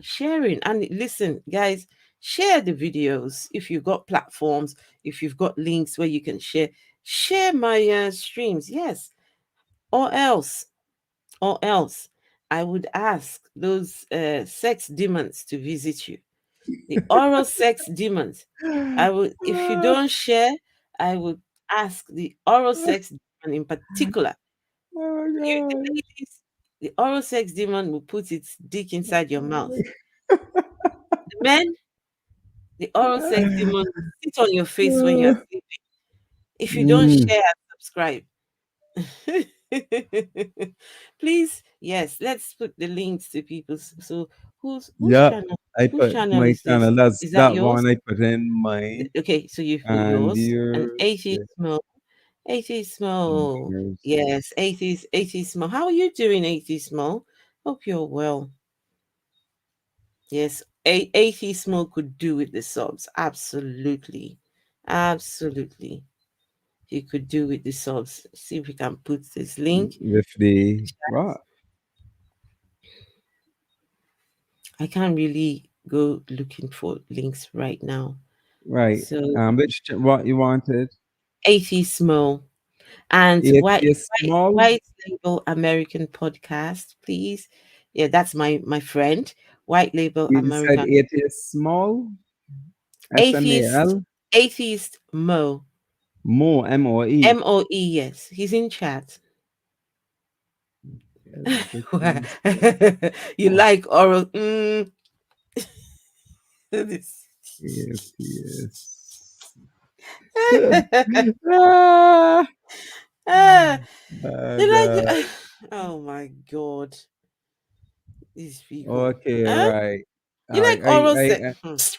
sharing. And listen, guys, share the videos. If you've got platforms, if you've got links where you can share my streams. Yes. Or else, I would ask those sex demons to visit you. The oral sex demons. I would, if you don't share, I would ask the oral sex demon in particular. Oh You, the God. ladies, the oral sex demon will put its dick inside your mouth. The men, the oral sex demon will sit on your face when you're sleeping. If you don't Mm, share and subscribe, please, yes, let's put the links to people's. So whose yep. channel? I Whose put channel my is this? channel. That's Is that that yours? one I put in mine Okay, so you've put and yours and yours. Yeah, atheist and mo. yours. Yes, atheist mo. How are you doing, atheist mo? Hope you're well. Yes, atheist mo could do with the subs. Absolutely, absolutely. He could do with the subs. See if we can put this link. With the what? I can't really go looking for links right now. Right. So What you wanted? 80 Small and It is small. White Label American Podcast, please. Yeah, that's my friend. White Label You said American it is small. Atheist SMAL. Atheist Mo. Mo MOE. MOE, yes. He's in chat. You like oral this. Yes, yes. Ah, Ah, oh you like God. oh my god. These people. Okay, Huh? right. You I like I oral I sex?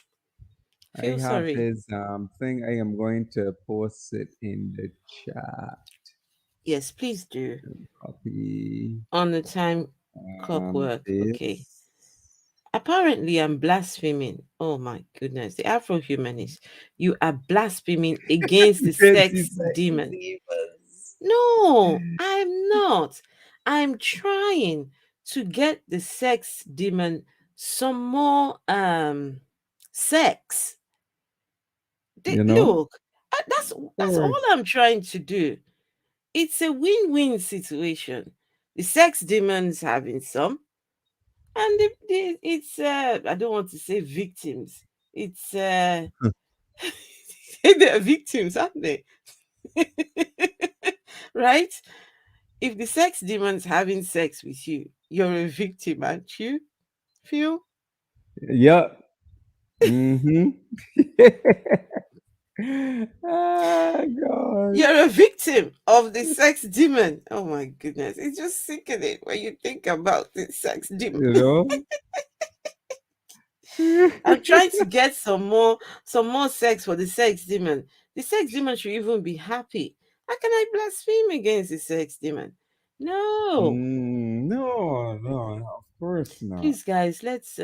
I Feel have sorry. his thing. I am going to post it in the chat. Yes, please do. Copy On the time clockwork. Okay. this. Apparently, I'm blaspheming. Oh my goodness. The Afro humanist. You are blaspheming against the Against sex these sex demon. demons. No, I'm not. I'm trying to get the sex demon some more sex. you know? Look, Of that's all course. I'm trying to do. It's a win-win situation. The sex demons having some, and it's I don't want to say victims. It's they're victims, aren't they? Right? If the sex demon's having sex with you, you're a victim, aren't you? Phil? Yep. Mm-hmm. Ah, gosh. You're a victim of the sex demon. Oh my goodness. It's just sickening when you think about the sex demon. You know? I'm trying to get some more sex for the sex demon. The sex demon should even be happy. How can I blaspheme against the sex demon? No. No, no, of course not. Please guys, let's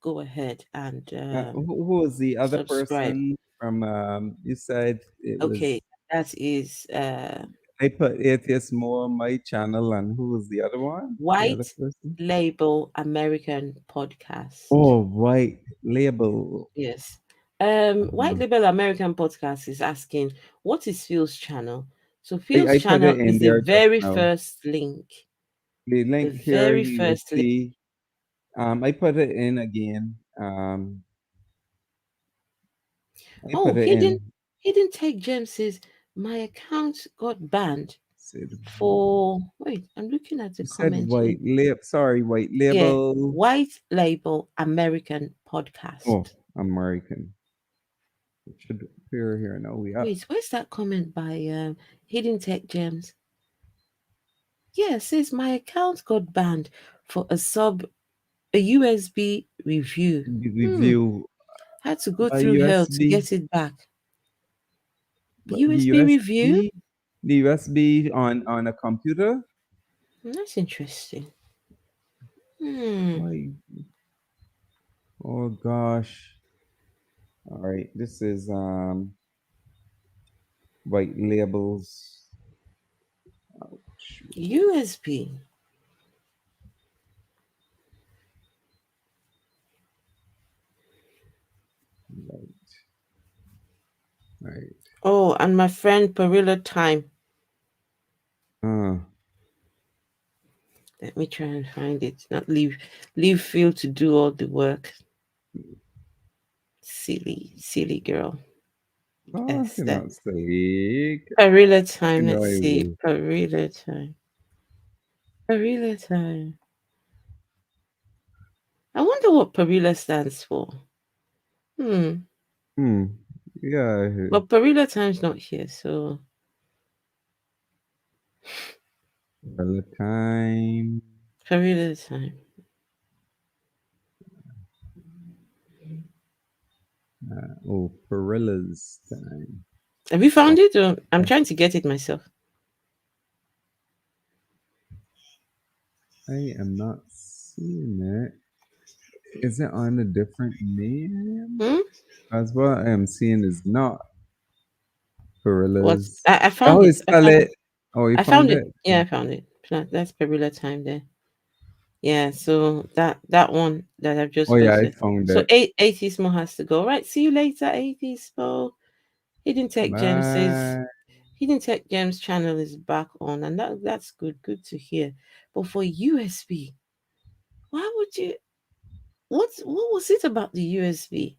go ahead and Who was the other subscribe. person from, you said it Okay, was, that is I put Atheist More on my channel, and who was the other one? The other White person? Label American Podcast. Oh, White Label. Yes. White Uh, Label American Podcast is asking, what is Phil's channel? So Phil's I put channel it in is the there just very now. first link. The The link here very you would first link. see. I put it in again. I Oh, put it in. Hidden Tech Gem says my account got banned Said, for wait, I'm looking at the you said comment here. White Lab. Sorry, White Yeah, Label. White Label American Oh, Podcast. American. It should appear here now. We are. Wait, where's that comment by Hidden Tech Gems? Yeah, it says my account got banned for a USB review. Review Had to go by through hell to USB. get it back. But the USB review? USB on a computer. That's interesting. Hmm. Why? Oh gosh. All right. This is White Labels. Ouch. USB. Right. Right. Oh, and my friend Perilla Time. Uh, Let me try and find it. Not leave Phil to do all the work. Silly girl. I Esther. cannot say. Perilla Time. You know, Let's I see. will. Perilla Time. Perilla Time. I wonder what Perilla stands for. Hmm. Hmm. Yeah. But Perilla Time's not here, so Valentine. Perilla Time. Oh, Perilla's time. Have you Oh, found it? Or I'm trying to get it myself. I am not seeing it. Is it on a different name? Hmm? As what I am seeing is not What? Perilla's. I found Oh, you it. spell it. Oh, you I found found it. it? Yeah, I found it. That's Perilla Time there. Yeah, so that one that I've Oh, just yeah, I posted. found So it. Atheismo has to go. Right, see you later, Atheismo. Hidden Tech Gem says Bye. Hidden Tech Gem's channel is back on, and that's good. Good to hear. But for USB, why would you? What was it about the USB?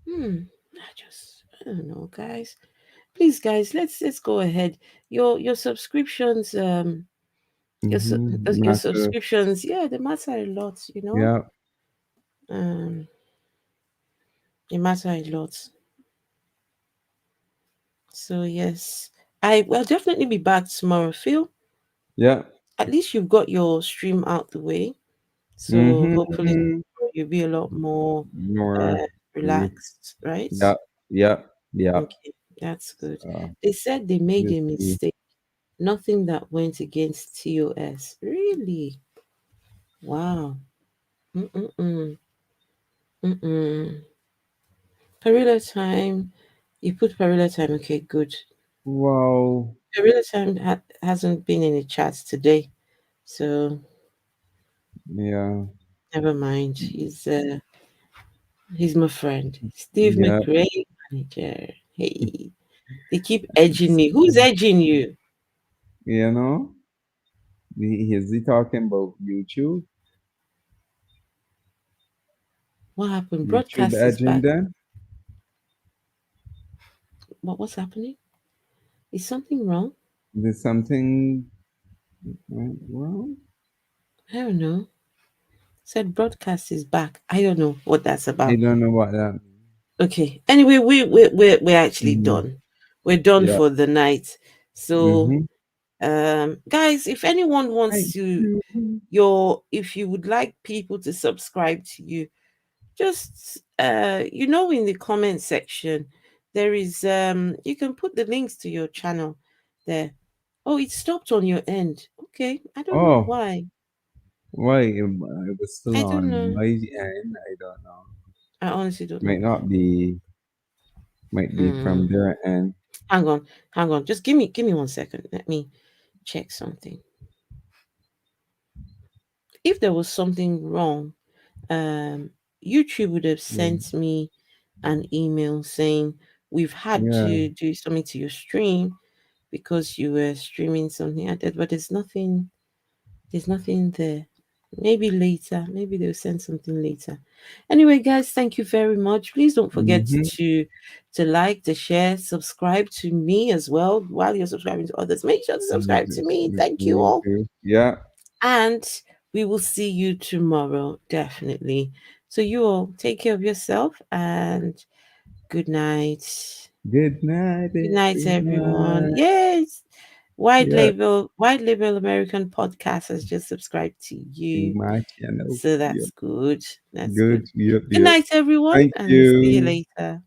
I don't know, guys. Please, guys, let's go ahead. Your subscriptions, your Matter. subscriptions, yeah, they matter a lot. Yeah. Um, they matter a lot. So yes, I will definitely be back tomorrow. Phil, Yeah. at least you've got your stream out the way. So hopefully Mm-hmm. you'll be a lot more More. re- relaxed, right? Yeah. Yeah. Yeah. Okay, that's good. So, They said they made you a see. mistake. Nothing that went against TOS. Really? Wow. Mm-mm-mm. Mm-mm. Parallel time. You put parallel time. Okay, good. Wow. Parallel time hasn't been in the chats today. So Yeah. never mind. He's He's my friend. Steve Yeah. McRae, manager. Hey, they keep edging me. Who's edging you? You know, is he talking about YouTube? What happened? YouTube Broadcast is back. agenda? What's happening? Is something wrong? There's something wrong? I don't know. Said broadcast is back. I don't know what that's I about. don't know what that means. Okay. Anyway, we're actually Mhm. done. We're done Yeah. for the night. So Mm-hmm. guys, if anyone wants Thank to you. if you would like people to subscribe to you, just in the comment section there is you can put the links to your channel there. Oh, it stopped on your end. Okay, I don't know Oh, why. why? It was still I don't on know. my end. I don't know. I honestly don't know. Might not be. Might be from Mm. their end. Hang on, just give me 1 second. Let me check something. If there was something wrong, um YouTube would have Mm. sent me an email saying we've had Yeah. to do something to your stream because you were streaming something I did, but there's nothing there. Maybe later. Maybe they'll send something later. Anyway, guys, thank you very much. Please don't forget Mm-hmm. to like, to share, subscribe to me as well. While you're subscribing to others, make sure to subscribe to me. Thank you Will all. do. Yeah. And we will see you tomorrow, definitely. So you all take care of yourself and good night. Good night, Good night, everyone. everyone. Yes. Yeah. Wide Label American Podcast has just subscribed to To you. my channel. So Yep. that's good. That's good. Good. Yep. Good Yep. night, everyone, Thank and see you you. later.